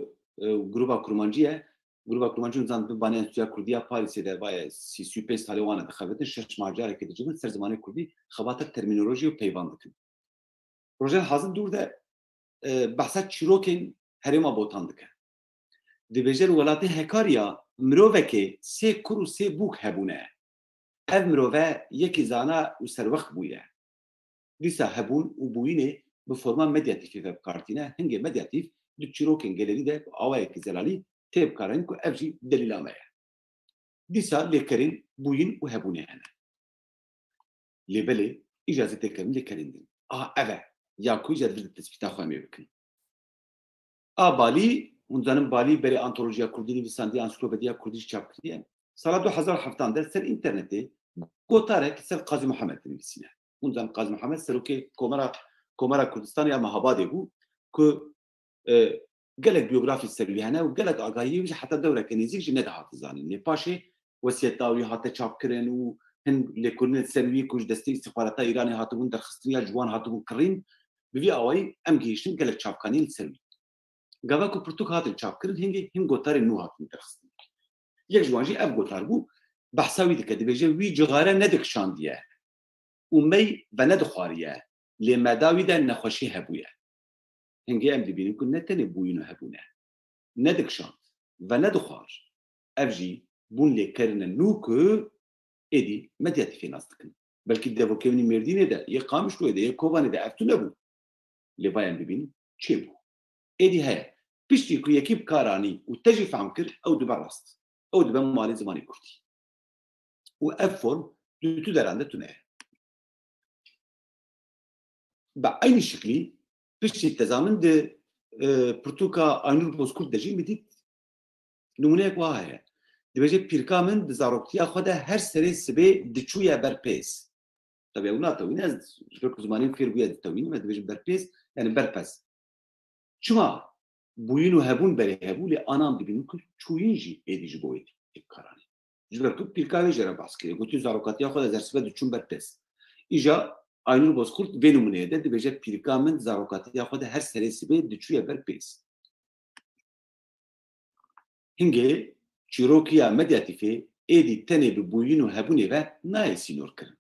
جروبا کرمانجی نزان ببانه انستویا کردیا پاریس ده وای سی سوپر سالوانه ده خبرت شش ماجرا که دجمن سر زمانه کردی خبات ترمینولوژی و پیوند دکن پروژه حاضر دور ده بحثت چیروکن هرما بوتان دکه دبیجر ولاتی هکاریا مروفه سه کرو سه بوک هبونه ev mirove yekî zana û serwext bûye. Dîsa hebûn û bûyînê bi forma medyatîfê ve bikartîne. Hingê medyatîf di çîrokên gelerî de bi awayekî zelalî tê bikarin ku ev jî delîla me ye. Dîsa lêkerên bûyîn û hebûnê hene. Lêbelê îcazê têkirin lêkerên din. Aha ev e ya ku îca dibin tespîta xwe me bikin. A Balî hûn zanin Balî berê antolojiya Kurdî nivîsandiye ansiklopediya Kurdî jî çap kiriye. Sala 2007 de ser internetê gotarek ser Qazî Muhemed dinivîsîne. Hûn zanin Qazî Muhemed serokê Komara Kurdistanê ya Mehabadê bû ku gelek biyografî serwî hene û gelek agahiyê jî heta dewreke nêzik jî nedihate zanîn. Lê paşê wesiyetdawî hate çapkirin û hin lêkurînê serwî ku ji destê îstixbarata Îranê hatibûn derxistiniya ji wan hatibûn kirin bi vî awayî em gihîştin gelek çapkaniyên li ser wî. Gava ku pirtûk hatin çapkirin hingê hin gotarên nû hatin derxistin. Yek ji wan jî ev gotar bû behsa wî dike dibêje wî cixare nedikişandiye û mey ve nedixwariye lê meda wî de nexweşî hebûye. Hingê em dibînin ku ne tenê bûyîn û hebûne nedikişand ve nedixwar ev jî bûn lêkerine nû ku êdî medyatîfê nas dikin. Belkî devokevînî Mêrdînê de yê Qamişloyê de yê Kovanê de ev tune bû. Lê ba em dibînin çê bû. Êdî heye piştî ku yekî bikaranî û te jî fehm kir ew dibe rast. Ew dibe malê zimanê Kurdî. û ev form di tu deran de tune ye. Bi aynî şeklî piştî tezamin di pirtûka Aynur Bozkurt de jî midît numûneyek wiha heye. Dibêje pîrka min di zaroktiya xwe de her serê sibê diçûye berpêz. Tabii ew natewîne ez ji ber ku zimanên fêr bûye ditewînim ez dibêjim berpêz yani berpez. Çima bûyîn û hebûn berê hebû lê anam dibînin ku çûyîn jî êdî ji bo êdî bikaranî. Ji ber ku pîrka wê jê re behs kiriye gotiye zarokatiya xwe de zersibe diçûn berpêz. Îja Aynur Bozkurt vê numûneyê de dibêje pîrka min zarokatiya xwe de her serê sibê diçûye berpêz. Hingê çîrokiya medyatîfê êdî tenê bi bûyîn û hebûnê ve nayê sînor kirin.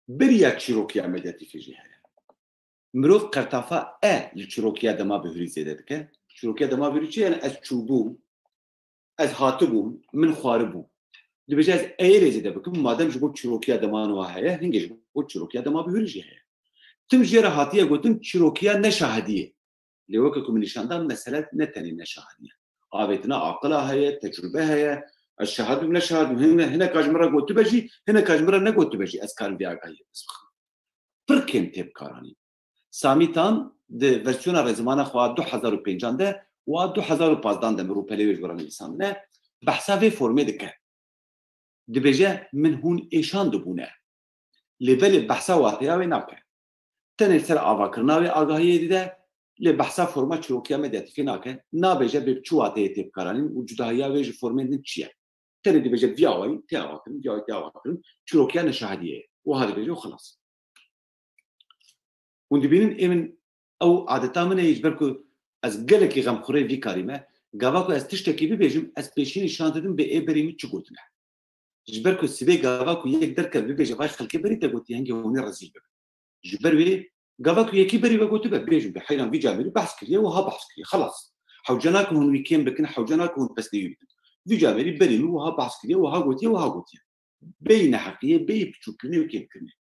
Beriya çîrokiya medyatîfê jî heye. Mirov qertafa li çîrokiya dema bi hûrîzê de dike. Çîrokiya dema bi hûrîzê yani ez çûbûm, ez hatibûm, min xwaribûm. Dibêje ez êrêzê de bikim madem ji bo çîrokiya dema nû heye hingê ji bo çîrokiya dema bi hûrî jî heye. Tim jê re hatiye gotin çîrokiya neşahidiyê. Lê weke ku min nîşandan mesele ne tenê neşahidiyê. Avêtina aqila heye, tecrübe heye, ez şehadûm neşehadûm hinek ji min re gotibe jî hinek ji min re negotibe jî ez karim vê agahiyê dest bixim. Pir kêm tê bikaranîn. Samîtan di versiyona rêzimana xwe 2005 de û 2015 de mirûpelê wê ji we re nivîsandine behsa vê formê dike. Dibêje min hûn êşan dibûne. Lê belê behsa wateya wê nake. Tenê ser avakirina wê agahiyê dide lê behsa forma çîrokiya medyatîfê nake. Nabêje bi çi wateyê tê bikaranîn û cudahiya wê ji formên din çi ye. Tenê dibêje vî awayî tê avakirin, vî awayî tê avakirin çîrokiya neşahidiyê ye. Wiha dibêje û xelas. Hûn dibînin ê min ew adeta min ê ji ber ku ez gelekî xemxurê vî karî me gava ku ez tiştekî bibêjim ez pêşînî şan didim bê ê berî min çi gotine. Ji ber ku sibê gava ku yek derket bibêje vay xelkê berî te gotiye hingê hûnê rezîl bibin. Ji ber wê gava ku yekî berî ve gotibe bêjim bê heyran vî camerî behs kiriye wiha behs kiriye xelas. Hewce nakin hûn wî kêm bikin hewce nakin hûn peslêwî bikin. Vî camerî berî min wiha behs kiriye wiha gotiye. Bêyî neheqiyê bêyî piçûkkirinê û kêmkirinê.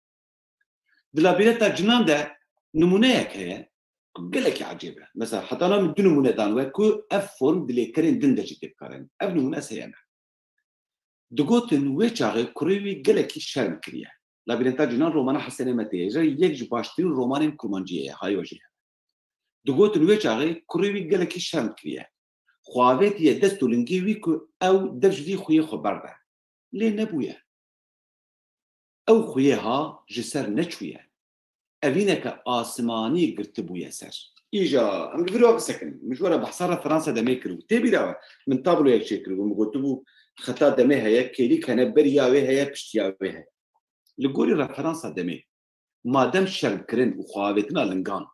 Dilabîreta cinan de numûneyek heye ku gelekî ecêb e. Mesela heta min du numûne danî ku ev form di lêkerên din de jî tê bikarin. Ev numûne ez heye me. Digotin wê çaxê kurê wî gelekî şerm kiriye. Labîrenta cinan romana Hesenê Meteyê ji yek ji baştirîn romanên kurmanciyê ye hayo jî. Digotin wê çaxê kurê wî gelekî şerm kiriye. Xwavêtiye dest û lingî wî ku ew dev ji vî xuyê xwe berbe. Lê nebûye. Ew xuyê ha ji ser neçûye. Evîneke asmanî girtibûye ser. Îja em li vir bisekin. Min ji were behsa re Fransa demê kiribû. Tê bîra we min tabloyek çê kiribû min gotibû xeta demê heye kêlîk hene beriya wê heye piştiya wê heye. Li gorî referansa demê madem şermkirin û xwavêtina lingan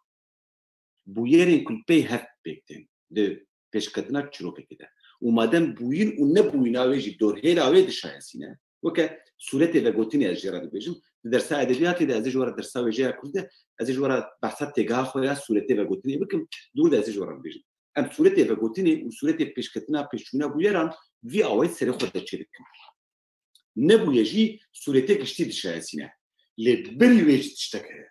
بویرین کل پی هفت بیکتن ده پیشکتنا چروکی ده و مادام بوین و نبوین آویجی دور هیل آوید شایسینه وکه صورت و گوتنی از جرا بیشم درس ادبیاتی ده از جوار درس وجه کرده از جوار بحثات تگاه خویا صورت و گوتنی بکم دور از جوار بیشم ام صورت و گوتنی و صورت پیشکتنا پیشونه بویران وی آوید سر خود چریک نبویجی صورت کشتی شایسینه لبریویج تشتکه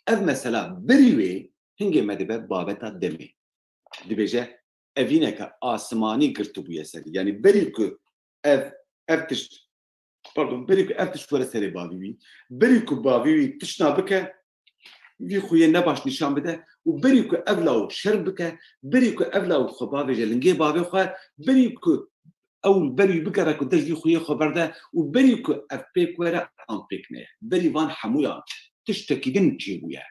اف مثلا بریوی هنگی مدبه بابتا دمی دبیجه اوینه که آسمانی گرتو بویه سری یعنی بری که افتش پاردون بری که افتش وره سری باویوی بری که باویوی تشنا بکه وی خویه نباش نشان بده و بری که اولاو شرم بکه بری که اولاو خباوی جلنگی باوی خواه بری که اول بری بکره که دجوی خویه خبر ده و بری که اف پیک وره آن پیک نه بری وان حمویان تشتکیدن چی بویه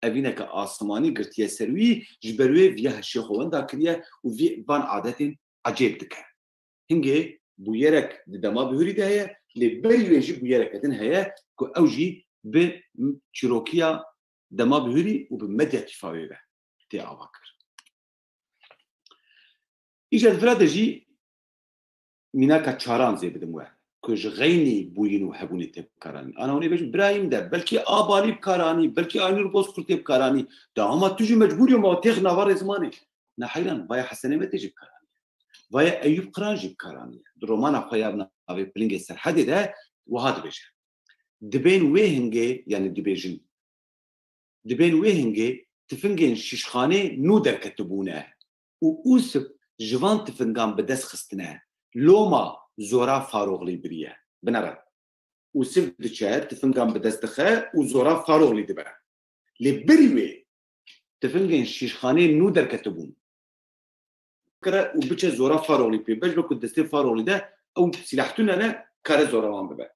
اوینه که آسمانی گرتیه سروی جبروی ویه هشی خوانده کریه و وی وان عادت عجیب دکه هنگه بویرک دما بهوری ده لبری ویجی بویرک ادن هیا که اوجی به چیروکیا دما بهوری و به مدیا تفاوی به تی آواکر ایجاد فلاده جی میناکا چاران زی بدموه كج غيني بوينو هبوني تبكاراني انا هوني باش برايم ده بلكي ابالي بكاراني بلكي اينور بوس كرتي بكاراني ده هما تجي مجبور يوم ما تغنى ور زماني نحيران بايا حسنه ما تجي بكاراني بايا ايوب قرانجي بكاراني رومان اخويا ابي بلينج سر حد ده وهذا بيجي دبين ويهنجي يعني دبيجن دبين ويهنجي تفنجن شيشخانه نو در كتبونه واوسب جوان تفنجان بدس خستنه لوما زورا فاروغلی بریه بنابراین و سیف دچار تفنگام بدستخه و زورا فاروغلی دبره لبریوی تفنگین شیشخانه نو در کتبون کرا و بچه زورا فاروغلی پی بچ بکن دسته فاروغلی ده او سلاحتونه نه کار زورا وان ببه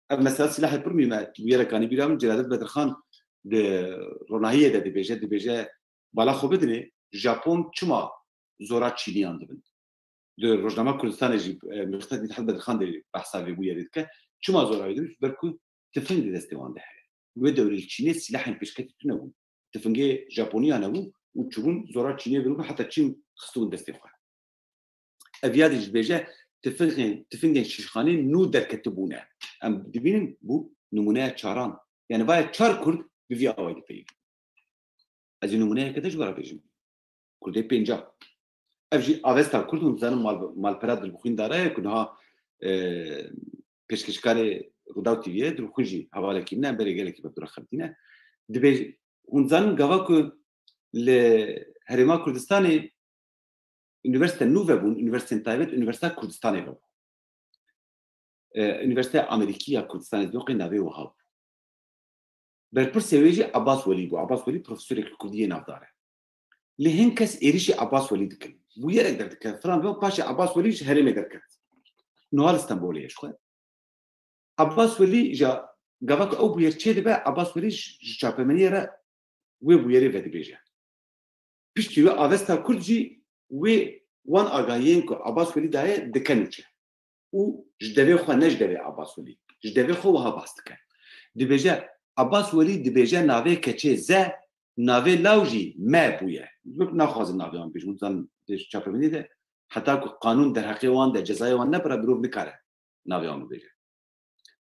اما مثلا سلاح پرمی ما ویرا کانی بیرام جلالت بدرخان ده روناهیه ده دبیجه بالا خوب بدنه ژاپن چما زورا چینیان دبن در روزنامه کردستان جی مختلف نتحدث بدرخان در بحثی بویه دید که چما زورایی دید برکو تفنگ دستوان ده و دوری چینی سلاح پیشکتی تو نبود تفنگ ژاپنی نبود و چون زورا چینی برو حتی چین خستون دستوان اویادش بیجه تفنگ شیشخانه نو در کتبونه ام دبینیم بو نمونه چاران یعنی باید چار کرد بوی آوایدی پیگ از این نمونه کدش برای بیجیم کرده پنجا افجی آوستا کرد هم زنم مال پراد در بخوین داره کنها پیشکشکار روداو تیویه در بخونجی حواله کی نه بری گله کی بدر خبتینه دبی اون زن گوا کو ل هرما کردستان üniversite nove bun üniversite tayvet üniversite Kurdistanê bun üniversite Amerikîya Kurdistanê doqê navê wiha berpirsê wê jî Abbas Welî bû Abbas Welî profesörek Kurdiyê navdar e lê hin kes êrişî Abbas Welî dikin bû yerek derdike firan ve paşê Abbas Welî ji herêmê derket nihal Stenbolê xwe Abbas Welî ja gava ku ew bû yer çê dibe Abbas Welî ji çapemeniyê re wê bû yerê vedibêje piştî wê avesta Kurd jî wê wan agahiyên ku Abbas Welî daye dikin çi û ji devê xwe ne ji devê Abbas Welî ji devê xwe wiha bas dike dibêje Abbas Welî dibêje navê keçê ze navê law jî me bûye naxwazim navê wan bêjim zan çapemenî de heta ku qanûn derheqê wan de cezayê wan nepire birov nikare navê wan bêje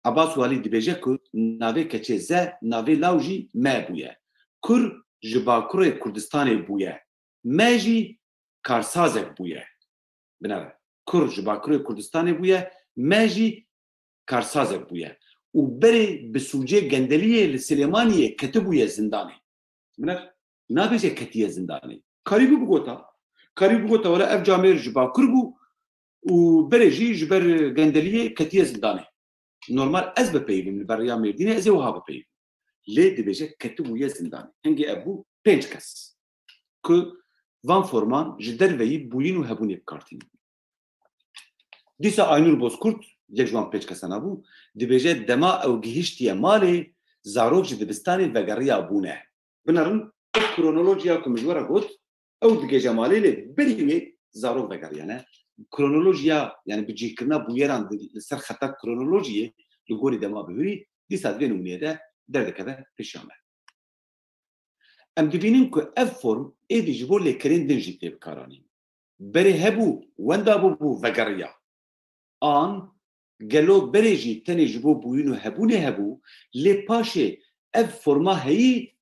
Abbas Welî dibêje ku navê keçê ze navê law jî me bûye Kur ji Bakurê Kurdistanê bûye me jî karsazek bûye binêre Kur ji Bakurê Kurdistanê bûye me jî karsazek bûye û berê bi sûcê gendeliyê li Silêmaniyê ketibûye zindanê binêre nabêje ketiye zindanê karîbû bigota were ev camêr ji Bakur bû û berê jî ji ber gendeliyê ketiye zindanê normal ez bipeyivim li ber riya Mêrdînê ez ê wiha bipeyivim lê dibêje ketibûye zindanê hingê ev bû 5 kes ku van forman ji derveyî bûyîn û hebûnê bikartîn dîsa Aynur Bozkurt yek ji wan 5 kesan bû dibêje dema ew gihîştiye malê zarok ji dibistanê vegeriya bûne binarin kronolojiya ku min ji we re got ew digêje malê lê berî wê zarok vegeriyane kronolojiya yani bicîkirina bûyeran li ser xeta kronolojiyê li gorî dema bihûrî dîsa divê nûneyê de derdikeve pêşiya me ام دبینن که اف فرم ایدی جبو لیکرین دنجی تیب کارانی بری هبو وندا بو وگریا آن گلو بریجی تنی جبو بوینو هبونه هبو لی پاشه اف فرما هی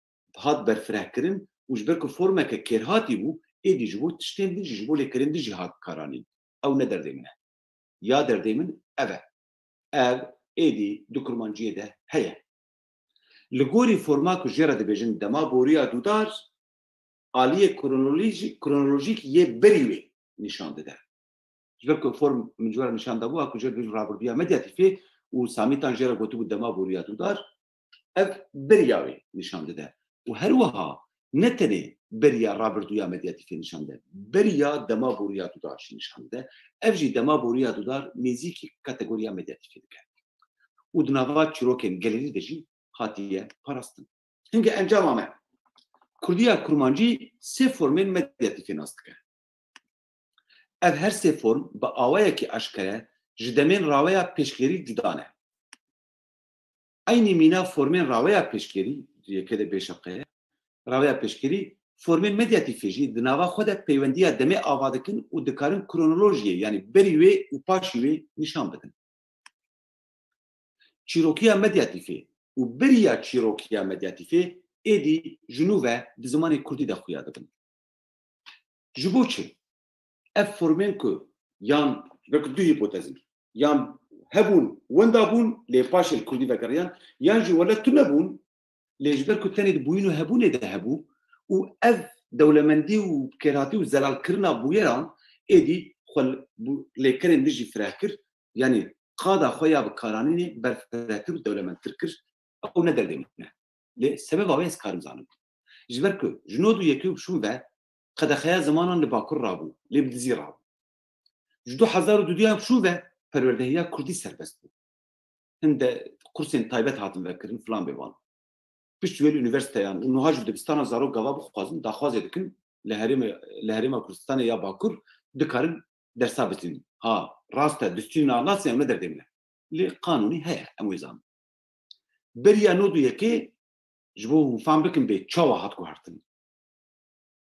هات برفره کرن وجبر که فرما که کرهاتی بو ایدی جبو تشتین دنجی جبو لیکرین دنجی هات کارانی او ندر دیمنه یا در دیمن اوه او ایدی دو کرمانجیه ده هیه لگوری فرما که جیره دبیجن دما بوریا دودار آلیه کرونولوژیک یه بریوی نشان ده جبر که فرم من جوار نشان ده بو اکو جر بیجن رابردیا مدیاتیفی و سامیتان جیره گوتو بود دما بوریا دودار اف بریاوی نشان ده و هر وها نتنه بریا رابردیا مدیاتیفی نشان ده بریا دما بوریا دودارش نشان ده اف جی دما بوریا دودار نزیکی کاتگوریا مدیاتیفی ده و دناوا چروکن گلری دجی هاتیه پاراستن هنگه انجام آمه کردیا کرمانجی سه فرمین مدیاتیفی ناست که اف هر سه فرم با آوائه که اشکره جدمین راویا پیشگیری جدانه اینی مینا فرمین راویا پیشگیری یکی ده بیشقه راویا پیشگیری فرمین مدیاتیفی جی دناوا خود پیوندیا دمه آوادکن و دکارن کرونولوژیه یعنی بریوی و پاشیوی نشان بدن چیروکیا مدیاتیفی و بریا چیروکیا مدیاتیفی ایدی جنوبه د زمان کردی دخویا دبن جبو چه اف فرمین که یان بک دو هیپوتزن یان هبون وندا بون لی پاش الکردی وگریان یان جی ولا تو نبون لی جبر که تنید بوینو هبونه ده هبو و اف دولمندی و کراتی و زلال کرنا بویران ایدی خل لی کرن دیجی فراکر یعنی قادا خویا بکارانینی برفراکر و دولمند ترکر او ندر دیمونه لسبب آویز کارم زانم جبر که جنودو یکی بشون و قد خیا زمانان لباکر رابو لبدزی رابو جدو هزار و دودی هم بشون و پروردهیا کردی سربست بود هند قرسین تایبت هاتم وکرین فلان بیوان پشت ویل یونیورسیتیان و نوها جب دبستان زارو گواب خوازم داخوازه دکن لهریم کردستان یا باکر دکارن درسا بسین ها راسته دستین ناسی هم ندر دیمونه لی قانونی هیا امویزان بریا نودو یکی جبو فهم بکن به چاوا هات کوهرتن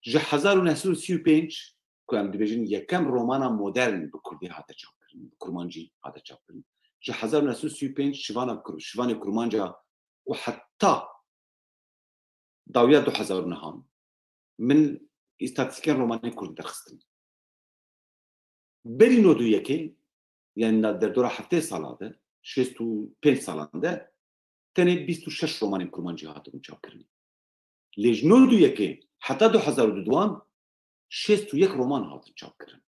جه 1935 که هم دبیجن یکم رومانا مدرن به کردی هات چاپ کردن به کرمانجی هات چاپ کردن جه 1935 شوان کرمانجا و حتی داویا 2009 من استاتستیکن رومانی کرد درخستن بری نودو یکی یعنی در دوره 7 سالاده 65 سالانده تنه 26 رومان کرمانجی هاتون چاپ کردن لیجنو دو یکی حتی 2002 61 رومان هاتون چاپ کردن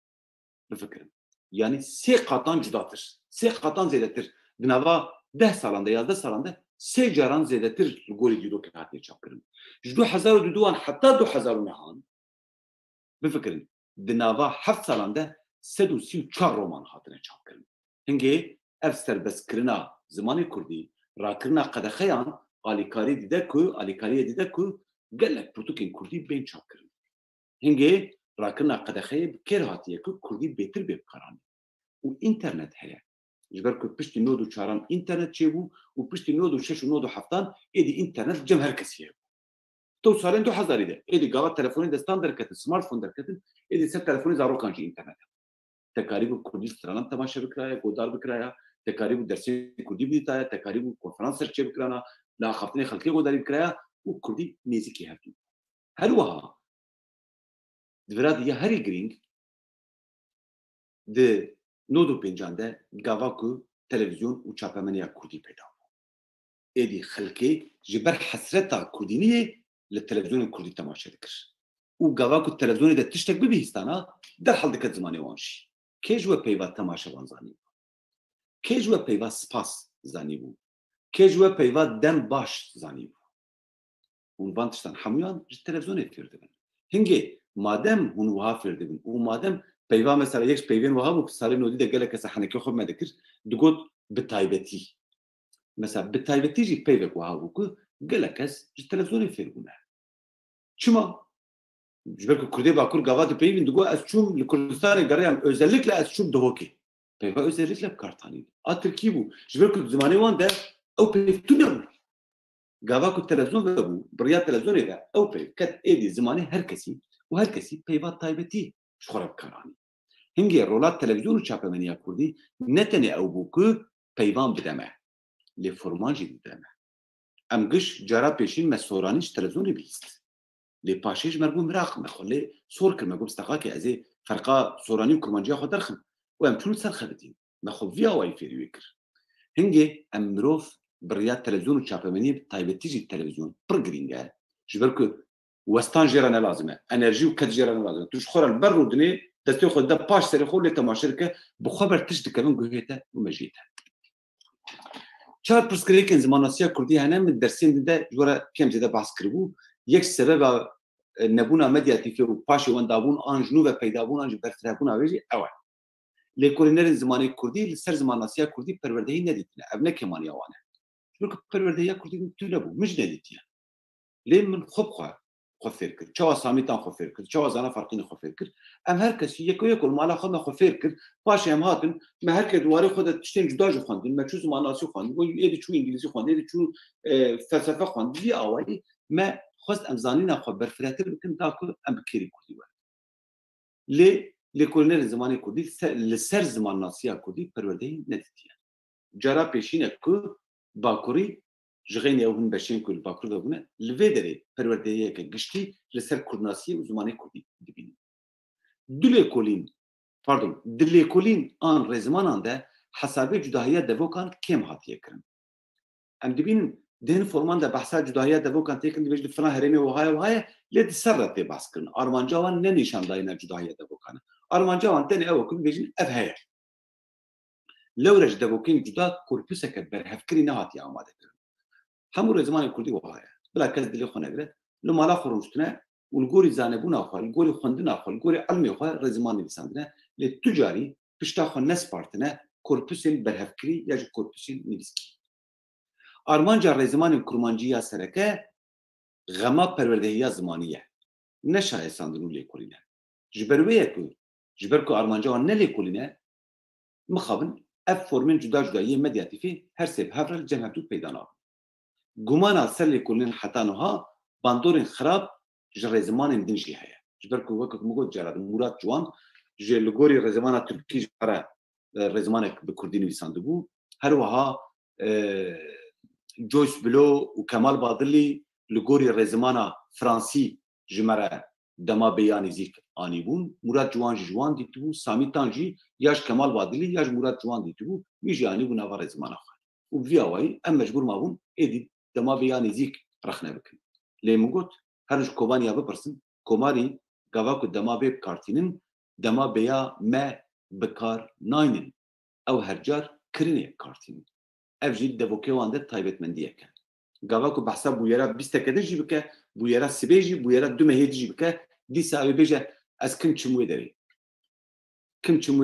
بفکرم یعنی 3 قطان جداتر 3 قطان زیادتر بنوا 10 سالانده 11 سالانده 3 جاران زیادتر گولی دیدو که هاتون چاپ کردن 2002 حتی 2009 بفکرم بنوا 7 سالانده 134 رومان هاتون چاپ کردن هنگه افسر بس کرنا زمان کردی راکرنا قدخیان آلیکاری دیده که گلک پروتوکین کردی بین چاپ کرد هنگه راکرنا قدخی بکر هاتیه که کردی بهتر بکارانی و اینترنت هیا جبر که پشتی 94 اینترنت چه بو و پشتی 96 و 97 ایدی اینترنت جمع هر کسیه تو سالن 2000 ده ایدی گاوا تلفنی دستان درکتن سمارت فون درکتن ایدی سر تلفنی زارو کانجی اینترنت تقریبا کردی سترانم تماشا بکرایا گودار بکرایا تقریبا درسی کردی بیتا تقریبا کنفرانس چه بکرانا لا خفتنی خلقی گوداری بکرایا و کردی نیزی هاتون هر وها دوراد یا هری گرینگ ده نودو پنجانده گاوا تلویزیون و چاپمنیا کردی پیدا ایدی خلقی جبر حسرتا کردینیه للتلفزيون الكردي تماشا ذكر وقواكو التلفزيون ده تشتك ببيهستانا در حال دكت زماني وانشي كيجوا بيوا تماشا وان زاني كيجوا بيوا سباس زاني بو كيجوا بيوا دم باش زاني بو ونبانتشتان حميان التلفزيون فيردبن هنجي مادام هون وها فيردبن ومادام بيوا مثلا يكش بيوين وها بو سالي نودي ده قالك سحنكي خب ما ذكر دقوت بتايبتي مثلا بتايبتي جي بيوك وها بو قالك التلفزيون فيردبن شما جبرك كردي باكور قوات بيوين دقوا أشوم لكردستان قريان özellikle أشوم دهوكي بيوا özellikle بكارتاني أتركيبو جبرك زماني وان ده أو بيفتونه قاواكو التلفزيون بابو بريا التلفزيون إذا أو بي كت إيدي زماني هركسي وهركسي بيبات طيبتي شخرب كراني هنجي رولات تلفزيون وشابمانيا كردي نتني أو بوكو بيبان بدمه لفرماجي بدمه أم قش جرا بيشين مسورانيش تلفزيوني بيست لي باشيش مرقوم راق مخلي صور كلمة قوم استقاكي أزي فرقا صوراني وكرمانجيا خو درخم وأم شنو سرخة بدين مخو فيها واي في ويكر هنجي أم مروف بريات تلفزيون وشابمانيا طيبتيجي التلفزيون برجرينجا جبركو وستان جيرانا لازمه انرجي وكت جيرانا لازمه توش خور البر ودني دستي خو دا باش سري خو لتا ما شركه بخبر تشد كمان قهيته ومجيته چهار پرسکریکن زماناسیا کردی هنه من درسین ده جورا کم زده بحث کربو یک سبب نبونا مدیاتیفی و پاش وان دابون آن جنوب پیدا بون آن برترابون آویجی اول لیکولینر زمانی کردی لسر زماناسیا کردی پروردهی ندیدنه ابنه کمانی آوانه چون پروردهی کردی تو نبو مش ندیدیه ليه من خب فكر شو ساميتان خو فكر شو زانا فرقين خو فكر ام هركس يكو مالا خدنا خو فكر باش ام هاتن ما هرك دواري خد تشتين جداج خواندن ما شو ماناسي خواندن يدي شو انجليزي خواندن يدي شو فلسفه خواندن دي اوي ما خص ام زانينا خو برفراتر بكن تاكو ام بكيري كودي لي كولنر زماني كودي لسر زمان ناسيا كودي پروردهي ندتيا جرا پیشینه کو باکوری جغين او هن بشين كل باكور دابونه الفيدري پروردهيه كگشتي لسر كورناسي وزماني كودي دبين دلي كولين ان رزمانان ده حسابي جداهيه دبوكان كم هاتيه كرن ام دبين دين فورمان ده بحثا جداهيه دبوكان تيكن بيج فلان هرمي وهاي لد سرت بحث كرن ارمانجاوان نه نشان داينا جداهيه دبوكان ارمانجاوان تاني او كن بيج افهي لو رج دبوكين جدا كوربوسك برهفكري نهاتي اماده كرن همور زمان كردي وهاي بلا كز دلي خونه قلت لو مالا خرجتنا والجوري زانبون اخو الجوري خندنا اخو الجوري علمي اخو رزمان بيساندنا للتجاري بيشتاخو الناس بارتنا كوربوسين برهفكري ياج كوربوسين نيسكي ارمانجا رزمان كرمانجيا سركه غما پروردهيه زمانيه نشا ساندرو لي كولينا جبركو ارمانجا نلي كولينا مخابن اف فورمين جدا يه مدياتيفي هر سب هفرل جمعتو بيدانا گمان سر کلن حتانها باندورن خراب جر زمان دنجلی هيا جبركو وقت مقول جراد مراد جوان جل لغوري رزمان تركي جرا رزمانك بكردين بيساندبو هروها جويس بلو وكمال باضلي لغوري رزمان فرنسي جمره دما بياني زيك انيبون مراد جوان ديتو سامي تانجي ياج كمال باضلي ياج مراد جوان ديتو يجي انيبو نافا رزمان اخر وفياوي ام مجبور مابون ادي دما بياني زيك رخنا بكن لي موجود هرج كوبانيا ببرسن كوماري غاواكو دما بيب كارتينن دما بيا ما بكار ناينن او هرجار كريني كارتين افجي دبوكي وانده تايبت منديه كان غاواكو بحساب بويرا بيستكدجي بك بويرا سبيجي بويرا دمهيجي بك دي ساوي بيجا از كم چموي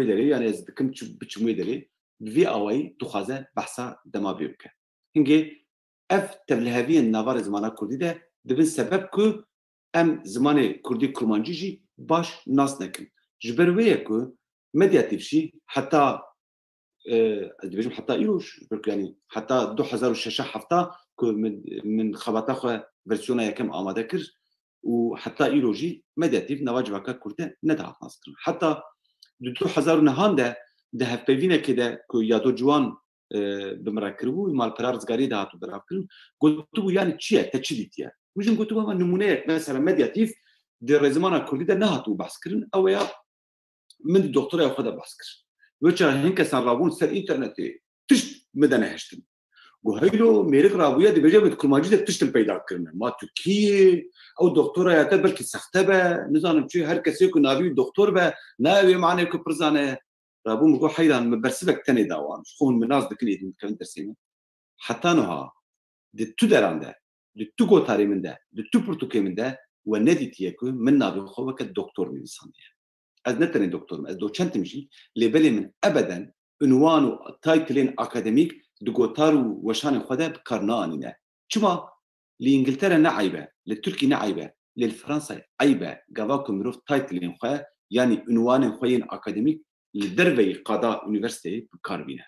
دري يعني از كم بچموي دري في اوي تخازه بحثا دما بيبك هنجي اف تبلهاوی نوار زمان کردی ده دبن سبب که ام زمان کردی کرمانجی باش ناس نکن جبرویه که مدیاتیف شی حتی دبیجم حتی ایروش يعني حتی 2006 هفته که من خباتا خو ورسیون یکم آماده کرد و حتی ایروجی مدیاتیف نواج وکا کرده ندهات ناس کرد حتی 2009 ده هفپیوینه که ده که یادو جوان بمراكبو مال برارزغاري دهاتو برافكن قلتو يعني تشي تشديتيا وجن قلتو ما نمونه مثلا ميدياتيف دي رزمانا كردي ده نهاتو بحثكرن او يا من الدكتور ياخذ بحثكر وجه هنك سرابون سر انترنت تشت مدنا هشتن وهيلو ميرك رابويا دي بجابت كرماجي تشتل بيدا كرنا ما تركي او دكتوره يا تبرك سختبه نظام شي هر كسي يكون نبي دكتور به ناوي معناه كبرزانه رابو مقو حيران مبرسبك تاني داوان شخون مناز دكنيت متكلم درسينه حتى نها دي تو درانده دي تو غوتاري من ده دي تو برتوكي من ده وندي تيكو من نابي خوك الدكتور من سانديه از نتني دكتور از دوچنت مشي لبلي من ابدا عنوان تايتلين اكاديميك دي غوتارو وشان خدا بكرنانينه چما لانجلترا نعيبه للتركي نعيبه للفرنسا عيبه غواكم روف تايتلين خو يعني عنوان خوين اكاديميك لدربي قضاء يونيفرسيتي بكاربينه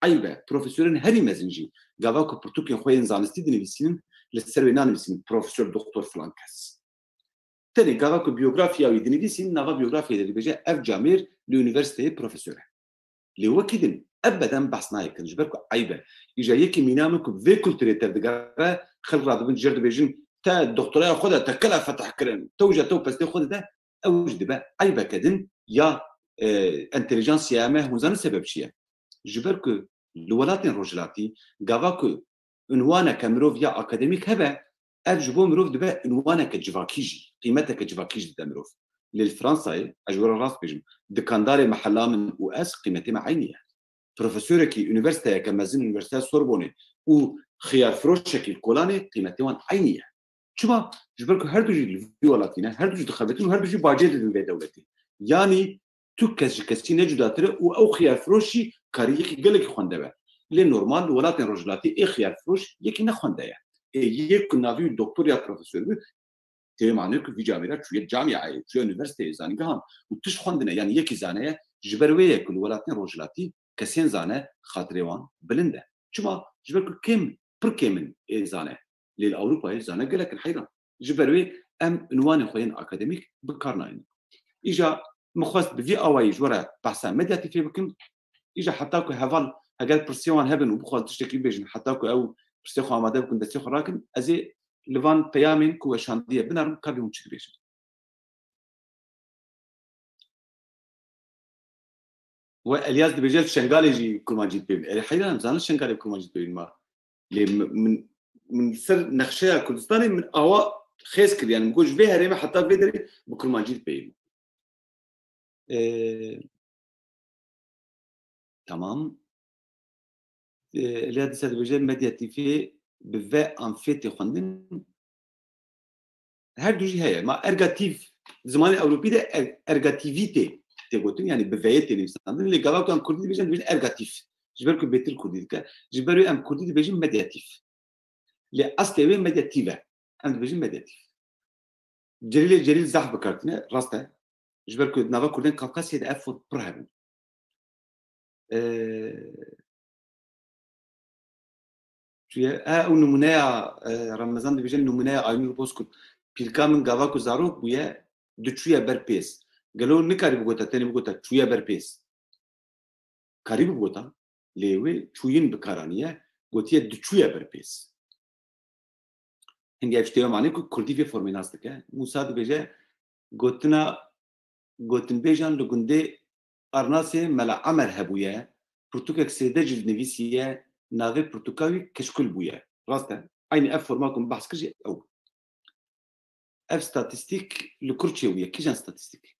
عيبه بروفيسورين هري مزنجي غاواكو برتوكين خوين زانستي دنيسين للسروي نانسين بروفيسور دكتور فلان كاس تاني قالك بيوغرافيا ويدنيسين نافا بيوغرافيا اللي بيجي اف جامير ليونيفرسيتي بروفيسور اللي هو كده ابدا بحث نايك نجبركم عيبه يجي يكي مينامك في كولتوري تدقى خلق راد بن جرد بيجن تا الدكتوراه خذها تكلها فتح كرم توجه تو بس تاخذ ده اوجد بقى عيبه كدن يا انتليجنس يا ما هو زان سبب شيء جبركو الولايات الرجلاتي قافاكو عنوانا كمروف يا اكاديميك هبه اجبو مروف دبا عنوانا كجفاكيجي قيمتها كجفاكيجي دمروف للفرنساي اجور راس بيجم دكانداري محلا من واس قيمتها معينيه بروفيسور كي يونيفرسيتي كمازن يونيفرسيتي سوربوني وخيار فروشكي الكولاني قيمتها عينيه شوفا جبركو هر دوجي الولاتينا هر دوجي دخلتين وهر دوجي باجيت دولتي يعني تو كسي نجداتره او خيار فروشي كاريكي قالك خوندبه لي نورمال الولات الرجلاتي اي خيار فروش يكي نخونده يك نافي الدكتور يا بروفيسور تي معناك في جامعه شو جامعه شو يونيفرسيتي زانغام وتش خوندنا يعني يكي زانه جبرويه كل الولات الرجلاتي كسين زانه خاطريوان بلنده شوفا جبركو كم بركمن زانه للاوروبا زانه قالك الحيران جبروي ام عنوان خوين اكاديميك بكارناين اجا مخصص بفي اواي جورا بحثا ميدياتي في بكم اجا حتاكو هفال هقال برسيوان هبن وبخوال تشتكي بيجن حتاكو او برسيخو عماده بكم دستيخو راكن ازي لفان قيامين كو شانديه بنرم كابي مو تشتكي بيجن والياس دي بيجل شنغالي جي كل ما جيت بين الحقيقه مزان الشنغالي كل ما جيت بين ما من سر نخشيه كردستاني من اوا خيسكر يعني مقولش بيها ريما حتى بيدري بكل ما جيت بين تمام اللي هذا سد بيجي ميدياتيفي بفا ان فيتي خوندن هر دوجي هي ما ارغاتيف زمان اوروبي ده ارغاتيفيتي تقولون يعني بفايتي نيسان اللي قالوا كان كردي بيجي ارغاتيف جبركو بيتل كردي جبروا ام كردي بيجي ميدياتيف اللي اصلي وين ميدياتيفا ام بيجي ميدياتيف جليل زحف بكارتنا راسته جبركو نافا كردن كافكاسي ده افور برهن او نمونايا رمضان دي بيجن نمونايا اينور بوسكو بيلكامن غافاكو زاروك بويا دتشويا بربيس قالوا نكاري بوغوتا تاني بوغوتا تشويا بربيس كاري بوغوتا ليوي تشوين بكارانيا قوتيا دتشويا بربيس هنجي اشتيو معنيكو كردي في فورميناستك موسى دي بيجا قوتن بيجان لغندي ارناسي ملا عمر هبويا برتوكك سيدج نيفيسيا نافي برتقالي كشكل بويا راسته عيني اف فورماكم بحث كرجي او اف ستاتستيك لكرتشيويه كيجان ستاتستيك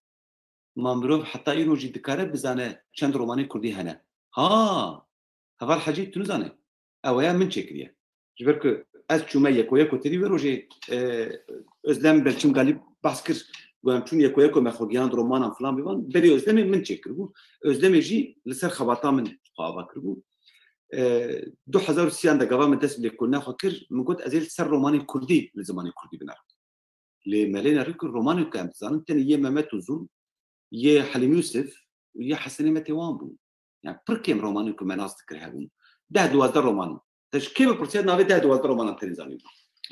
مامروف حتى يروجي دكاره بزانه چند روماني كردي هنا ها هفال حاجي تنزانه اويا من تشكريا جبرك از چوميه كويكو تري وروجي ازلام بلچم غالي بحث كر قام چون يكويكو مخوغيان رومان فلان بيوان بري ازلمي من تشكرو ازلمي جي لسر خباطا من قابا كربو 2003 عندك قبل ما تسمي كنا فكر من قلت ازيل سر روماني كردي لزمان الكردي بنار لمالينا ريك الروماني كان زمان تاني يما مات وزون يا حليم يوسف ويا حسن متوامبو يعني بركيم روماني كما ناس تكرهون ده دوازد رومان تش كيف برسيد نافي ده دوازد رومان تاني زاني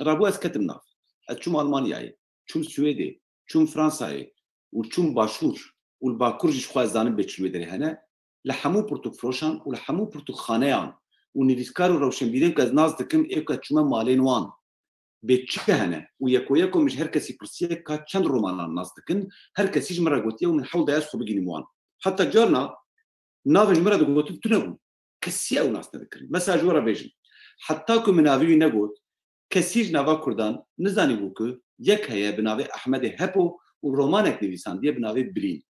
رابو اسكتم ناف اتشوم المانيا تشوم سويدي تشوم فرنسا وتشوم باشور والباكورج خو زاني بتشوي دري هنا لحمو برتوك فروشان ولحمو برتوك خانيان ونيفيسكارو روشن بيدن كاز ناس دكم ايكا تشما مالين وان بتشهنا وياكوياكو مش هر كسي برسيه كا چند رومان ناس دكن هر كسي جمره غوتيا ومن حول دايس خو بيجي موان حتى جارنا نافج مره غوتو تنو كسي او ناس تذكر مثلا جورا بيجن حتى كو منافي نغوت كسي نافا كردان نزاني بوكو يك هي بنافي احمد هبو ورومانك نيفيسان دي بنافي برين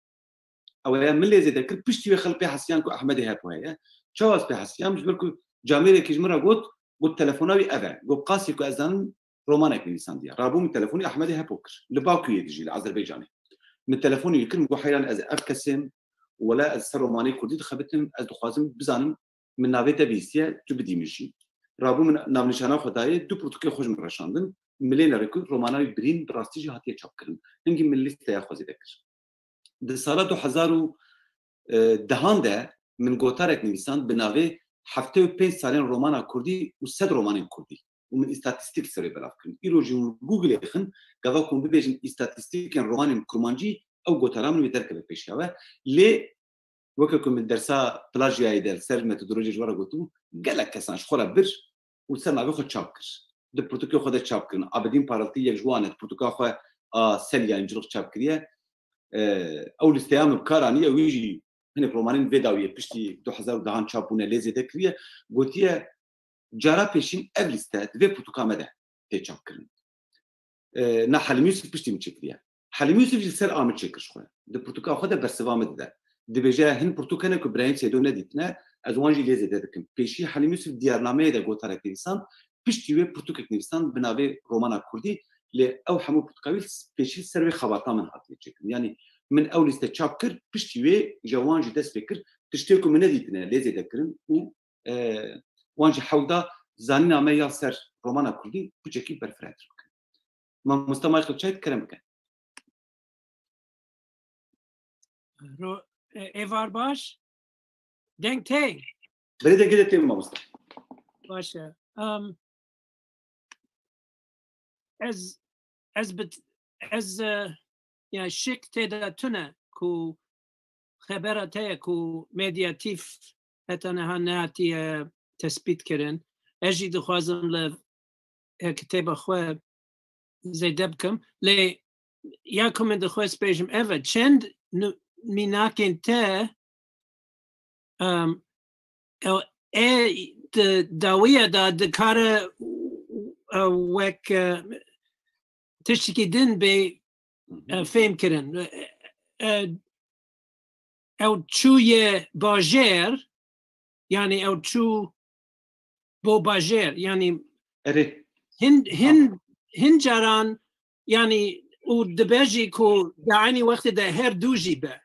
اولا من اللي زي ذكر بشتي خلبي حسيان كو احمد هابو هي شواز بحسيان مش بالكو جاميري كيجمره قلت تليفوناوي افا قلت قاسي كو ازان رومانك نيسان دي رابو من تليفوني احمد هابوكر لباكو يجي الازربيجاني من تليفوني يكلم قو حيران از افكسم ولا از روماني كردي خبتم از دخوازم بزانم من نافيتا بيستيا تبدي مشي رابو من نامنشانا خداي دو بروتوكول خوش من رشاندن ملينا ريكو روماناوي برين براستيجي هاتيه تشكرن نجي من ليست يا خوزي ذكر ده سال 2010 من گوتارك نویسان بناوی 75 سالين رومانا كردي و 100 رومان كردي ومن استاتستيك سري بلافكن إيروجي جوجل يخن كذاكم ببيجن استاتستيك رومان كرومانجي أو قطرام بتركب بيشوا ليه وككم من درسا بلاجيا يدل سر ميثودولوجي جوارا قلتو قالك كسان شخورا برج وسمع بياخد شابكر ده بروتوكول خد شابكر أبدين بارالتي يك جوانت بروتوكول خو سليا نجرق شابكريه او الاستيام بكارانيه ويجي هنا رومانين فيداويه بشتي 2010 شابونه ليزي دكريه قلتيه جارا بيشين افلستات في بروتوكول مده تشابكرن نا حليم يوسف بشتي متشكريه حليم يوسف جسر ام تشكر شخويا ده بروتوكول خد برسوام ده دي بجا هن بروتوكول كبراهيم سيدو نديتنا ازوانجي ليزي دكم بيشي حليم يوسف ديارنامه ده قوتاره كيسان بشتي في بروتوكول كيسان بنابي رومانا كردي او حمو بروتوكول بيشي سيرفي خبرتا من هاتي تشكر يعني من اول استشابكر بشتي جوانجي دس فكر تشتيكم من نديتنا ليزي دكرن و وانجي حودا زانينا ما ياسر رومانا كردي بجكي برفرات ما مستمع يخلط شايد كلام كان ايوار باش دنك تي بريده كده تيم ما مستمع باشا از يعني شك تدا تنا كو خبرته كو ميدياتيف هتنا هناتي تثبيت كرن اجي دخوازم ل كتاب خو زي دبكم لي ياكم من دخواز بيجم ايفا چند ميناكين تا اي داوية دا دكارة وك تشتكي دين بي فهم كرن او تشوية باجير يعني او تشو بو باجير يعني هن جاران يعني ودباجي كو دعاني وقت ده هر دوجي با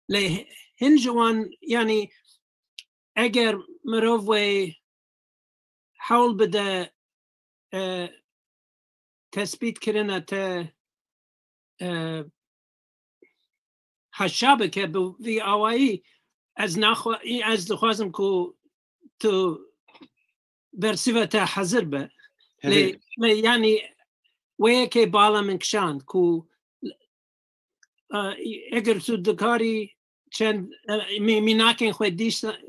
لي هن جوان يعني اگر مروفوي حول بدا تثبيت كرنا تا حشابك في اوائي از دخوازم كو تو برسيفة حذر با لي يعني ويكي بالا من كشان كو اگر تو دكاري چند ميناكين خوي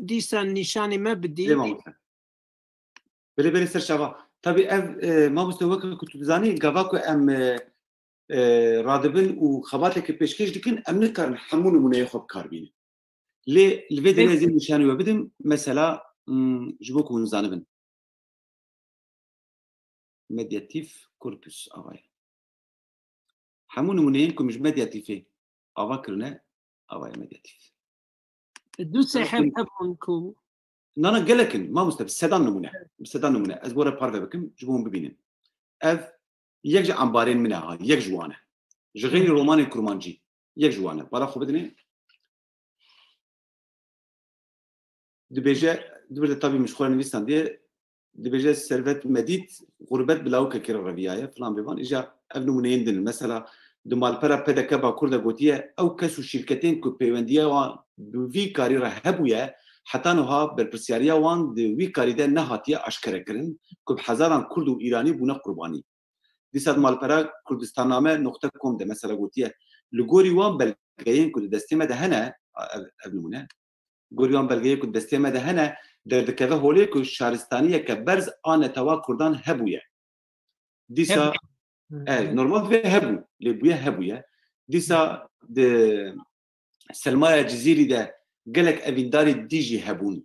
ديسان نشاني ما بدي بلي سر شبا طبي ما مستوى كنت بزاني غافاكو ام رادبن وخباتك بيشكش دكن ام نكر حمون من يخب كاربين لي الفيديو لازم نشاني وبدم مثلا جبوكو نزانبن ميدياتيف كوربوس اواي حمون منين مش ميدياتيفي افكرنا اواي ميدياتيف دوسي حبون كو نانا قالكن ما مستبس سدان نمونه ازبوره بارفه بكم جبون ببينن اف يكج عمبارين منها يك جوانه جغيني روماني كرومانجي يك جوانه برا خو بدني دبيجا طبي مش خوان نيستان دي دبيجا سيرفيت مديت غربت بلاوك كير الربيايه فلان بيبان اجا ابن منين دن مثلا دمال برا بدا كبا كوردا غوتيه او كسو شركتين كو بيونديا في كاريرا هبويا حتى نها بالبرسياريا وان دي وي كاريدا نهاتيا اشكره كرن كو بحزاران كرد وايراني بونا قرباني دي صد مال برا كردستان نامه نقطه كوم ده مثلا غوتيه لغوري وان بلغيين كو دستيمه ده هنا ابن منين غوري وان بلغيين كو دستيمه ده هنا دردكه هولي كو شهرستانيه كبرز ان توا كردان هبويا ديسا نورمال في هبو لبويا هبويا ديسا د سلمايا جزيري ده قالك افينداري ديجي هبون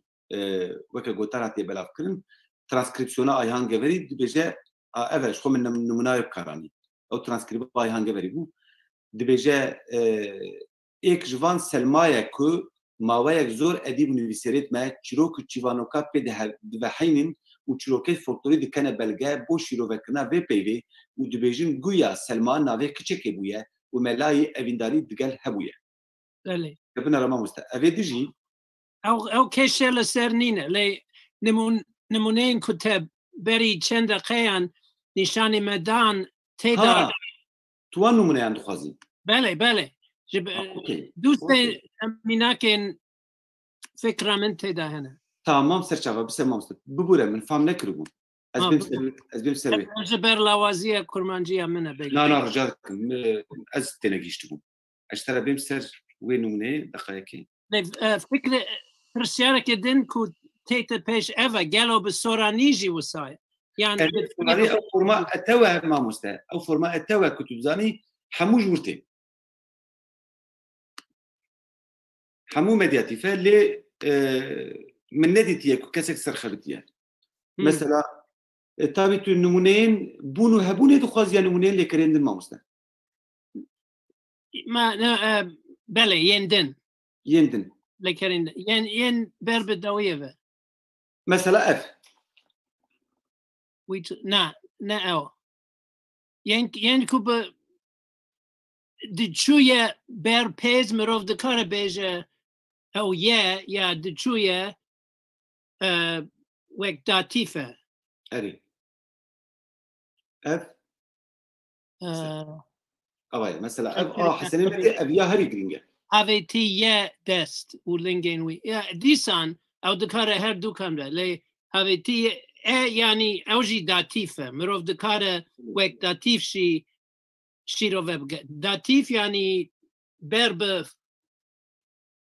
وكا غوتاراتي بلافكرن ترانسكريبسيونا اي هانغيفري دبيجا افرش خو من نموناي بكاراني او ترانسكريب اي هانغيفري بو دبيجا ايك جوان سلمايا كو ماويك زور اديب نويسيريت ما تشيروك تشيفانوكا بده بحينن وتشيروكي فولكلوري دي كان بلغا بو شيروفكنا في بي في ودبيجن غويا سلمان نافي كيتشيكي بويا وملاي افينداري دقال هبويا لي كبنا رما مستا افي ديجي او كيشل سرنينا لي نمونين كتاب بري چند قيان نشاني مدان تيدا توان نمونه عند خوازي بله دوستي ميناكن فكرة من تيدا هنا تمام سرچاوا بس ما مستا ببوره من فهم نكربون از بیم سوی جبر لاوازیه کرمانجیه منه بگی. نه رجعتكم از تنگیشتم اشترى بیم سر وين نمونه دقایقی فكرة برسيارك دين كو تيتا بيش ايفا قالوا بالسورانيجي وصايا يعني او فرما اتوا ما مستا او فرما اتوا كتب زاني حمو جورتي حمو مدياتي فاللي من نديتي كسك سرخبتيا مثلا تابت النمونين بونو هبوني دخواز يا نمونين اللي كرين ما مستا ما بلي يندن يندن لكرين ين برب الدوية مثلا اف نا او ين كوب دشوية بر بيز مروف دكار بيجا او يا دشوية وك داتيفة اري اف اوي مثلا اف حسنين ابيا هري جرينجا هافتي يا دست ولينجين وي ديسان او دكار هر دوكان لي هافتي يعني اوجي داتيفة مروف دكار وك داتيف شيرو داتيف يعني برب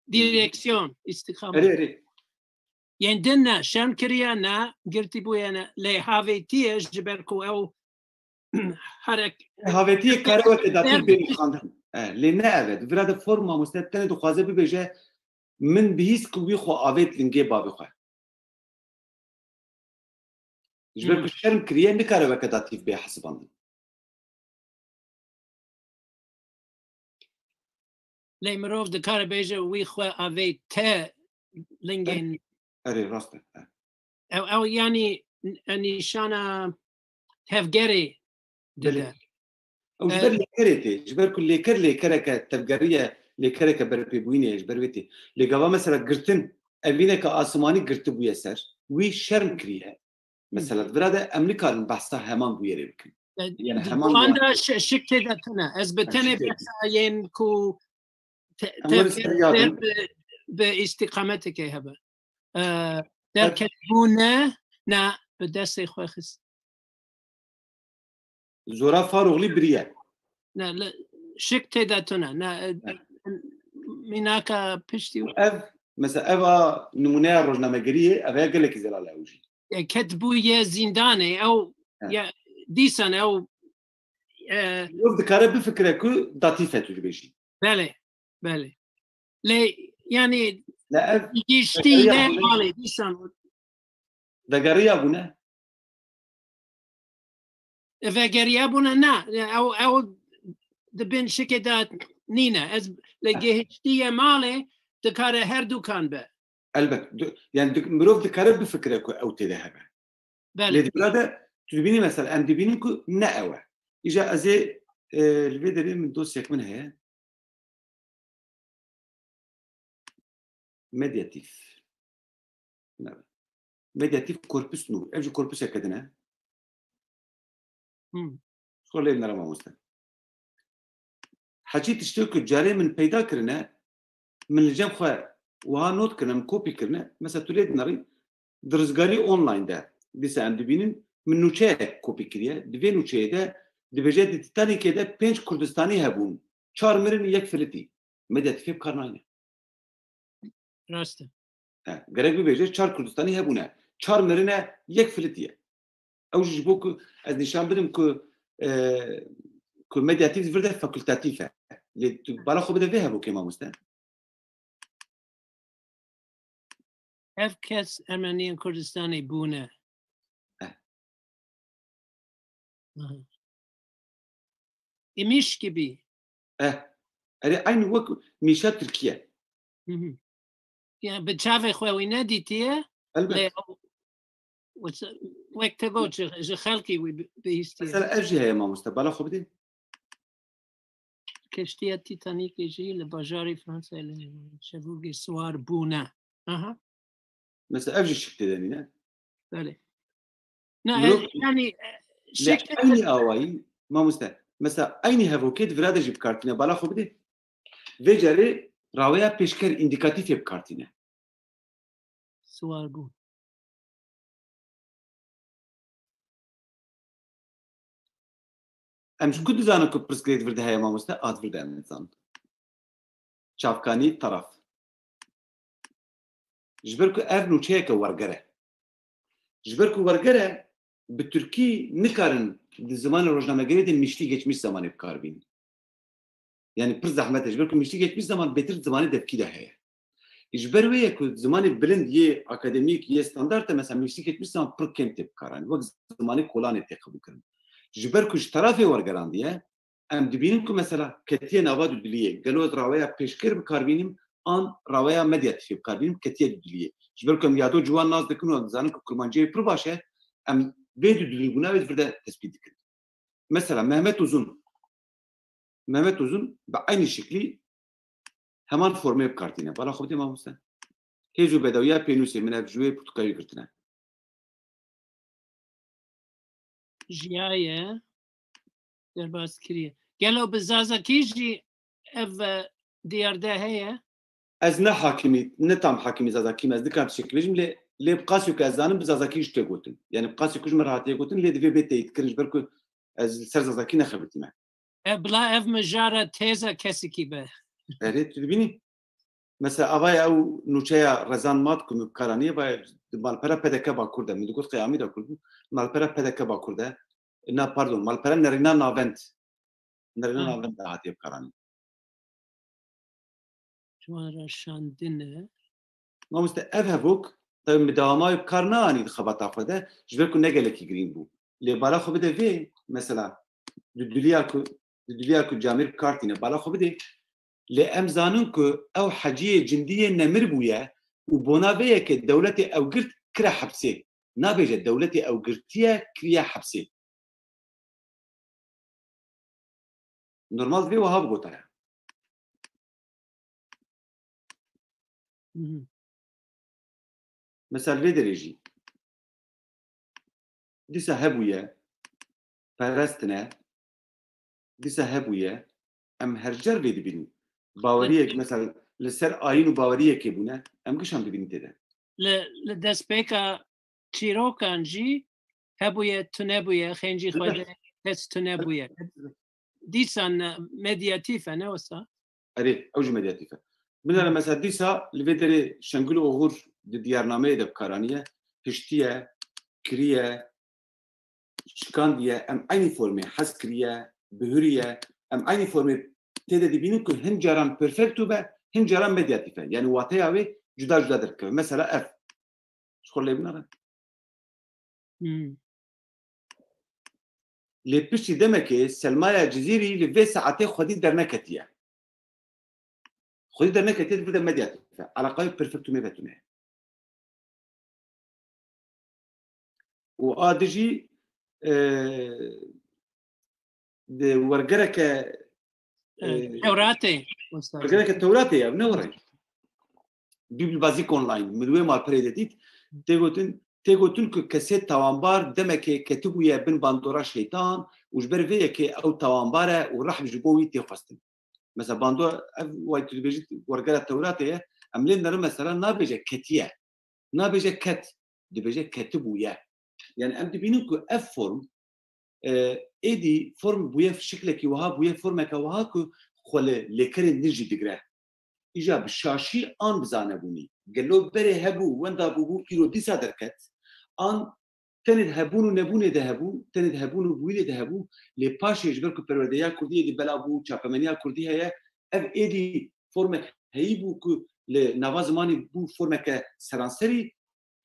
ديريكسيون استقامة اري يندنا شان كريانا قلت بويانا لي هافتي جبركو او حرك هافتي كاروت داتيف بين خاندن لنعبد فراد فورما مستتنه دخوازه ببجه من بهيس كوي خو افيت لنجي بابي خو جبركو شرم كريان نكاره داتيف بي حسبان لي مروف دكار بيجا وي خو افيت تا لينجين اري راسته او يعني اني شانا هافجري او جبر لي كريتي جبر كل لي كركه تفجريه لي كركه بربيبويني جبر بيتي لي جابا مثلا قرتن ابينك اسماني قرت بو يسر وي شرم كريها مثلا برادا امريكا بحثها همان بو يريك يعني همان عندها شكل ذاتنا اثبتني بحثين كو باستقامتك يا هبه در كتبونه نا بدست خوخس زورا فاروغلي بريا لا شكل ذاتنا نا مناكا بشتي اف مثلا افا نمونه روزنامه‌گریه افا قال لك زلال اوجي كتبوا يا زنداني او يا ديسان او يوف ذكر بفكرك داتيفه تجبيجي بله لي يعني لا يشتي لا مالي ديسان دغريا بنا فغريا بنا نا او دبن شكدات نينا از لقيتي مالي دكار هردو كان به قلبك يعني مروف ذكر بفكرك او تذهب بله هذا تبيني مثلا ام دبينكو ناوه اجا ازي الفيديو من دوسيك من هي ميدياتيف نعم ميدياتيف كوربس نو اجي كوربس كدنا شو اللي نرى ما مسلم حاجي تشترك جاري من بيدا كرنا من الجام خا وها نوت كنا من كوبي كرنا مثلا تريد نري درزغاري اونلاين ده ديسا ام دبينين من نوچه كوبي كريا دبي نوچه ده دبجه تاني كده 5 كردستاني هبون 4 مرن يك فلتي ميدياتيف كارناينه راسته گرگ ببیجه 4 کردستانی هبونه 4 مرنه یک فلتیه او جبوك از نشان بدم که مدیاتیف ورده فاکولتاتیفه بالا خو بده فيها بو كما مستان اف كاس ارمنيان كردستاني بونه ايميش كبي اري عين وك ميشا تركيا يعني بتشافي خوي ناديتيه وقت تقول جو خلقي بيستي مثلا اجي هي ما مستقبلا خو بدي كشتي تيتانيك يجي لباجاري فرنسا اللي شافوقي سوار بونا مثلا اجي شفت داني بله يعني شكل ايني اواي ما مستقبل مثلا ايني هافوكيت فرادا جيب كارتينا بالا خو بدي وجاري راويا پیشکر اندیکاتیف بکارتینه سوال بود امش كنت زانو كو برسكريت ورده هيا ماموستا اد ورده انسان شافكاني طرف جبركو افنو تشيكا ورقره جبركو ورقره بالتركي نكارن زمان روجنامه‌گری مشتی geçmiş zamanı بکاربین yani پر زحمت جبركو مشتی geçmiş zaman betir zamanı depki de heye جبر وی کو زمانی بلند یه اکادمیک یه استاندارد مثلا مشتی geçmiş zaman پر کم تپ کارن وقت زمانی کولان اتقابل کردن جبر کوش طرف ورگراندیه ام دبینیم که مثلا کتیه نواد دلیه گلود راویا پیشکر بکاربینیم آن راویا مدیاتیف بکاربینیم کتیه دلیه جبر کم یادو جوان ناز دکنو زانن که کرمانجی پر باشه ام بید دلی بنا بید فرده تثبیت دکن مثلا مهمت uzun به aynı şekli hemen forme بکارتینه بالا خوب دیمه مستن هیچو بدویا پینوسی من افجوی پرتکایی کرتنه جیایه در باز کریه گلو بزازا کیجی اف دیارده هیه از نه حاکمی نه تام حاکمی زازاکی از دکان شکلیجم لی بقاسیو که از زانم بزازاکیش تگوتن یعنی بقاسیو کش مراتیه گوتن لی دوی بیت ایتکرنج برکو از سر زازاکی نخبتیمه بلا اف مجاره تیزا کسی کی به اره تبینی مثلا اوای او نوچه رزان مات کم بکارانیه و مالپره پدکه با کرده می دوگوت قیامی دا کرده مالپره پدکه با کرده نه پاردون مالپره نرینا ناوند دا هاتی بکارانی جوان را شاندنه ما مست اف هبوک تا مداومای بکار نانی خبطا خوده جبرکو نگلکی گرین بو لی بالا خو بده وی مثلا دلیار کو جامیر بکارتینه بالا خو بده لی امزانون که او حجیه جندیه نمر بویه و بنابه که دولت او گرت کرا حبسه نابجه دولت او گرتیه کریا حبسه نورمال وی وها بگوتایا مثلا وی دريجي ديسا هبوية پرستنه ديسا هبوية ام هرجر وی دبینو باوریه مثلا لسر آین و باوریه که بونه ام کشم دبینی تده لدست بیکا چیروکان جی هبویه تنبویه خینجی خوده هست تنبویه دیسان مدیاتیفه نه وستا؟ اره اوج مدیاتیفه بنا مثلا دیسا لوی داره شنگل اوغور دیارنامه ده بکارانیه پشتیه کریه شکاندیه ام aynı forme حس کریه بهوریه ام aynı forme تده دبینو که هنجاران پرفکتو به هنجاران مدیاتیفه yani واتیا وی جدا جدا درکه مثلا اف شخور لیبنا را لی پشتی دمکه سلمایا جزیری لوی ساعته خودی در نکتیه خودی در نکتیه بوده مدیاتیفه علاقای پرفکتو میبتونه و آدجی ورگره که توراته ورگره که توراته یا نوره بیبل بازیک آنلاین مدوی مال پریده دید تگوتون که کسی توانبار دمکه کتبویه بین باندورا شیطان وجبر ویه که او توانباره و رحم جبوی تیخواستن مثلا باندور وای تلویزیون ورگره توراته املین نرم مثلا نابجه کتیه نابجه کت دبجه کتبویه يعني ام دبینو که اف فرم ایدی فرم بویه شکلکی وها بویه فرمک وها که خاله لکرین نجی دگره ایجا بشاشی آن بزانه بونی گلو بره هبو وندا بو ایرو دیسا درکت آن تند هبونو نبونه ده هبو تند هبونو بویده ده هبو لی پاشش برکو پروردیا کردیه دی بلا بو چاپمنیا کردی هیا اف ایدی فرمک هی بو که لنوازمانی بو فرمک سرانسری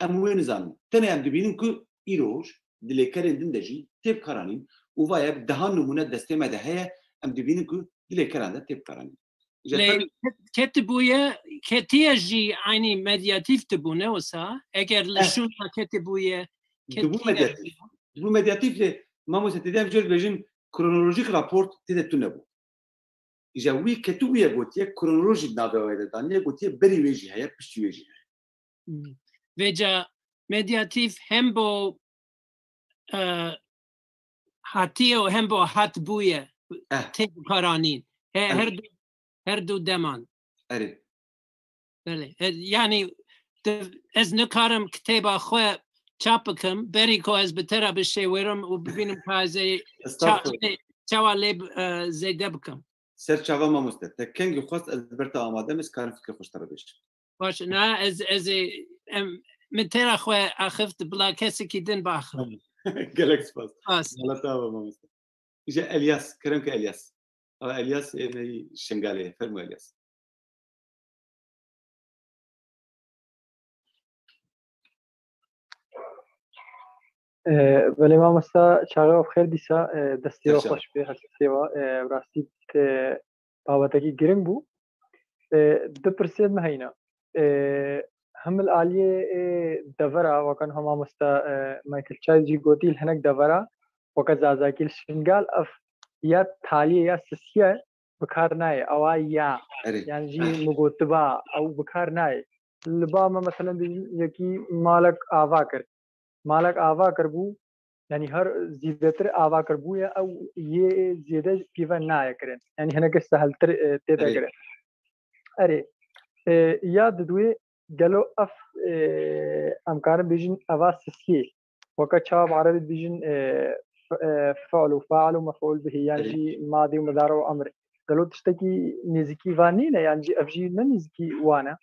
اموه نزانو تنه ام دبینو که ایروش دلیکرین دندجی تیب کارانین و وای دهان نمونه دسته مده هیا ام دبینو که دلیکران ده تیب کارانین کتبویه کتیه جی عینی مدیاتیف تبونه وسا اگر لشون کتبویه دبو مدیاتیف لی ما مستدیم جل بجیم کرونولوژیک راپورت تیده تو نبو ایجا وی کتبویه گوتیه کرونولوژیک ناوه ویده دانیه گوتیه بری ویجی هیا پشتی ویجی هیا ویجا مدیاتیف هم با حتیه و هم با حت بویه تیب کارانین هر دو دمان اره بله یعنی از نکارم کتابا خواه چاپ کم بری که از بتره بشه ورم و ببینم که از چاوا لێ زەیدە بکەم سەر چاوا مامۆستا تا کەنگی خواست ئەس بەرتە ئامادە مس کارم فکر خۆشترە بێش باش نا ez من تێرا خوێ ئاخفت بڵا کەسێکی دن باخم گەلێک سپاس باس مەڵەتاوە مامۆستا ئیژە ئەلیاس کەرەمکە ئەلیاس ئەوە ئەلیاس ئێمەی شنگالەیە فەرموو ئەلیاس بەڵێ مامۆستا چاغەوە بخێر دیسا دەستیەوە چاو. خۆش پێ هەستەوە ڕاستی بابەتێکی گرنگ بوو دپرسێت مەهینە هەمل ئالیێ دەڤەرە وەکەن هەم مامۆستا مایکل چایجی گۆتیل هەنێک دەڤەرە وەکە زازاکیل شنگال ئەف یا تالیە یا سسیە بکار نایە ئەوە یا ئەرێ یانجی مگوتبا ئەو بکار نایە لبامە مەسەلەن یەکی مالک ئاوا کرد مالک ئاوا کردبوو ینی هەر زیدەتر ئاوا کردبووە ئەو یێ زیێدە پیڤە نایەکردن ینی هەنەکە سەهلتر تێدەگرێت ئەرێ یا ددوێ گەلۆ ئەف ئەمکارم بێژین ئەوا سسیێ وەکە چاو عەرەبیت بێژین فعل و فاعل و مەفعول به یانجی ماضی و مضارع و ئەمر گەلۆ تشتێکی نزیکی وان نینە یانجی ئەفژی نە نزیکی وانە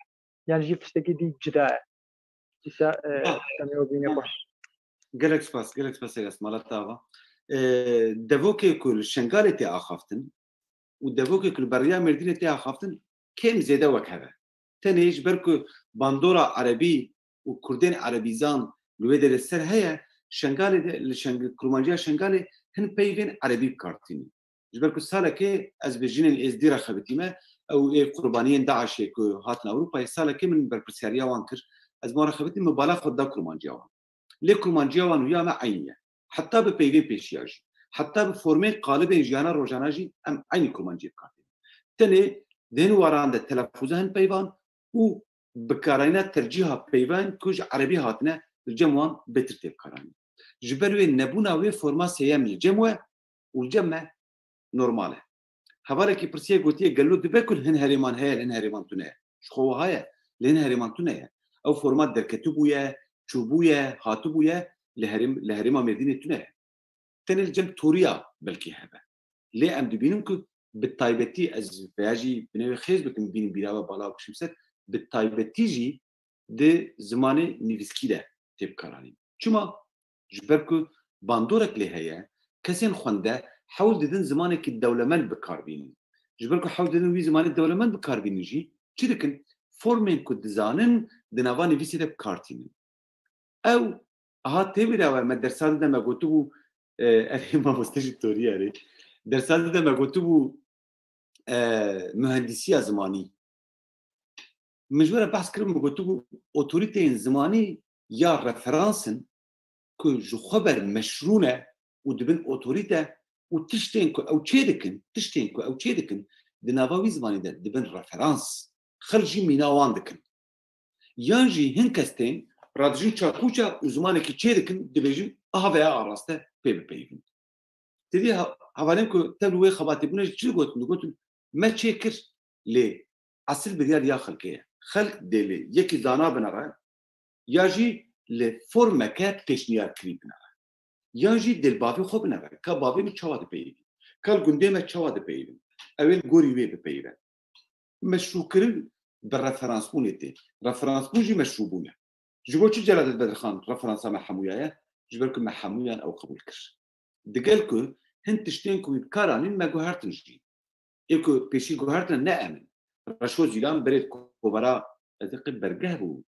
یانجی تشتێکی دی جدایە دیسا دەمەوە بینێ خۆش گەلێک سپاس گەلێک سپاس ئەلیاس مەڵەتاوە دەڤۆکێ کول شنگالێ تێ ئاخافتن و دەڤۆکێ کول بەڕیا مردینێ تێ ئاخافتن کێم زێدە وەک هەبە تەنێش بەرکو باندۆرا عەرەبی و کوردێن عەرەبیزان لێ دەرێ سەر هەیە شنگالێ لە کورمانجییا شنگالێ هەن پەیڤێن عەرەبی بکارتینی ji ber ku salekê ez bi jinên êzdîra xebitîme ew ê qurbaniyên Daişê ku hatin Ewropayê salekê min berpirsyariya wan kir ez mara xebitî min bala xwe da kurmanciya wan lê kurmanciya wan wiya me eynî ye heta bi peyvên pêşiya jî heta bi formên qalibên jiyana rojana jî em eynî kurmanciyê bikardînin tenê dên waran de telefûza hin peyvan û bikarayîna tercîha peyvan ku ji Erebî hatine li cem wan bêtir tê bikaranîn ji ber wê nebûna wê forma sêyem li cem we û li cem me normal e hevalekî pirsiye gotiye gelo dibe ku hin herêman heye hin herêman tune ye ji xwe heye li hin herêman tune ye ew format derketibûye çûbûye hatibûye li herêma Mêrdînê tune ye tenê li cem Toriya belkî hebe lê em dibînin ku bi taybetî ez veya jî binêvê xêz bikim bînin bîrava bala bişim ser bi taybetî jî di zimanê nivîskî de tê bikaranîn çima ji ber ku bandorek lê heye kesên xwende حول ددن زمانێکی دەولەمەند بکاربینن ji ber ku hewl didin wî zimanê dewlemend bikarbînin jî çi dikin formên ku dizanin di nava nivîsê de bikartînin ew aha têbîra we me dersa dide me gotibû erê mamoste jî Toriya erê dersa dide me gotibû mühendîsiya zimanî min ji we re behs kirin me gotibû otorîteyên zimanî ya referansın ku ji xwe ber meşrû ne û dibin otorîte û tiştên ku ew çê dikin di nava wî zimanî de dibin referans xelk jî mîna wan dikin yan jî hin kes tên radijin çaqûça û zimanekî çê dikin dibêjin aha veya araste pê bipeyvin tevî hevalên ku tev li wê xebatîbûnê jî çi digotin digotin me çê kir lê esil biryar ya xelkê ye xelk dê lê yekî zana binere ya jî li formeke pêşniyar kirî binere yan jî dilbavê xwe bineve ka bavê min çawa dipeyivî ka li gundê me çawa dipeyivin ew ê li gorî wê bipeyive meşrûkirin bi referansbûnê tê referansbûn jî meşrûbûn e ji bo çi Celalettin Bedirxan referansa me hemûya ye ji ber ku me hemûyan ew qebûl kir digel ku hin tiştên ku wî bikaranîn me guhertin jî ê ku pêşî guhertin ne emin reşo zîlan berê kovara ez ê bergeh bû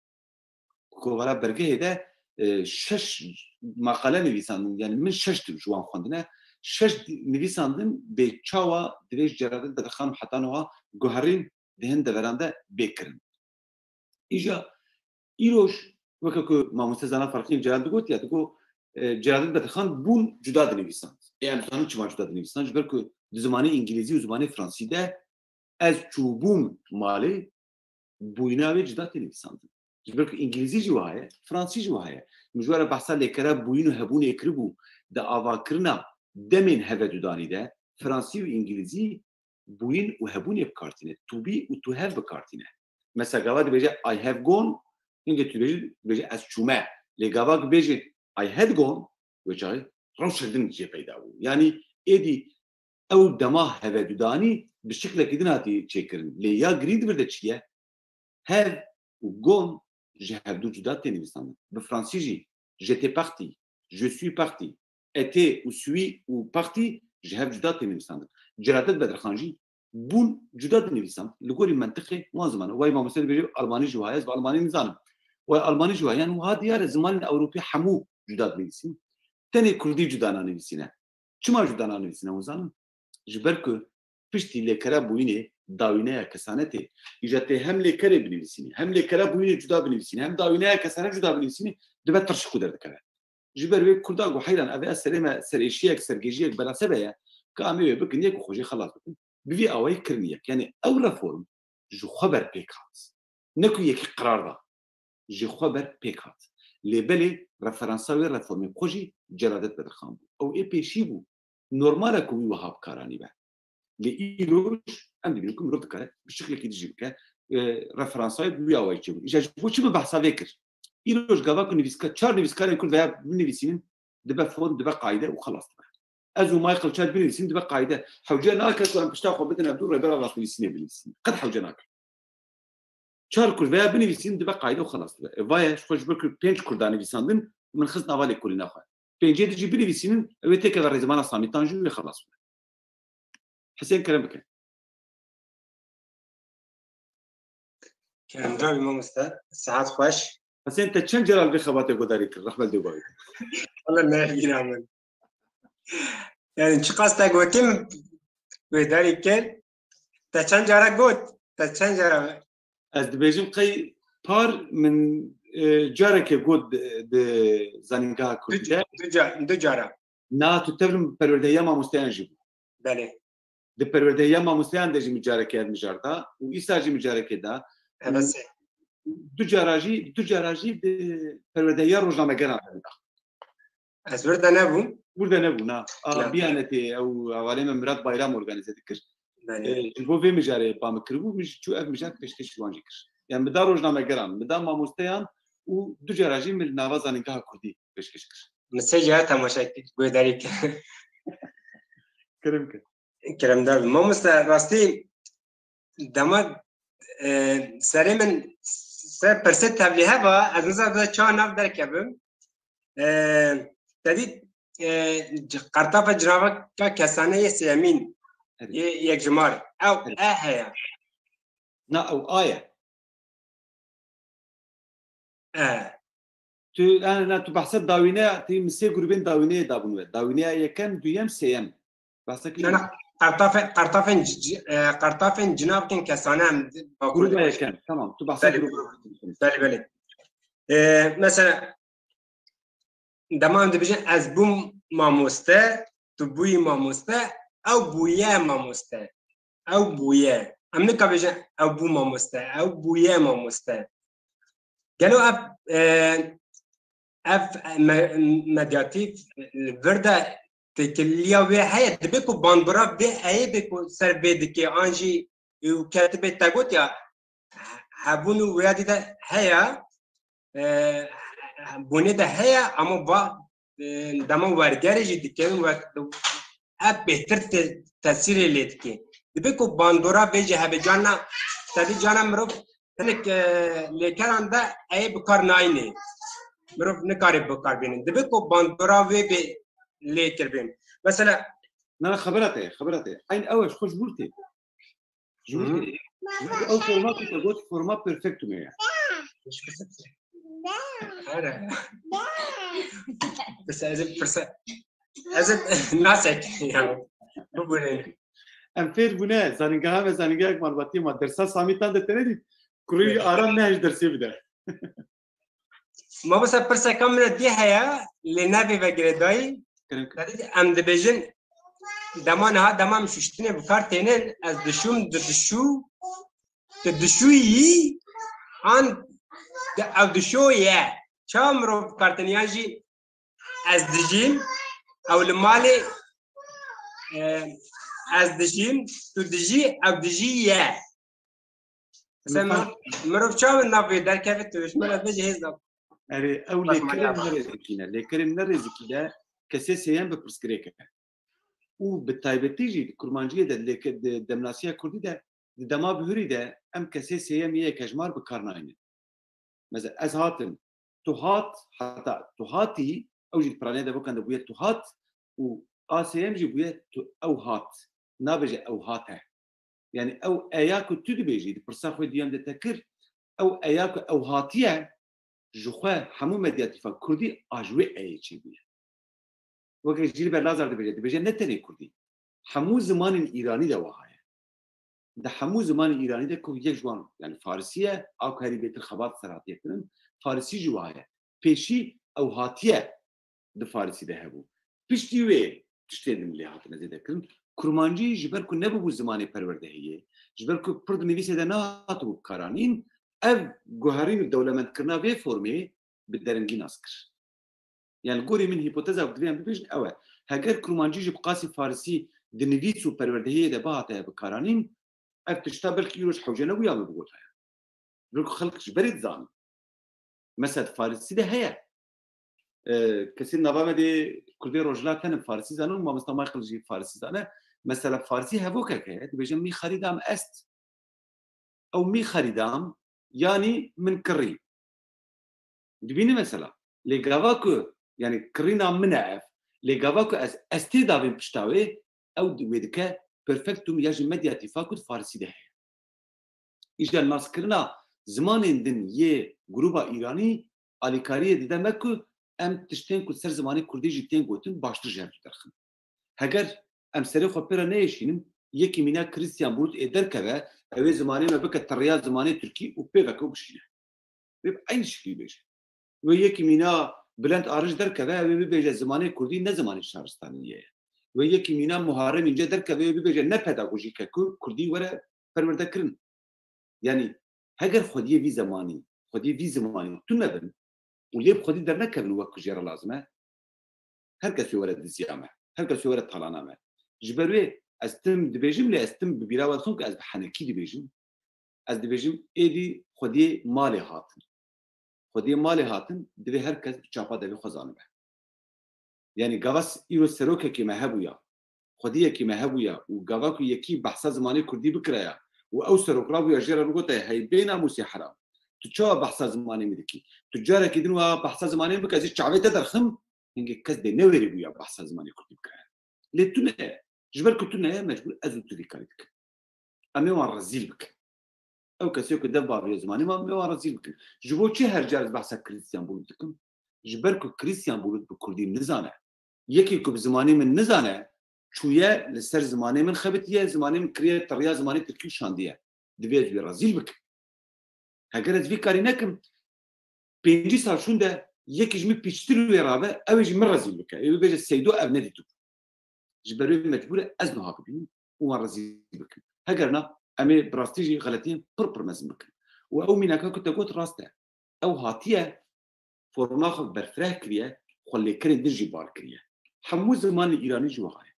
kovara bergehê de şeş makale nivîsandim yani min şeş ji wan xwendine şeş nivîsandim bê çawa divê Celalettin Bedirxan heta niha guherîn di hin deveran de bêkirin îja îroj weke ku mamoste zana farqiyên Celal digotiye digo Celalettin Bedirxan bûn cuda dinivîsand em zanin çima cuda dinivîsand ji ber ku di zimanê îngilîzî û zimanê fransî de ez çûbûm malê bûyina wê cuda tê nivîsandim ji ber ku îngilîzî jî wiha ye fransî jî wiha ye min ji we re behsa lêkera bûyîn û hebûnê kiribû di avakirina demên hevedûdanî de fransî û îngilîzî bûyîn û hebûnê bikartîne to be û to have bikartîne mesela gava dibêje I have gone hinge tu dibêje ez çûme lê gava dibêje I had gone wê çaxê rewşa din jê peyda bû yanî êdî او دما هفدوداني بالشكل كدناتي تشيكرن لي يا جريد بردتشيه هاف وقوم جهاب دو جدات تنفيسان بالفرنسيجي j'étais parti je suis parti était ou suis ou parti جهاب جدات تنفيسان جراتت بدرخانجي بون جدات تنفيسان لقول المنطقي ما زمان واي ما مثلا بيجي الماني جوايز بالماني نظام والماني جوايان وهذا يا زمان الاوروبي حمو جدات تنفيسين تاني كردي جدانا نفيسينا چما جدانا نفيسينا وزانم جبركو پشتی لیکره بوینه داوینه کسانته ایجاته هم لیکره بنویسینی هم لیکره بوینه جدا بنویسینی هم داوینه کسانه جدا بنویسینی دبت ترش خود دکره جبر وی کردا گو حیران ابي السلامه سريشيك سرجيجيك بلا سبايا كامي بكنيك وخوجي خلاص بفي اوي كرنيك يعني او ريفورم جو خبر بيكات نكو يك قرار دا جو خبر بيكات لي بالي ريفرنساوي ريفورم بروجي جرادت بدرخان او اي بي شيبو نورمال كوي وهاب كاراني با لإيلوش عندي بينكم رد كاره بالشكل كي تجيب كا رفرنساي بيا وايجيب إذا بوشي ببحث ذاكر إيلوش قابك نفيسكا تشار نفيسكا كل ذا بنفيسين دبا فون دبا قاعدة وخلاص أزو مايكل تشار بنفيسين دبا قاعدة حوجناك كلام بشتاق وبدنا بدور ربنا راس بنفيسين بنفيسين قد حوجناك تشار كل ذا بنفيسين دبا قاعدة وخلاص فايا شخص بركل بينج كرداني بيساندن من خصنا بالي كلنا خا بينجي تجي بنفيسين ويتك هذا الزمان الصامي تانجو خلاص حسين كلامك كان درامي ما مستعد ساعات خوش حسين انت كم جرال بخباتك وداريك رحمة دوباوي والله ما يعمل يعني شقاستك وكم وداريك كان تشان جرا قوت تشان جرا از دبيجم قي بار من جارك قوت زانينغا كوجا دو جارا نا تتبرم پروردهيا ما مستانجب بله د پروردهيا ما مستاندجي مجارك مجاردا و ايساجي مجارك دا بس دو جاراجي د پروردهيا روزنامه گران از ورد نبو ورده نبونا بيانتي او عوالم مراد بايرام اورغانيزه دكر بله البو في مجاري بام كربو مش تو اف مجار پیشکش وانجي كر يعني بدا روزنامه گران بدا ما مستيان و دو جاراجي من نوازانگاه كردي پیشکش كر مسجها تماشا وداريك كلام ده ما راستي دما سري من سر برست تبليها با از نظر ده چه نفر کبم تدید قرطاف جنابك كسانه سيمين یک جمار او هيا نا او آية تو انا تو بحثت داوينه تي مسي جروبين داوينه دابنو داوينه يكم دويم سيم بحثك انا قرطاف جناب كان كسانه جروب يكم تمام تو بحثت جروب بله مثلا دمان دبيجن از بوم ماموسته تو بوی ماموسته او بویه ماموسته او بویه امنه كبيجن او بو ماموسته او بویه ماموسته قالوا اف مدياتيف الفرده تكليا وهي دبكو باندبرا وهي بكو سربيدكي انجي وكاتبه تاغوت يا هابونو ويادي ده هيا بوني ده هيا اما با دما ورگرجي دكين اب بهتر تاثير ليتكي دبكو باندورا بيجي هبجانا تدي جانا مرو تلك لكان ده اي بكار نايني مرو نكاري بكار بين دبكو باندورا وي ليكر بين مثلا انا خبرتي عين اول خوش بولتي جولتي او فورمات تقول فورمات بيرفكتو ميا بس ازم ناسك يعني بقولي ام فير بنا زانيغا مالباتي ما درسا ساميتان دتني كوري ارام نه درسي بده ما بس برسا كامل دي هيا لنبي بغرداي ام دبيجن دمان ها دمام ششتنه بكارتينن از دشوم دشوي عن او دشويه چامرو كارتنياجي از دجين او المالي از دجين تو دجي او دجيه سما مرو چام نبي در كيف توش مرا بيجي هزا اري او لكرم نرزكينا كسيسيان ببرسكريكا و بالتایبەتی جی کورمانجیە دەمناسیە کوردی دە دەما بهوری دە ئەم کەسێ سێەم یە کەژمار بکارناینێ مەزە ئەز هاتم تو هات حتا تو هاتی ئەو ژی پرانێ دەبکەن دەبووە تو هات و ئاسێم جی بووە تو ئەو هات نابێژە ئەو هاتە یعنی ئەو ئەیاک و تو دەبێژی پرسا خۆی دیێم دەتە کرد ئەو ئەیاک و ئەو هاتیە ژخوا هەموو مەدیاتیفا کوردی ئاژوێ ئەیەکی بووە وەک ژیر بەرلازار دەبێژێت نەتەنێ کوردی هەموو زمانین ئیرانی دەوە هەیە دە هەموو زمانی ئیرانی دە یەک جوان یعنی فارسیە ئاو کاری بێتر خەبات سەراتیەکردن فارسی جی وایە پێشی ئەو هاتیە دە فارسی دە هەبوو پشتی وێ تشتێنم لێ هاتنە زێدەکردن کورمانجی ji ber ku nebûbû zimanê perwerdehiyê ji ber ku pir dinivîsê de nehatibû karanîn ev guherîn û dewlemendkirina vê formê bi derengî nas kir yani gorî min hîpoteza divêm bibêjin ew e heger kurmancî ji bi qasî farsî dinivîs û perwerdehiyê de bihate bikaranîn ev tişta belkî îroj hewce nebûya min bigot heye ber ku xelk ji berê dizanin mesela farsî de heye kesî nava me dê Kurdê Rojhilat tenin farsî zanin mamosta Michael jî farsî zane mesela farsî hevokek heye dibêjin mî xerîdam est ew mî xerîdam yanî min kirî dibînî mesela lê gava ku yani kirîna min e ev lê gava ku ez estê davên pişta wê ew wê dike perfektum ya jî medyatîfa ku farsî de heye îja naskirina zimanên din yê gruba îranî alîkariyê dide me ku em tiştên ku ser zimanê Kurdî jî tên gotin baştir ji hev derxin heger em serê xwe pêra neyêşînin yekî mîna Christian Bulut ê derkeve ew ê zimanê me bike teriya zimanê Tirkî û pêveke û bişîne vê bi aynı şeklî bêje wê yekî mîna Bilend Arij derkeve ew ê bibêje zimanê Kurdî ne zimanê şaristaniyê ye wê yekî mîna Muharrem İnce derkeve ew ê bibêje ne pedagojîk e ku Kurdî were perwerdekirin yani heger xwediyê vî zemanî xwediyê vî zimanî tu nebin û lê bi xwedî dernekevin wek ku jêra lazim e her kes were diziya me her kes were talana me ji ber wê ez tim dibêjim lê ez tim bi bîra we dixwim ku ez bi henekî dibêjim ez dibêjim êdî xwediyê malê hatin xwediyê malê hatin divê her kes bi çapa devê xwe zanibe yani gavas îro serokekê me hebûya xwediyekî me hebûya û gava ku yekî behsa zimanê Kurdî bikiraya û ew serok rabûya jêra bigotaya hey bê namusê heram tu çawa behsa zimanê me dikî tu carekî din wa behsa zimanê bike ez ê çavê te derxim hingê kes dê newerî bûya behsa zimanê Kurdî bikire lê tu ne ji ber ku tu ne mecbûr ez û tu vî karî dikin em ê wan rezîl bikin ew kesê ku dev baviya zimanê me ê wan rezîl bikin ji bo çi her car ez behsa Christian Bulut dikim ji ber ku Christian Bulut bi Kurdî nizane yekî ku bi zimanê min nizane çûye li ser zimanê min xebitiye zimanê min kiriye teriya zimanê Tirkî û şandiye divê ez wê rezîl bikim heger ez vî karî nekim pêncî sal şûn de yekî ji min pîçtir wê rabe ew ê jî min rezîl bike ê bibêje seydo ev nedîtû ji ber wê mecbûr e ez niha bibînim û wan rezîl bikim heger na em ê bi rastî jî xeletiyên pir mezin bikin û ew mînaka ku te got rast e ew hatiye forma xwe berfireh kiriye xwe lêkerên din jî bar kiriye hemû zimanê îranî jî wiha ye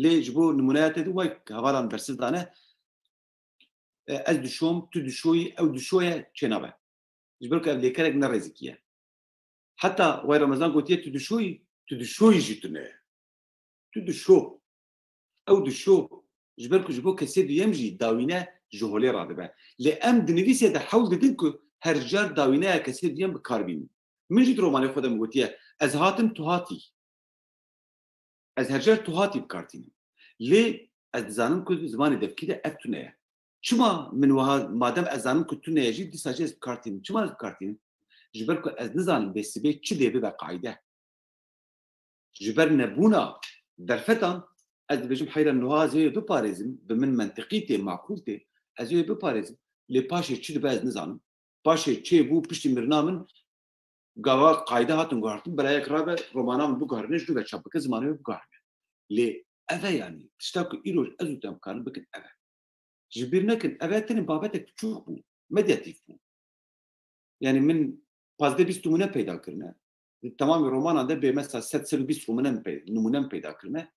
lê ji bo numuneya te wek hevalan bersiv dane ez dişom tu dişoyî ew dişoye çênabe ji ber ku ev lêkerek nerêzikî ye heta wey Remezan gotiye tu dişoyî jî tu ne ye tu dişo ew dişo ji ber ku ji bo kesê duyem jî dawîne ji holê radibe lê em di nivîsê de hewl didin ku her car dawîneya kesê duyem bi kar bînin min jî romanê xwe de min gotiye ez hatim tu hatî ez her car tu hatî bikartînim lê ez dizanim ku zimanê devkî de ev tu ne ye çima min wiha madem ez zanim ku tu ne ye jî dîsa jî ez bikartînim çima ez bikartînim ji ber ku ez nizanim bê sibê çi dê bibe qaîde ji ber nebûna derfetan ez dibêjim heyra niha ez ê biparêzim bi min mentiqî tê maqûl tê ez ê biparêzim lê paşê çi dibe ez nizanim paşê çê bû piştî mirina min gava qaîde hatin guhartin belayek rabe romana min biguherîne ji ve çap bike zimanê wê biguherîne lê ev e yanî tişta ku îroj ez û te em karin bikin ev e ji bîr nekin ev e tenê babetek biçûk bû medyatîk bû yani min pazdeh bîst numune peyda kirine tamamê romanan de bê mesela sed sed û bîst numune min peyda kirine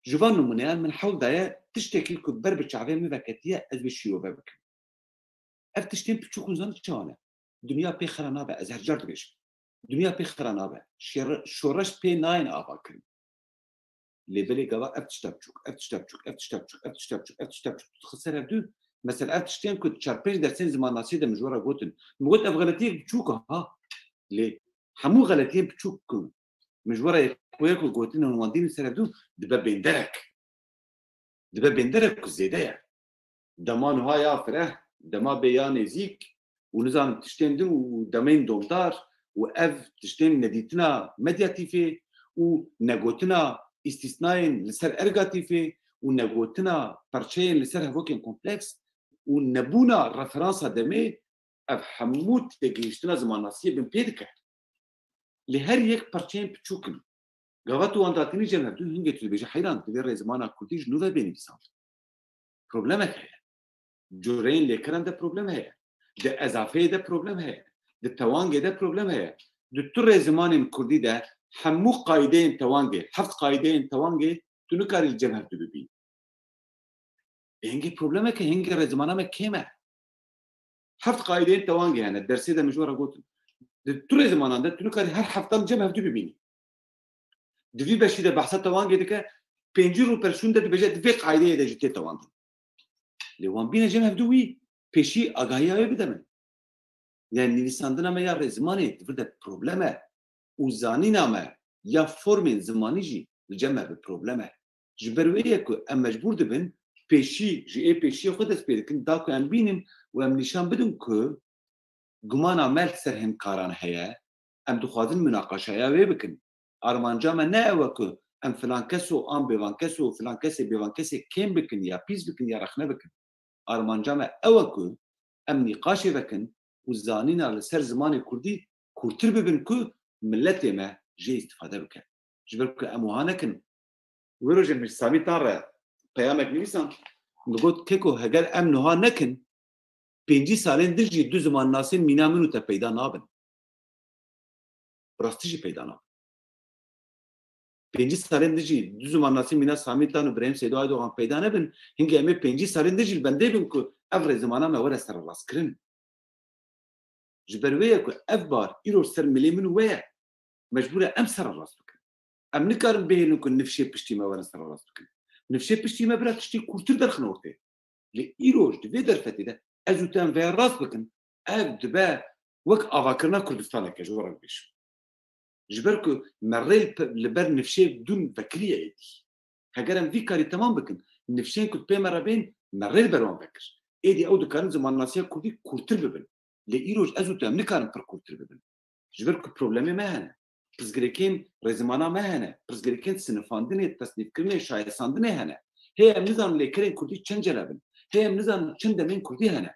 ji van numuneyan min hewl daye tiştekî ku ber bi çavê min veketiye ez vê şîrove bikim ev tiştên biçûk û zan çawa ne dünya pê xera nabe ez her car dibêjim dünya pê xera nabe şoreş pê nayên ava kirin لبلي قوا افتشتبچوك تخسر هدو مثلا افتشتين كنت شاربيش درسين زمان ناسي ده مجورا قوتن مقول غلطيه بتشوكها ها ليه حمو غلطيه بتشوك مجورا وياكل قوتن وندين سردو دبا بيندرك زيدايا دمان هاي افره دما بيان زيك ونزام تشتين دو ودمين دومدار واف تشتين نديتنا ميدياتيفي ونغوتنا استثناء لسر ارغاتيفي ونغوتنا بارشين لسر هوكين كومبلكس ونبونا ريفرنسا دمي اف حموت تجيشتنا زمان ناسيه بن بيدك لهر يك بارشين بتشوكن غواتو انداتني جنب دو هنجي تبيجي حيران تبي زمان كوتيج نوفا بيني بسام بروبلمك هي جورين لكران ده بروبلم هي ده اضافه ده بروبلم هي ده توانجه ده بروبلم هي ده طول زمان كردي ده حمو قايدين توانجه حفظ قايدين توانجه تنكر الجبهه تبي هنجي بروبلمك هنجي زمانه ما كيما حفظ قايدين توانجه انا الدرس ده مجوره قلت ده طول زمان ده تنكر هر حفظ جبهه تبي دفي بشي ده بحث توانجه دك بنجرو برشون ده بجد في قايده ده جت توانجه لوان بينا جمع بدوي بشي اغايا بدمن يعني لساندنا ما يا زماني تفرد بروبلمه وزانينا ما يا فورمين زماني جي الجمع ببروبلمه جبرويك ام مجبور دبن بشي جي بشي خد سبيد كن داكو ام بينم وام نشان بدون كو غمان عمل سرهم كاران هيا ام دخوازن مناقشه يا بكن ارمانجا ما ناوكو ام فلان كسو ام بيوان كسو فلان كسي بيوان كسي كيم بكن يا بيس بكن يا رخنه بكن ارمانجا اوكو ام نقاش بكن وزانينا لسر زمان كردي كورتر ببن كو ملتي ما جي استفاده بكن جبرك اموهانكن ويروج مش سامي تار قيامك نيسان نقول كيكو هجر ام نها نكن بينجي سالين درجي دو زمان ناسين مينا منو تا پیدا نابن براستيجي پیدا نابن پنجی سالن دیجی دو زمان ناسین مینا سامیتان و بریم سیدو آیدو آن پیدا نبین هنگی امی پنجی سالن دیجی بنده بین که افر زمانا ما ور سر راس کرن جبرویه که اف بار ایرو سر ملی من ویا مجبوره ام سر راس بکن ام نکارم بهینو که نفشه پشتی ما ور سر راس بکن نفشه پشتی ما برای تشتی کورتر درخن ورته لی ایروش دوی درفتی ده ازو تام ویا راس بکن اف دبا وک آواکرنا کردستانه که جوارن بیش جبركو مريل لبر نفشي بدون فكريه ايدي هجرم في كاري تمام بكن نفشين كنت بي مرة بين مريل بروان فكر ايدي او دكان زمان ناسيه كودي كورتر ببن لايروج ازو تام نكارن بر كورتر ببن جبركو بروبلمي ما هنا برزغريكين رزمانا ما هنا برزغريكين سنفاندني تصنيف كرمي شاي ساندني هنا هي نظام اللي كرين كودي تشنجلابن هي نظام تشندمين كودي هنا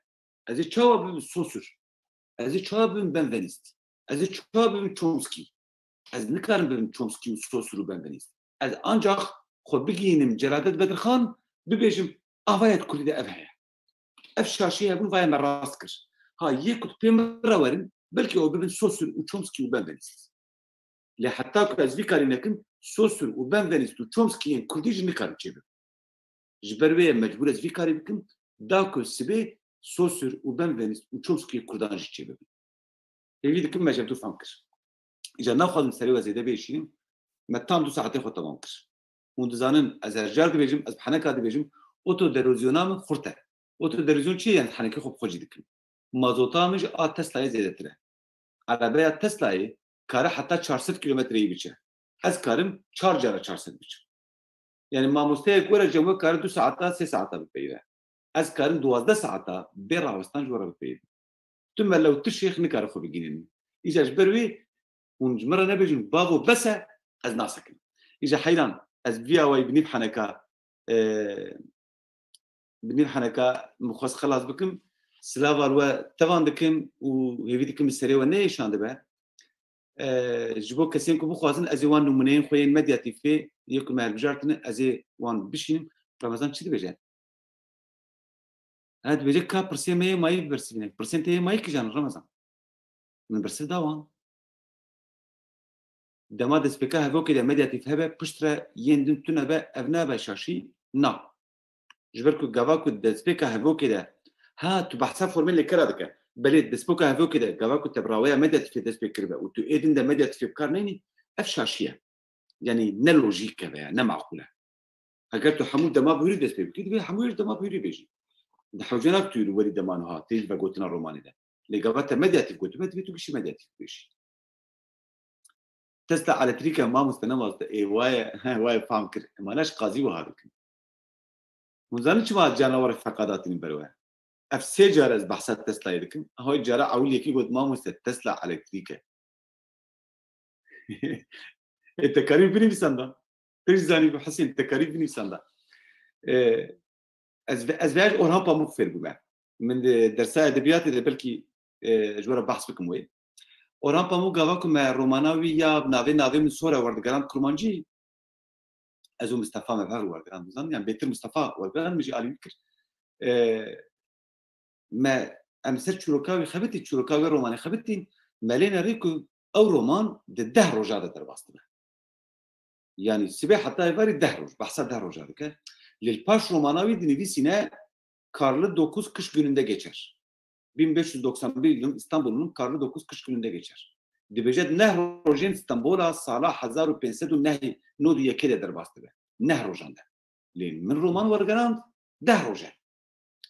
ازي تشاوب بالسوسر ازي تشاوب بنفنست ازي تشاوب تشومسكي از نکارم برم چومسکی و سوس رو بنویسم از آنجا خود بگیریم جلادت بدرخان ببیشم آوایت کلی ده افهیا اف شاشیه بون وای مراست کر ها یک کت پیم راورن بلکه او ببین سوس و چومسکی و بنویسم لی حتی که از ویکاری نکن سوس و بنویسم و چومسکی این کردیج نکارم چه بیم جبروی مجبور از ویکاری بکن داکو سبی سوس و بنویسم و چومسکی کردانج چه بیم هیوی دکم مجبور تو فهم کر إذا ناخذ مسألة زي ده بيشين متام 2 ساعات ياخد تمام كش وندزانن از رجال بيجم از حنك هذا بيجم اوتو دروزيونام خرطه اوتو دروزيون شيء يعني حنك خب خوجي دكن مازوتا مش تسلا زياده تره عربيه تسلا كاره حتى 400 كيلومتر يبيچه از كارم شارجر 400 بيچ يعني ما مستهلك ولا جو كار 2 ساعات 3 ساعات بيبيع از كارم 12 ساعات بيراوستان جوره بيبيع ثم لو تشيخ نكارفو بيجينين اذا جبروي ونجمرة نبيجن بابو بس از ناسكن إذا حيران از فيا واي بنيب حنكا مخص خلاص بكم سلافا الوا تفان دكم وهيفي دكم السري ونيشان دبا جبو كسين كو بخوازن ازوان نمونين خوين مدياتي في يكون مع بجارتنا ازي وان بشين رمضان تشدي بجان هاد بيجي كا برسيمه ماي برسينه برسنتي ماي كجان رمضان من برسل داوان دماد سبيكا هفو كده مدياتي هبه بشترا يندن تنبا ابنابا شاشي نا جبركو غافاكو دسبيكا هفو كده ها تو بحسب فورميل اللي كرادك بليد دسبوكا هفو كده غافاكو تبراويا مدياتي في دسبيكا كربا وتو ايدن ده مدياتي في بكارنيني اف شاشيه يعني نلوجيك بها نمعقوله هكذا حمود دما بيوري دست بكي دبي حمود دما بيوري بيجي ده حوجناك تقول ولي دمانها تيجي بقولتنا الروماني ده لقابتها مدياتي قلت ما تبي تقولش مدياتي بيش تسلا على تريكا ما مستنى ايه واي فهم كر ما ناش قاضي وهذا مزانش ما جانور فقدات بروه اف سي جارز بحثات تسلا يدكم هاي جارة اول يكي قلت ما مست تسلا على تريكا التكاريف بني بسندا تجزاني بحسين التكاريف بني بسندا ازواج اوروبا مغفر بما من درسات ادبيات اللي بلكي جوره بحث بكم وين اوروبا مو قاواكم روماناوي يا ناوي من سوريا وردقران كرمانجي ازو مصطفى مبهر وردقران بزن يعني بيتر مصطفى وردقران مجي علي بكر ما امسر شروكاوي خبتي شروكاوي روماني خبتي مالينا ريكو او رومان ده رجاده درباستنا يعني سبي حتى يفاري دهرج بحث دهرج هذا للباش روماناوي دنيفي سينا Karlı 9 kış gününde geçer. 1591 yılın İstanbul'un karlı 9 kış gününde geçer. Dibecet Nehrojin İstanbul'a Salah 1500 nehi nodiye kele derbastı be. Nehrojanda. Lin min roman vargaran Dehrojan.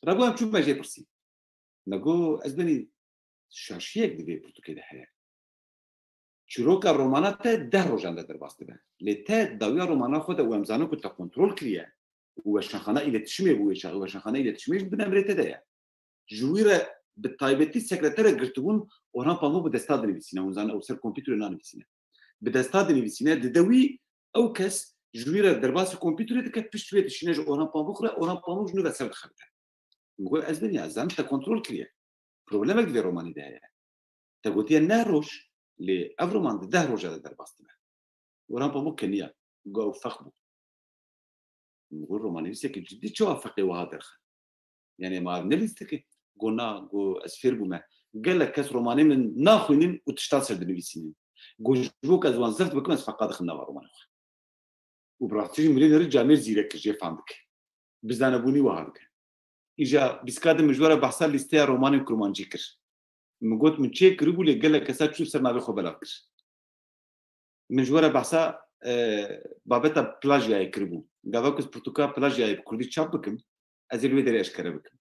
Rabu hem çubbe je persi. Nago ezbeni şaşiyek dibe Portekede heye. Çiroka romana te Dehrojanda derbastı be. Le te davya romana xoda u emzanı ku ta kontrol kiriye. وشخانه iletişimi bu وشخانه iletişimi بنمرته ده جويره بالطيبتي سكرتير قرتبون وران بامو بدستاد نفسينا ونزان او سر كمبيوتر نا نفسينا بدستاد نفسينا ددوي او كس جويره درباس كمبيوتر دك بشويه شنج وران بامو خره وران بامو جنو بسر خبته نقول ازبني ازام تا كنترول كليه بروبليمك دي روماني ده تقولتي النهروش لافرومان ده روجا درباس وران بامو كنيا جو فخبو نقول رومانيسيا كي جدي شو افقي وهذا يعني ما نلستك قلنا جو اسفير بما قال لك كاس روماني من ناخذين وتشتاصل دنيسين جو جوك ازوان زفت بكم فقاد خنا روماني وبراحتي ملي نرجع مرزي لك جي فهمك بزانا بوني وهذا اجا بسكاد مجوره بحصل ليستيا روماني كرومانجيكر من قلت من تشيك ريبولي قال لك كاسات شو صرنا بخو بلاكر من جوره بحصا بابتا بلاجيا يكربو قاواكس برتقال بلاجيا بكردي تشاب بكم ازل ويدري اشكر بكم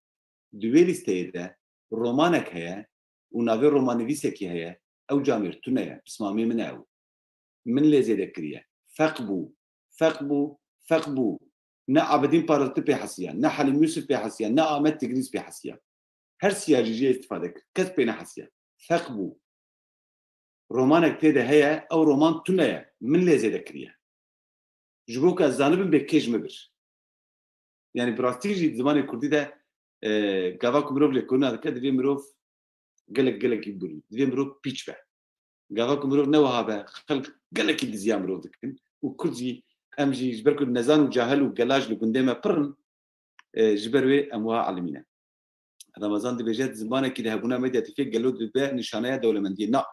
دويلي ستيدا رومانك هيا ونافي رومانيفيسك هيا او جامير تنيا بسمامي مناو من لي ذكريا فقبو نا عبدين بارلت بي حسيان نا حليم يوسف بي حسيان نا احمد تجريس بي حسيان هر سياجي جي استفادك كس بينا حسيان فقبو رومانك تيدا هيا او رومان تنيا من لي ذكريا جبوك الزانب بكيج مبر يعني براستيجي زمان الكردي ده قاواكم مروف لكونا كده دي مروف قالك يبولي دي مروف بيتش به قاواكم مروف نوها به خلق قالك يدزيا مروف دكن وكردي امجي جبركم نزان وجاهل وقلاج لقندامه برن جبروي اموا علمينا رمضان دي بجات زمان كده هبونا ميديا تفيق قالوا دبا نشانيه دوله منديه لا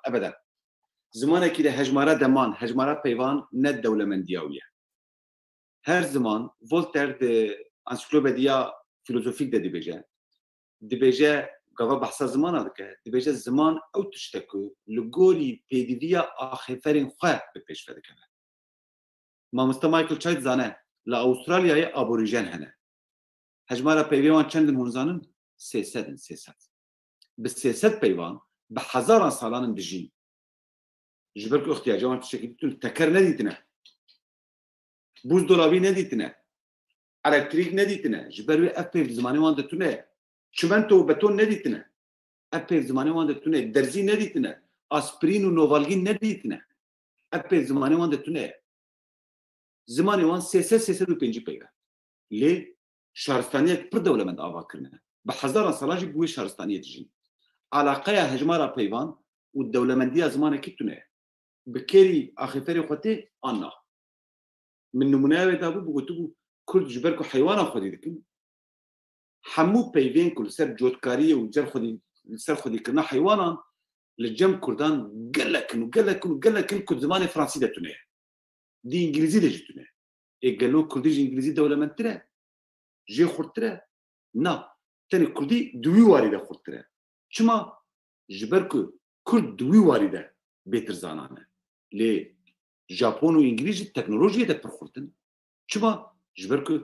ابدا زمانه كده هجمارة دمان هجمارة بيوان ند دولة مندياوية هر زمان فولتر ده انسيكلوبيديا فيلوزوفيك ده دي بيجا قوا بحث زمان هذاك دي بيجا زمان او تشتكو لغوري بيديفيا اخفرين خا بپیش فده کنه ما مست مايكل تشايت زانه لا استراليا يا ابوريجين هنا هجمارة بيوان چندن هونزانن 300 بس 300 بيوان بحزارا سالان دجين جبركو احتياجات بشكل تكر نديتنا بوز دولابي نديتنا الكتريك نديتنا جبرو ابي في زماني وان دتونه شمنتو بتون نديتنا ابي في زماني وان دتونه درزي نديتنا اسبرين ونوفالجين نديتنا ابي في زماني وان دتونه زماني وان سيسه بينجي بيغا لي شهرستانيه بر دوله من ابا كرنا بحزارا صلاجي بوي شهرستانيه تجي علاقه هجماره بيوان والدوله منديه زمانه كتونه بكيري اخفري خوتي انا من نموناوي دابو بقولتو كل جبركو حيوان خدي دكن حمو بيفين كل سر جوتكاريه وجر خدي سر خدي كنا حيوانا للجم كردان قال لك كل زمان فرنسي دتونه دي انجليزي دجتونه قالوا كردي انجليزي دوله من ترى جي خرتره نا تاني كردي دوي وارده خرتره چما جبركو كرد دوي وارده بيتر زانانه ليه ژاپن و انگلیسی تکنولوژی ده پرخورتن چما جبر که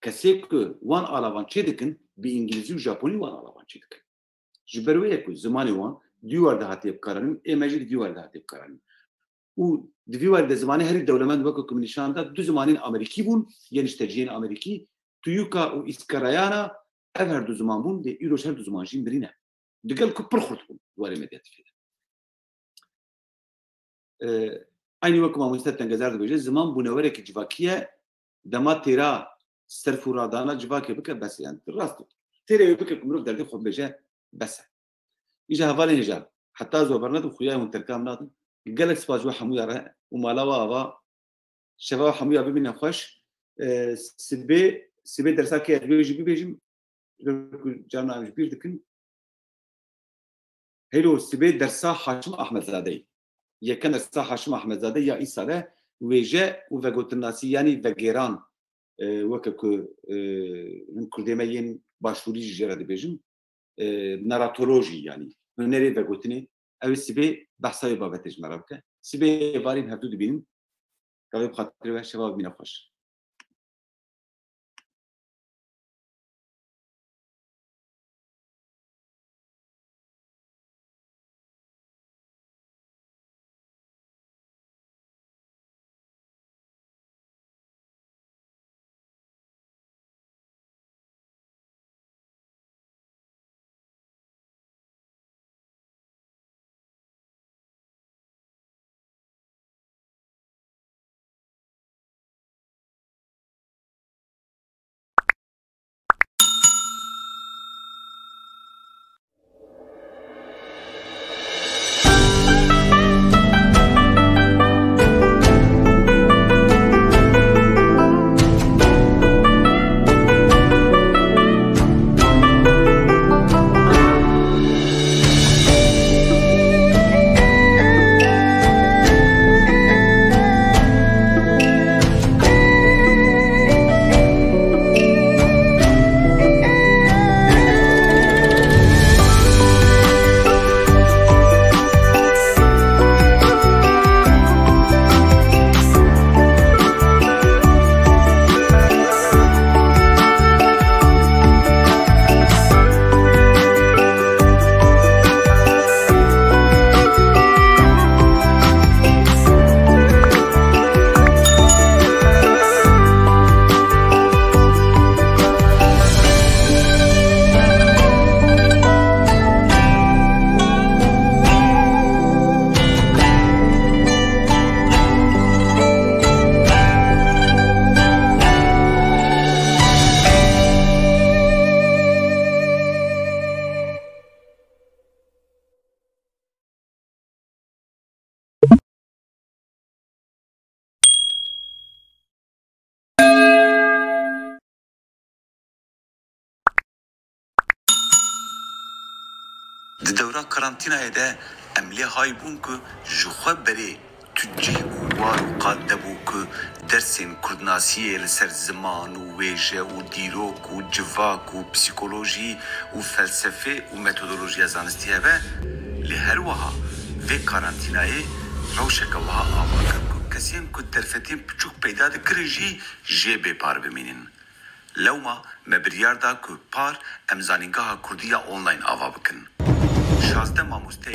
کسی که وان آلاوان چه دکن به انگلیسی و ژاپنی وان آلاوان چه دکن جبر وی که زمانی وان دیوار ده هاتی بکارن ایماجی دیوار ده هاتی بکارن و دیوار ده زمانی هری دولمند وقت که نشان داد دو زمانین آمریکی بون یعنی استراتژی آمریکی تویوکا و اسکرایانا هر دو زمان بون ده ایروش هر دو زمان جیم برینه دقل که پرخورت بون واری مدیت فیده aynı وقت ما مستند گذار بيجي زمان بنوره که جواکیه دما تیرا صرف و رادانا جواکی بکه بس يعني راست تیرا بکه کمرو درد خوب بيجي بس يجي هفالي نجار حتى زوبرنات وخويا منتركام ناطن قالك سباج وحمويا راه ومالا وابا شباب حمويا بمن خوش سبي درساكي بيجي جانا بير دكن هلو سبي درسا حاشم احمد زادي يكن درسا حاشم احمد زادي يا إسرائيل وجاء وفقوت الناسي يعني فقيران وكك من كردمين باشوري جرا دبيجن ناراتولوجي يعني نري فقوتني او سبي بحثاي بابتج مرابكه سبي بارين هدو دبين قالوا بخاطر شباب من خوش دورا كارانتينا هدا أملي هاي بونك جوخا بري تجي وار قادبوك درسين كردناسية لسر زمان وويجة وديروك وجفاك وبسيكولوجي وفلسفة وميثودولوجيا زانستي هبا لهروها في كارانتيناي روشك وها آواك كسين كد درفتين بچوك پیدا دكرجي جيبه پار بمينين لو ما مبريار دا كو پار امزانينگاها كردية اونلاين آوا بكن 16 ماموستين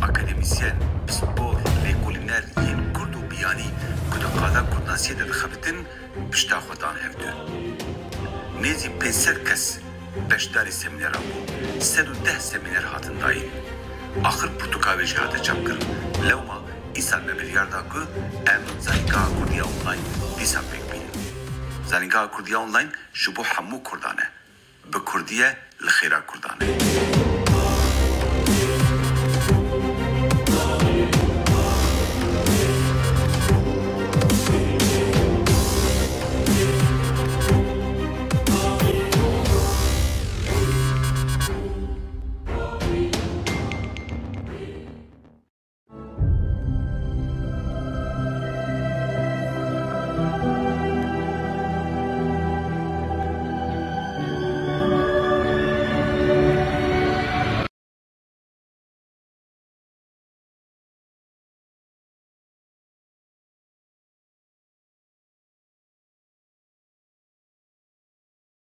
اكاديميسيان سبور ليكولينر ين كردو بياني كدو قادا كردناسية دا دخبتن بشتا خودان هفدو نيزي 500 كس بشداري سمينار بو 110 سمينار هاتن داين آخر برتوكاوي جهاده چاپ کرن لو ما ایسان مبريار دا كو ام زانينگاها كردية اونلاين ديسان بيك بين زانينگاها كردية اونلاين جبو حمو كردانه بكردية لخيرا كردانه